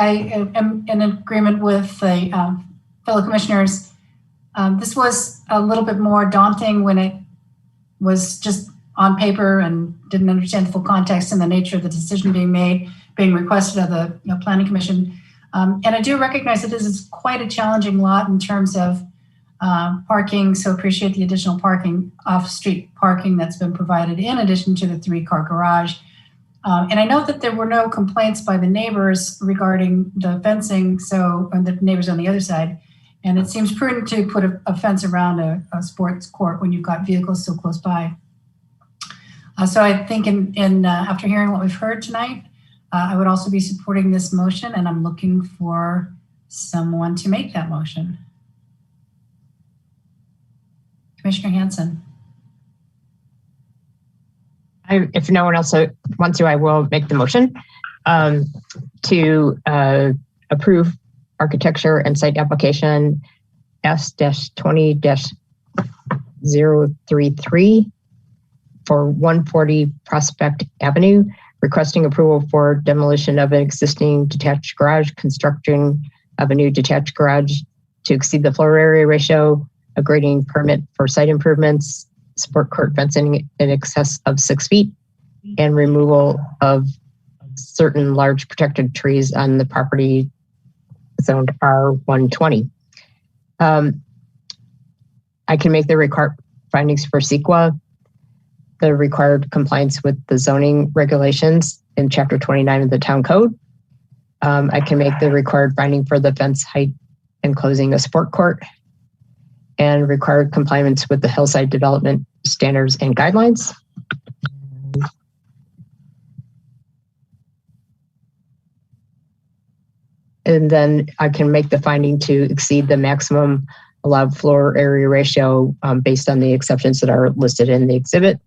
am in agreement with the fellow commissioners. This was a little bit more daunting when it was just on paper and didn't understand the full context and the nature of the decision being requested of the Planning Commission. And I do recognize that this is quite a challenging lot in terms of parking, so appreciate the additional parking, off-street parking that's been provided in addition to the 3-car garage. And I know that there were no complaints by the neighbors regarding the fencing, and the neighbors on the other side. And it seems prudent to put a fence around a sports court when you've got vehicles so close by. So I think after hearing what we've heard tonight, I would also be supporting this motion, and I'm looking for someone to make that motion. Commissioner Hanson. If no one else wants to, I will make the motion to approve architecture and site application S-20-033 for 140 Prospect Avenue, requesting approval for demolition of an existing detached garage, construction of a new detached garage to exceed the floor area ratio, a grading permit for site improvements, sport court fencing in excess of 6 feet, and removal of certain large protected trees on the property zoned R120. I can make the required findings for CEQA, the required compliance with the zoning regulations in Chapter 29 of the Town Code. I can make the required finding for the fence height enclosing a sport court, and required compliance with the hillside development standards and guidelines. And then I can make the finding to exceed the maximum allowed floor area ratio based on the exceptions that are listed in the exhibit.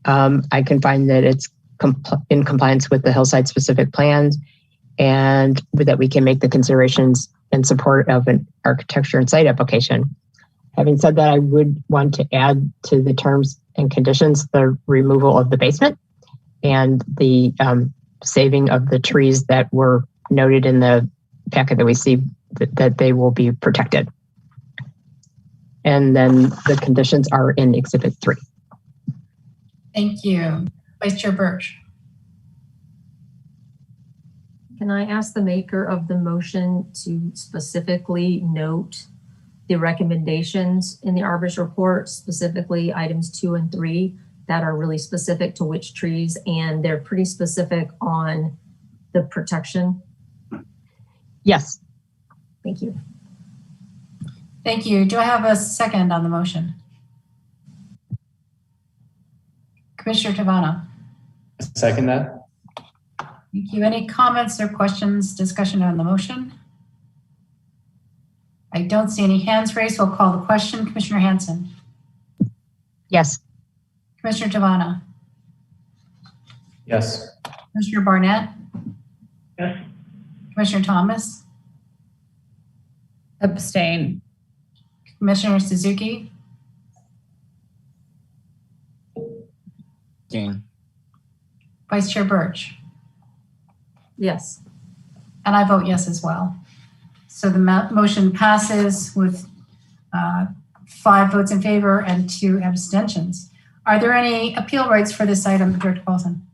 I can find that it's in compliance with the hillside specific plans, and that we can make the considerations in support of an architecture and site application. Having said that, I would want to add to the terms and conditions the removal of the basement and the saving of the trees that were noted in the packet that we see that they will be protected. And then the conditions are in Exhibit 3. Thank you. Vice Chair Birch. Can I ask the maker of the motion to specifically note the recommendations in the Arborist report, specifically items 2 and 3 that are really specific to which trees, and they're pretty specific on the protection? Yes. Thank you. Thank you. Do I have a second on the motion? Commissioner Tavana. Second that. Thank you. Any comments or questions, discussion on the motion? I don't see any hands raised. We'll call the question. Commissioner Hanson. Yes. Commissioner Tavana. Yes. Commissioner Barnett. Yes. Commissioner Thomas. Abstain. Commissioner Suzuki. Gain. Vice Chair Birch. Yes. And I vote yes as well. So the motion passes with 5 votes in favor and 2 abstentions. Are there any appeal rights for this item, Director Paulson?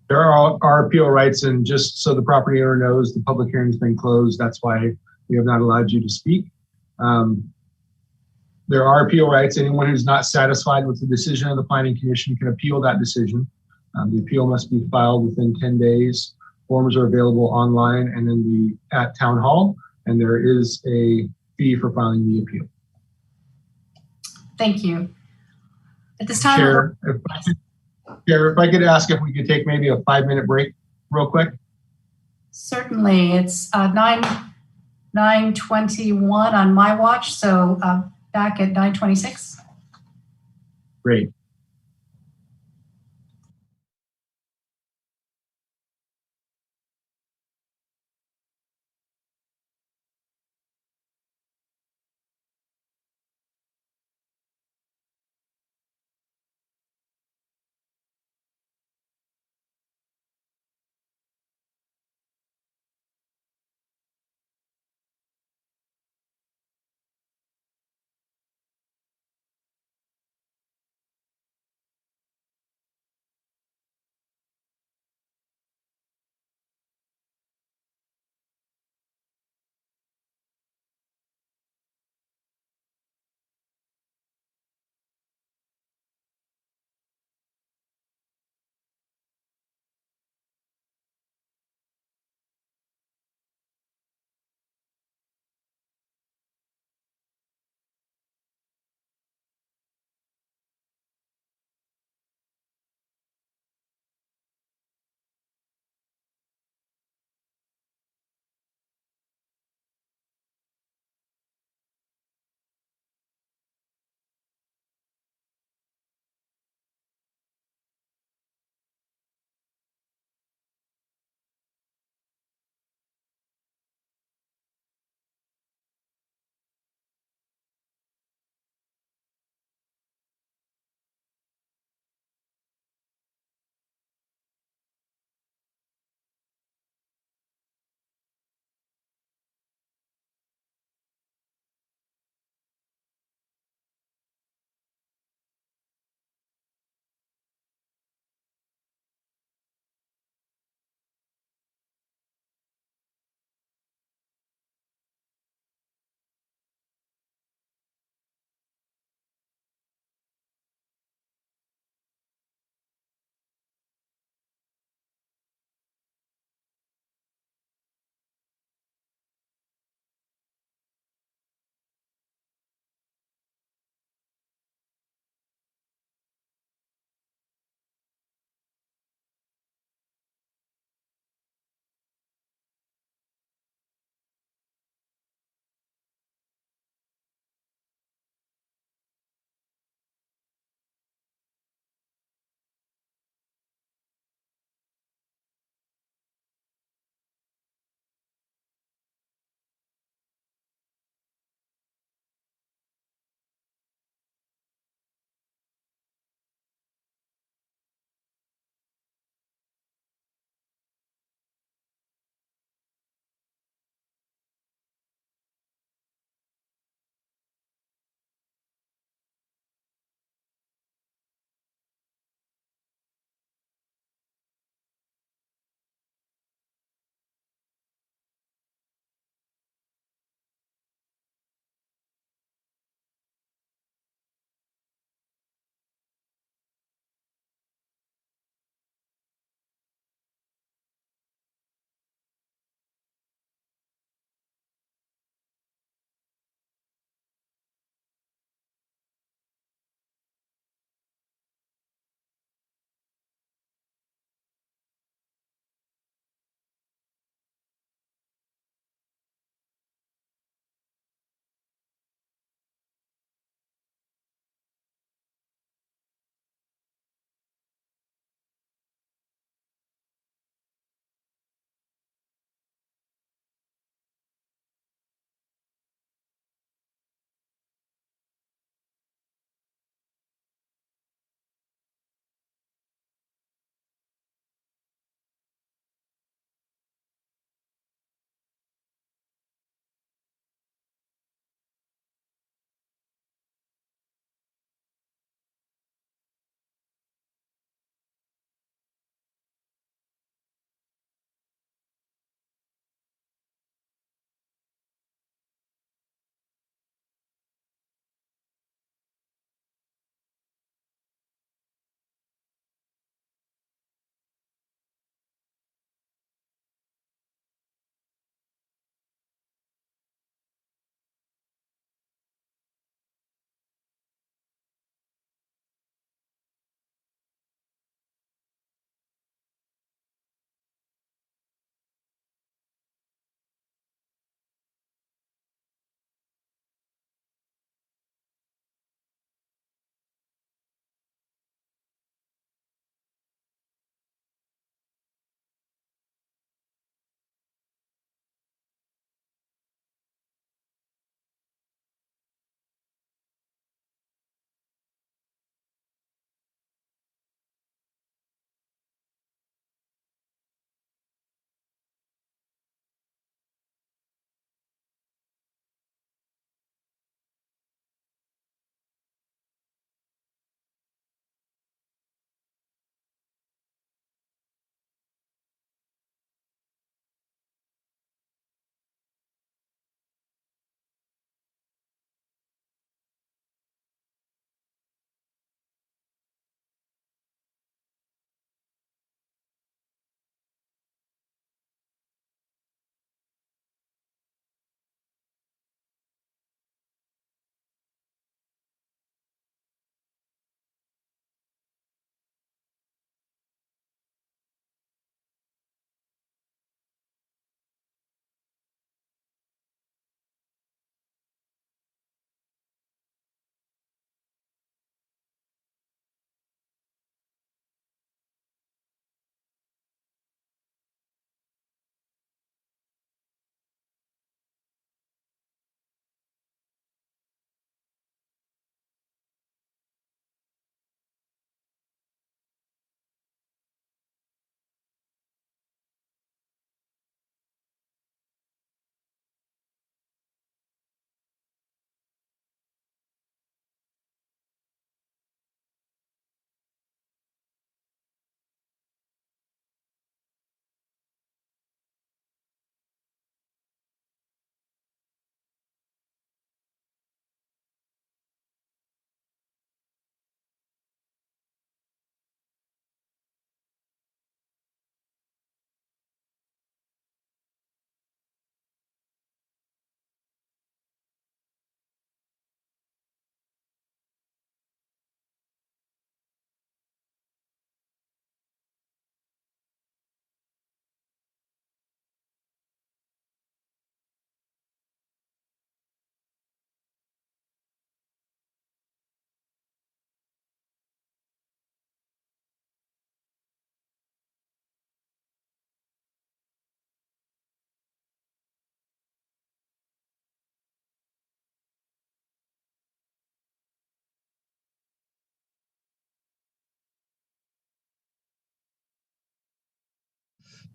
There are appeal rights, and just so the property owner knows, the public hearing's been closed. That's why we have not allowed you to speak. There are appeal rights. Anyone who's not satisfied with the decision of the Planning Commission can appeal that decision. The appeal must be filed within 10 days. Forms are available online and at Town Hall, and there is a fee for filing the appeal. Thank you. At this time, Chair, if I could ask if we could take maybe a 5-minute break real quick. certainly it's 9:21 on my watch, so back at 9:26. Great.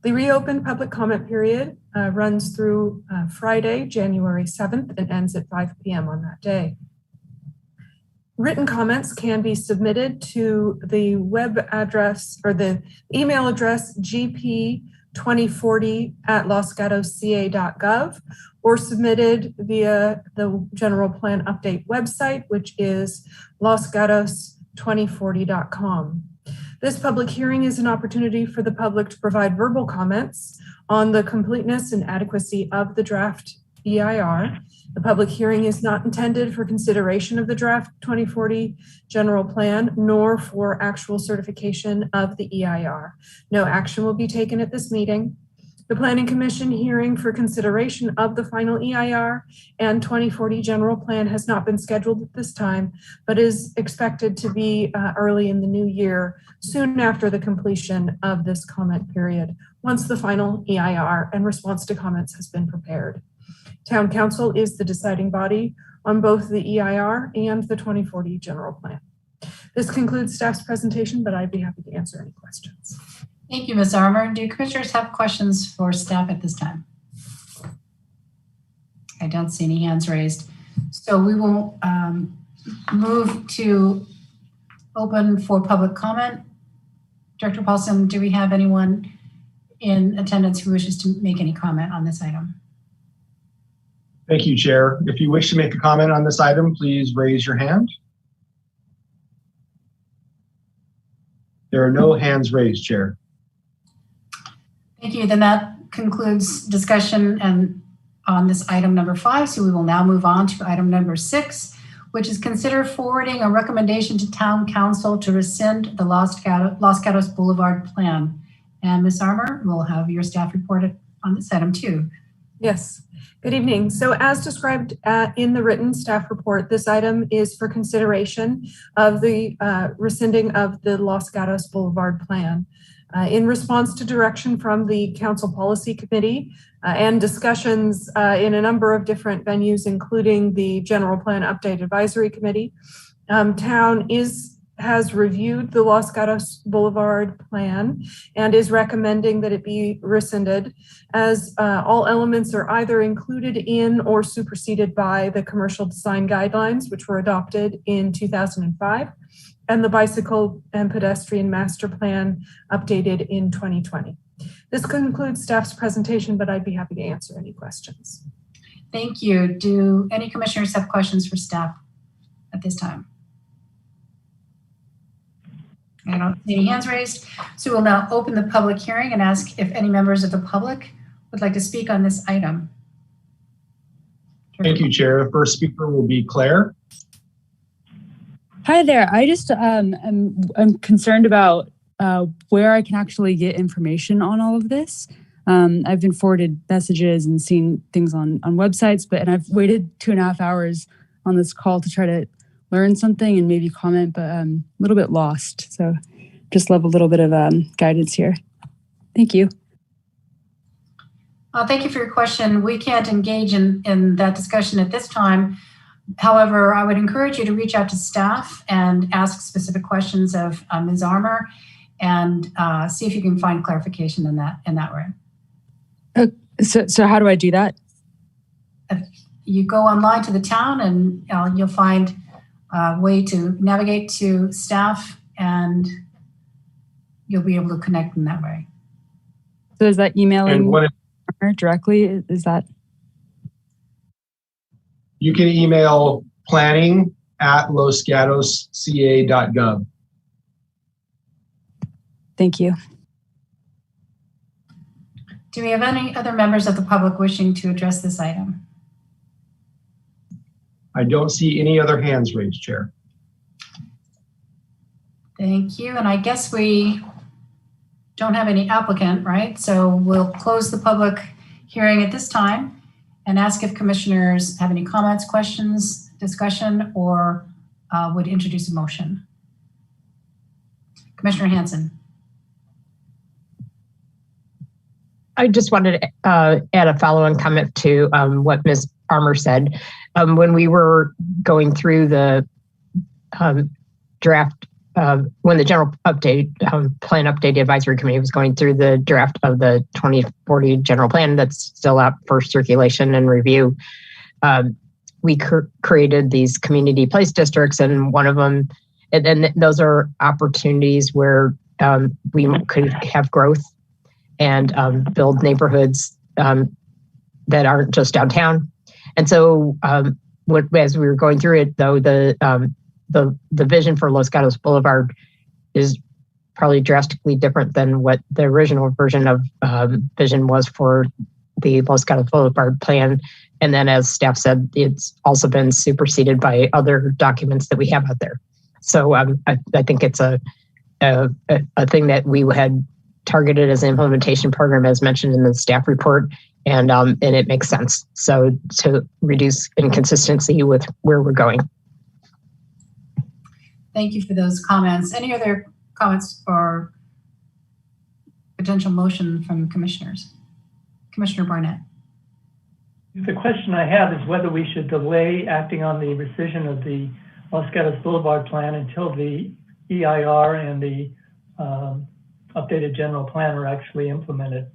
The reopened public comment period runs through Friday, January 7th, and ends at 5 p.m. on that day. Written comments can be submitted to the web address or the email address gp2040@losgatosca.gov, or submitted via the general plan update website, which is losgatos2040.com. This public hearing is an opportunity for the public to provide verbal comments on the completeness and adequacy of the draft EIR. The public hearing is not intended for consideration of the draft 2040 general plan, nor for actual certification of the EIR. No action will be taken at this meeting. The Planning Commission hearing for consideration of the final EIR and 2040 general plan has not been scheduled at this time, but is expected to be early in the new year, soon after the completion of this comment period, once the final EIR and response to comments has been prepared. Town Council is the deciding body on both the EIR and the 2040 general plan. This concludes staff's presentation, but I'd be happy to answer any questions. Thank you, Ms. Armour. Do commissioners have questions for staff at this time? I don't see any hands raised. So we will move to open for public comment. Director Paulson, do we have anyone in attendance who wishes to make any comment on this item? Thank you, Chair. If you wish to make a comment on this item, please raise your hand. There are no hands raised, Chair. Thank you. Then that concludes discussion on this item number 5. So we will now move on to item number 6, which is consider forwarding a recommendation to Town Council to rescind the Los Gatos Boulevard plan. And Ms. Armour, we'll have your staff report on this item too. Yes. Good evening. So as described in the written staff report, this item is for consideration of the rescinding of the Los Gatos Boulevard plan. In response to direction from the Council Policy Committee and discussions in a number of different venues, including the General Plan Update Advisory Committee, Town has reviewed the Los Gatos Boulevard plan and is recommending that it be rescinded, as all elements are either included in or superseded by the commercial design guidelines, which were adopted in 2005, and the bicycle and pedestrian master plan updated in 2020. This concludes staff's presentation, but I'd be happy to answer any questions. Thank you. Do any commissioners have questions for staff at this time? I don't see any hands raised. So we'll now open the public hearing and ask if any members of the public would like to speak on this item. Thank you, Chair. The first speaker will be Claire. Hi there. I just I'm concerned about where I can actually get information on all of this. I've been forwarded messages and seen things on websites, and I've waited 2.5 hours on this call to try to learn something and maybe comment, but I'm a little bit lost. So just love a little bit of guidance here. Thank you. Thank you for your question. We can't engage in that discussion at this time. However, I would encourage you to reach out to staff and ask specific questions of Ms. Armour and see if you can find clarification in that way. So how do I do that? You go online to the town and you'll find a way to navigate to staff and you'll be able to connect in that way. So is that emailing directly? Is that? You can email planning@losgatosca.gov. Thank you. Do we have any other members of the public wishing to address this item? I don't see any other hands raised, Chair. Thank you. And I guess we don't have any applicant, right? So we'll close the public hearing at this time and ask if commissioners have any comments, questions, discussion, or would introduce a motion. Commissioner Hanson. I just wanted to add a follow-on comment to what Ms. Armour said. When we were going through the draft when the general update plan update advisory committee was going through the draft of the 2040 general plan that's still out for circulation and review, we created these community place districts, and one of them, and then those are opportunities where we could have growth and build neighborhoods that aren't just downtown. And so as we were going through it, though, the vision for Los Gatos Boulevard is probably drastically different than what the original version of vision was for the Los Gatos Boulevard plan. And then, as staff said, it's also been superseded by other documents that we have out there. So I think it's a thing that we had targeted as an implementation program, as mentioned in the staff report, and it makes sense. So to reduce inconsistency with where we're going. Thank you for those comments. Any other comments or potential motion from commissioners? Commissioner Barnett. The question I have is whether we should delay acting on the rescission of the Los Gatos Boulevard plan until the EIR and the updated general plan are actually implemented.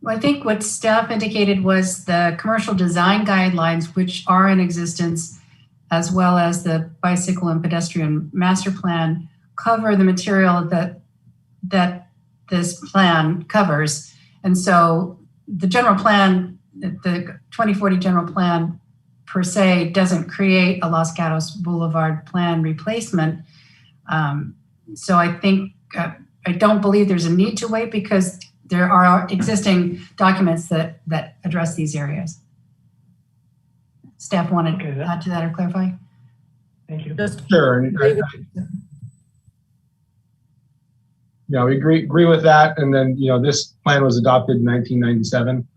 Well, I think what staff indicated was the commercial design guidelines, which are in existence, as well as the bicycle and pedestrian master plan, cover the material that this plan covers. And so the general plan, the 2040 general plan per se, doesn't create a Los Gatos Boulevard plan replacement. So I think, I don't believe there's a need to wait because there are existing documents that address these areas. Staff wanted to add to that or clarify? Thank you. Sure. Yeah, we agree with that. And then, this plan was adopted in 1997.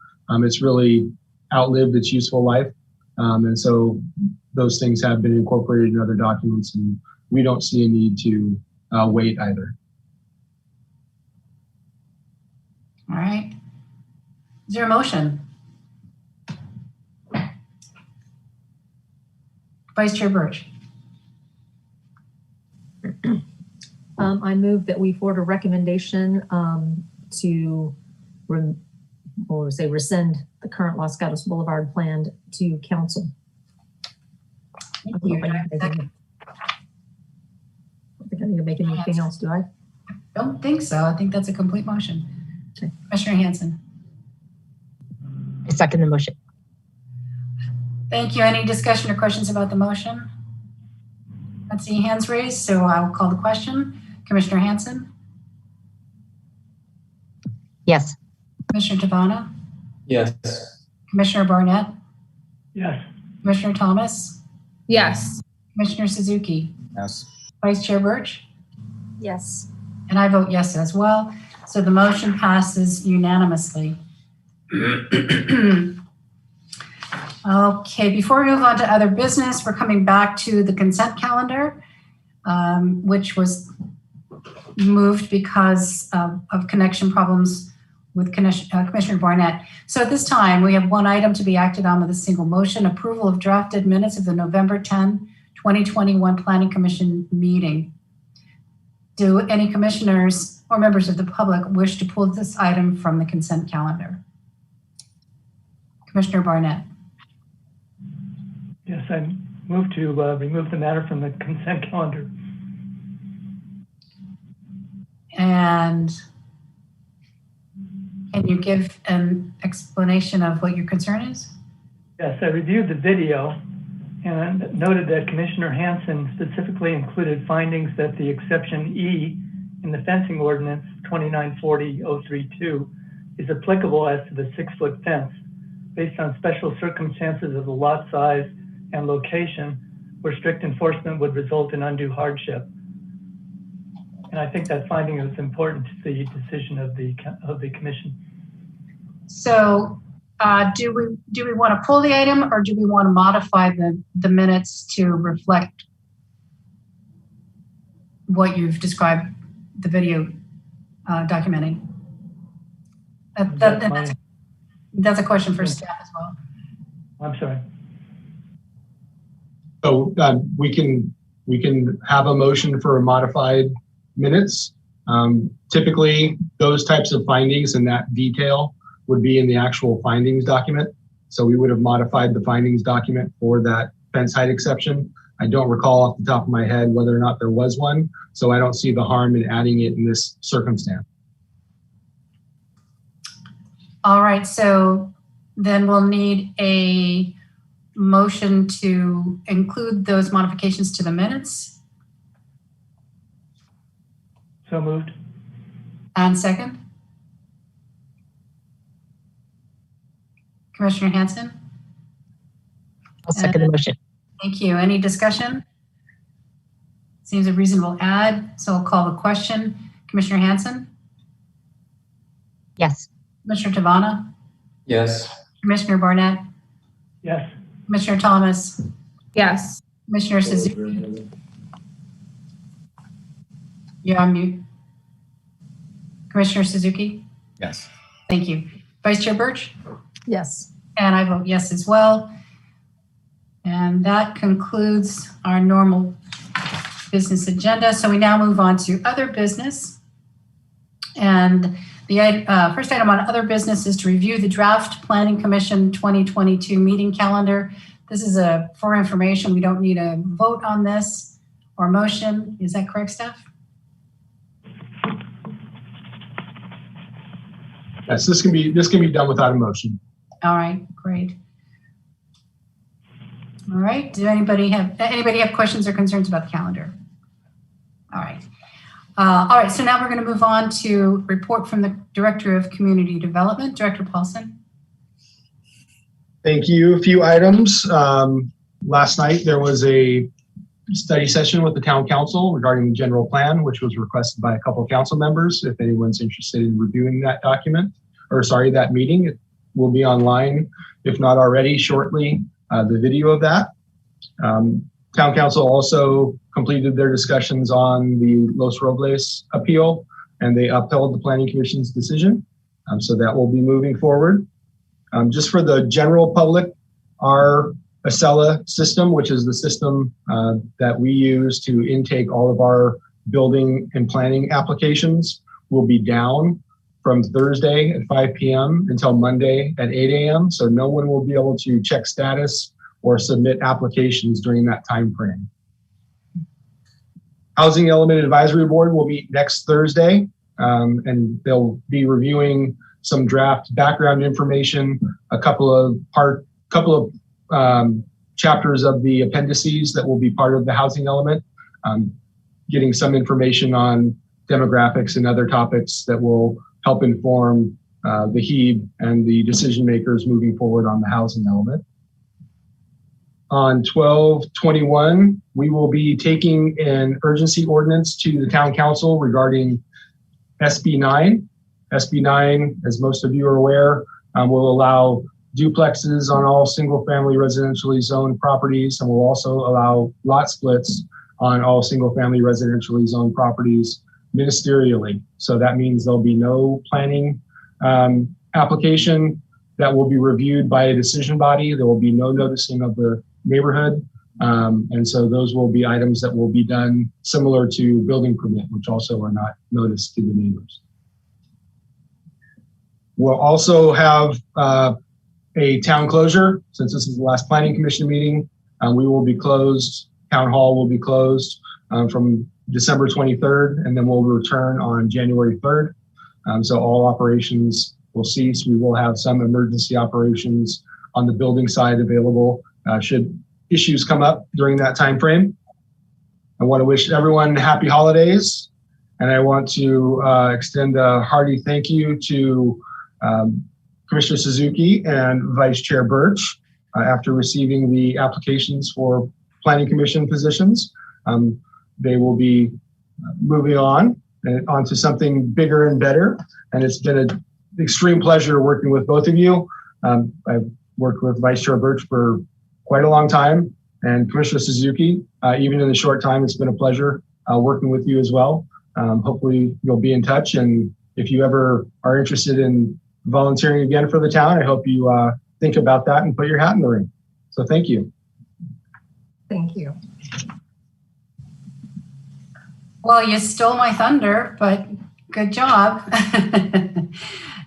It's really outlived its useful life. And so those things have been incorporated in other documents, and we don't see a need to wait either. All right. Is there a motion? Vice Chair Birch. I move that we forward a recommendation to rescind the current Los Gatos Boulevard plan to council. Thank you. I don't think I need to make anything else, do I? Don't think so. I think that's a complete motion. Okay. Commissioner Hanson. I second the motion. Thank you. Any discussion or questions about the motion? Let's see hands raised, so I'll call the question. Commissioner Hanson? Yes. Commissioner Tavana? Yes. Commissioner Barnett? Yes. Commissioner Thomas? Yes. Commissioner Suzuki? Yes. Vice Chair Birch? Yes. And I vote yes as well. So the motion passes unanimously. Okay, before we move on to other business, we're coming back to the consent calendar, which was moved because of connection problems with Commissioner Barnett. So at this time, we have one item to be acted on with a single motion: approval of drafted minutes of the November 10, 2021 Planning Commission meeting. Do any commissioners or members of the public wish to pull this item from the consent calendar? Commissioner Barnett. Yes, I move to remove the matter from the consent calendar. And can you give an explanation of what your concern is? Yes, I reviewed the video and noted that Commissioner Hanson specifically included findings that the exception E in the fencing ordinance 2940-032 is applicable as to the 6-foot fence based on special circumstances of the lot size and location where strict enforcement would result in undue hardship. And I think that finding is important to the decision of the commission. So do we want to pull the item, or do we want to modify the minutes to reflect what you've described the video documenting? That's a question for staff as well. I'm sorry. So we can we can have a motion for modified minutes. Typically, those types of findings and that detail would be in the actual findings document. So we would have modified the findings document for that fence height exception. I don't recall off the top of my head whether or not there was one, so I don't see the harm in adding it in this circumstance. All right, so then we'll need a motion to include those modifications to the minutes. So moved. And second? Commissioner Hanson? I'll second the motion. Thank you. Any discussion? Seems a reasonable add, so I'll call the question. Commissioner Hanson? Yes. Commissioner Tavana? Yes. Commissioner Barnett? Yes. Commissioner Thomas? Yes. Commissioner Suzuki? You're on mute. Commissioner Suzuki? Yes. Thank you. Vice Chair Birch? Yes. And I vote yes as well. And that concludes our normal business agenda. So we now move on to other business. And the first item on other business is to review the draft Planning Commission 2022 meeting calendar. This is for information. We don't need a vote on this or motion. Is that correct, Steph? Yes, this can be done without a motion. All right, great. All right, do anybody have questions or concerns about the calendar? All right, so now we're going to move on to report from the Director of Community Development, Director Paulson. Thank you. A few items. Last night there was a study session with the Town Council regarding the general plan, which was requested by a couple of council members. If anyone's interested in reviewing that that meeting, it will be online, if not already shortly, the video of that. Town Council also completed their discussions on the Los Robles appeal, and they upheld the Planning Commission's decision. So that will be moving forward. Just for the general public, our Acela system, which is the system that we use to intake all of our building and planning applications, will be down from Thursday at 5 p.m. until Monday at 8 a.m. So no one will be able to check status or submit applications during that time frame. Housing Element Advisory Board will meet next Thursday, and they'll be reviewing some draft background information, a couple of chapters of the appendices that will be part of the housing element, getting some information on demographics and other topics that will help inform the HEB and the decision makers moving forward on the housing element. On 12/21, we will be taking an urgency ordinance to the Town Council regarding SB 9. SB 9, as most of you are aware, will allow duplexes on all single-family residentially zoned properties, and will also allow lot splits on all single-family residentially zoned properties ministerially. So that means there'll be no planning application that will be reviewed by a decision body. There will be no noticing of the neighborhood. And so those will be items that will be done similar to building permit, which also are not noticed to the neighbors. We'll also have a town closure. Since this is the last Planning Commission meeting, we will be closed. Town Hall will be closed from December 23rd, and then we'll return on January 3rd. So all operations will cease. We will have some emergency operations on the building side available should issues come up during that time frame. I want to wish everyone happy holidays, and I want to extend a hearty thank you to Commissioner Suzuki and Vice Chair Birch after receiving the applications for Planning Commission positions. They will be moving on to something bigger and better, and it's been an extreme pleasure working with both of you. I've worked with Vice Chair Birch for quite a long time, and Commissioner Suzuki, even in the short time, it's been a pleasure working with you as well. Hopefully you'll be in touch, and if you ever are interested in volunteering again for the town, I hope you think about that and put your hat in the ring. So thank you. Thank you. Well, you stole my thunder, but good job.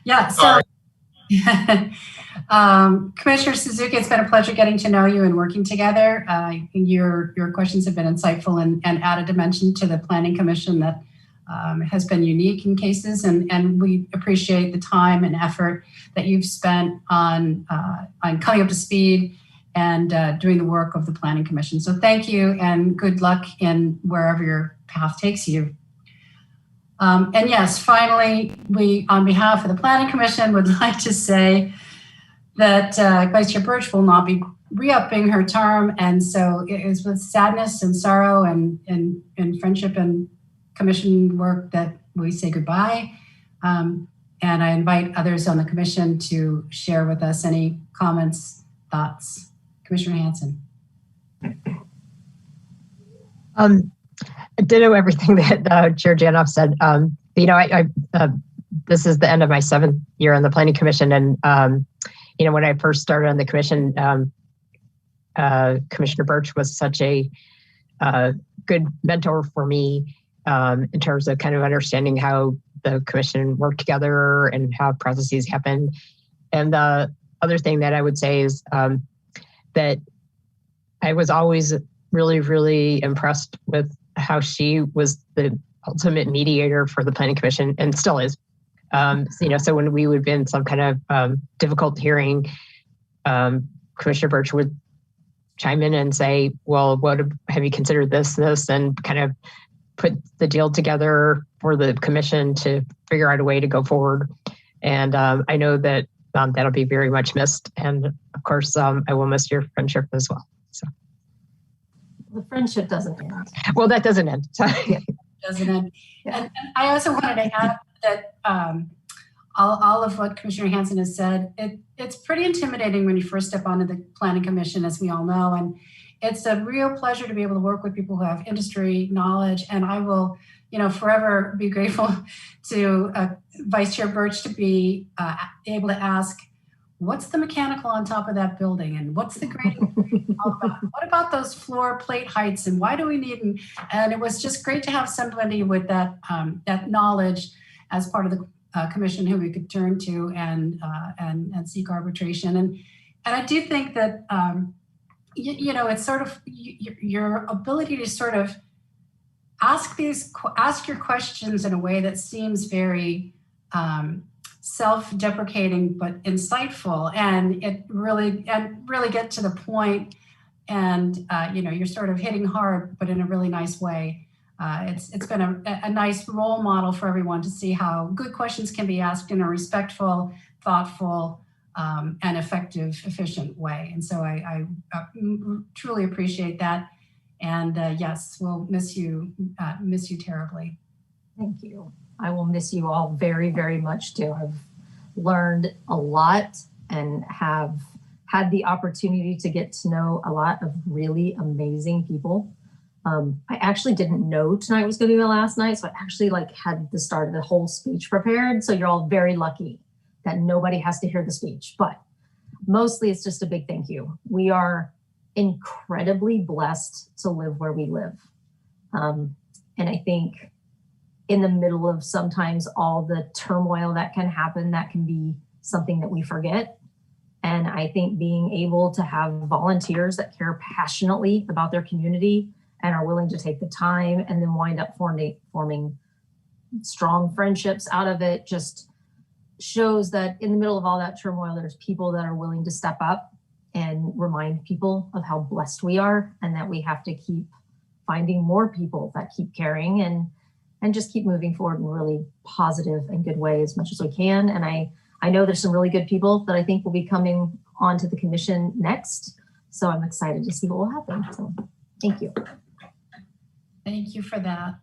Yeah, so Commissioner Suzuki, it's been a pleasure getting to know you and working together. Your questions have been insightful and add a dimension to the Planning Commission that has been unique in cases, and we appreciate the time and effort that you've spent on coming up to speed and doing the work of the Planning Commission. So thank you and good luck in wherever your path takes you. And yes, finally, we, on behalf of the Planning Commission, would like to say that Vice Chair Birch will not be re-upping her term. And so it is with sadness and sorrow and friendship and commission work that we say goodbye. And I invite others on the commission to share with us any comments, thoughts. Commissioner Hanson. Ditto everything that Chair Janoff said. This is the end of my 7th year on the Planning Commission, and when I first started on the commission, Commissioner Birch was such a good mentor for me in terms of kind of understanding how the commission worked together and how processes happen. And the other thing that I would say is that I was always really, really impressed with how she was the ultimate mediator for the Planning Commission and still is. So when we would be in some kind of difficult hearing, Commissioner Birch would chime in and say, well, what have you considered this, and kind of put the deal together for the commission to figure out a way to go forward. And I know that that'll be very much missed. And of course, I will miss your friendship as well. So the friendship doesn't end. Well, that doesn't end. Doesn't end. Yeah. And I also wanted to add that all of what Commissioner Hanson has said, it's pretty intimidating when you first step onto the Planning Commission, as we all know. And it's a real pleasure to be able to work with people who have industry knowledge. And I will, forever be grateful to Vice Chair Birch to be able to ask, what's the mechanical on top of that building? And what's the grading? What about those floor plate heights? And why do we need them? And it was just great to have somebody with that knowledge as part of the commission who we could turn to and seek arbitration. And I do think that, it's sort of your ability to sort of ask your questions in a way that seems very self-deprecating but insightful, and it really get to the point. And you're sort of hitting hard, but in a really nice way. It's been a nice role model for everyone to see how good questions can be asked in a respectful, thoughtful, and effective, efficient way. And so I truly appreciate that. And yes, we'll miss you terribly. Thank you. I will miss you all very, very much too. I've learned a lot and have had the opportunity to get to know a lot of really amazing people. I actually didn't know tonight was going to be the last night, so I actually had the start of the whole speech prepared. So you're all very lucky that nobody has to hear the speech, but mostly it's just a big thank you. We are incredibly blessed to live where we live. And I think in the middle of sometimes all the turmoil that can happen, that can be something that we forget. And I think being able to have volunteers that care passionately about their community and are willing to take the time and then wind up forming strong friendships out of it just shows that in the middle of all that turmoil, there's people that are willing to step up and remind people of how blessed we are and that we have to keep finding more people that keep caring and just keep moving forward in a really positive and good way as much as we can. And I know there's some really good people that I think will be coming onto the commission next. So I'm excited to see what will happen. So thank you. Thank you for that.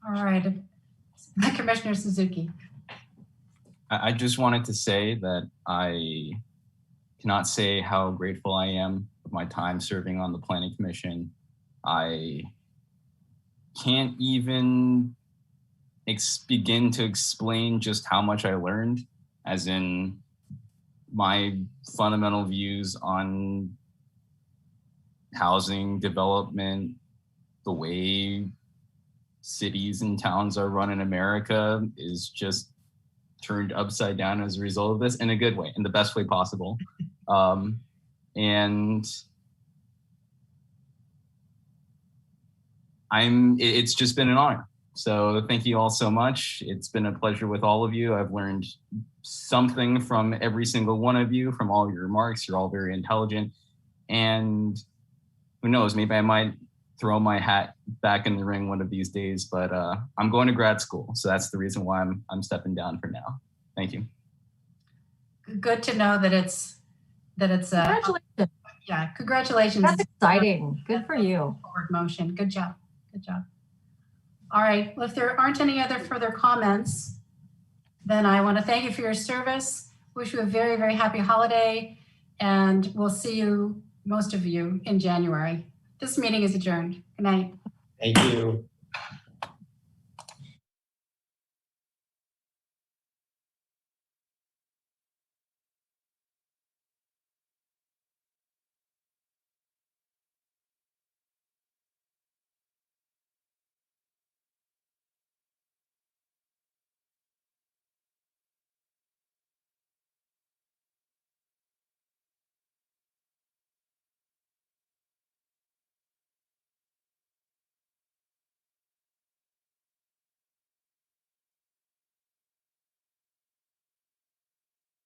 All right, Commissioner Suzuki. I just wanted to say that I cannot say how grateful I am for my time serving on the Planning Commission. I can't even begin to explain just how much I learned, as in my fundamental views on housing development, the way cities and towns are run in America is just turned upside down as a result of this, in a good way, in the best way possible. And it's just been an honor. So thank you all so much. It's been a pleasure with all of you. I've learned something from every single one of you, from all your remarks. You're all very intelligent. And who knows, maybe I might throw my hat back in the ring one of these days, but I'm going to grad school. So that's the reason why I'm stepping down for now. Thank you. Good to know that it's Congratulations. Yeah, congratulations. That's exciting. Good for you. Forward motion. Good job. Good job. All right. Well, if there aren't any other further comments, then I want to thank you for your service. Wish you a very, very happy holiday, and we'll see you, most of you, in January. This meeting is adjourned. Good night. Thank you.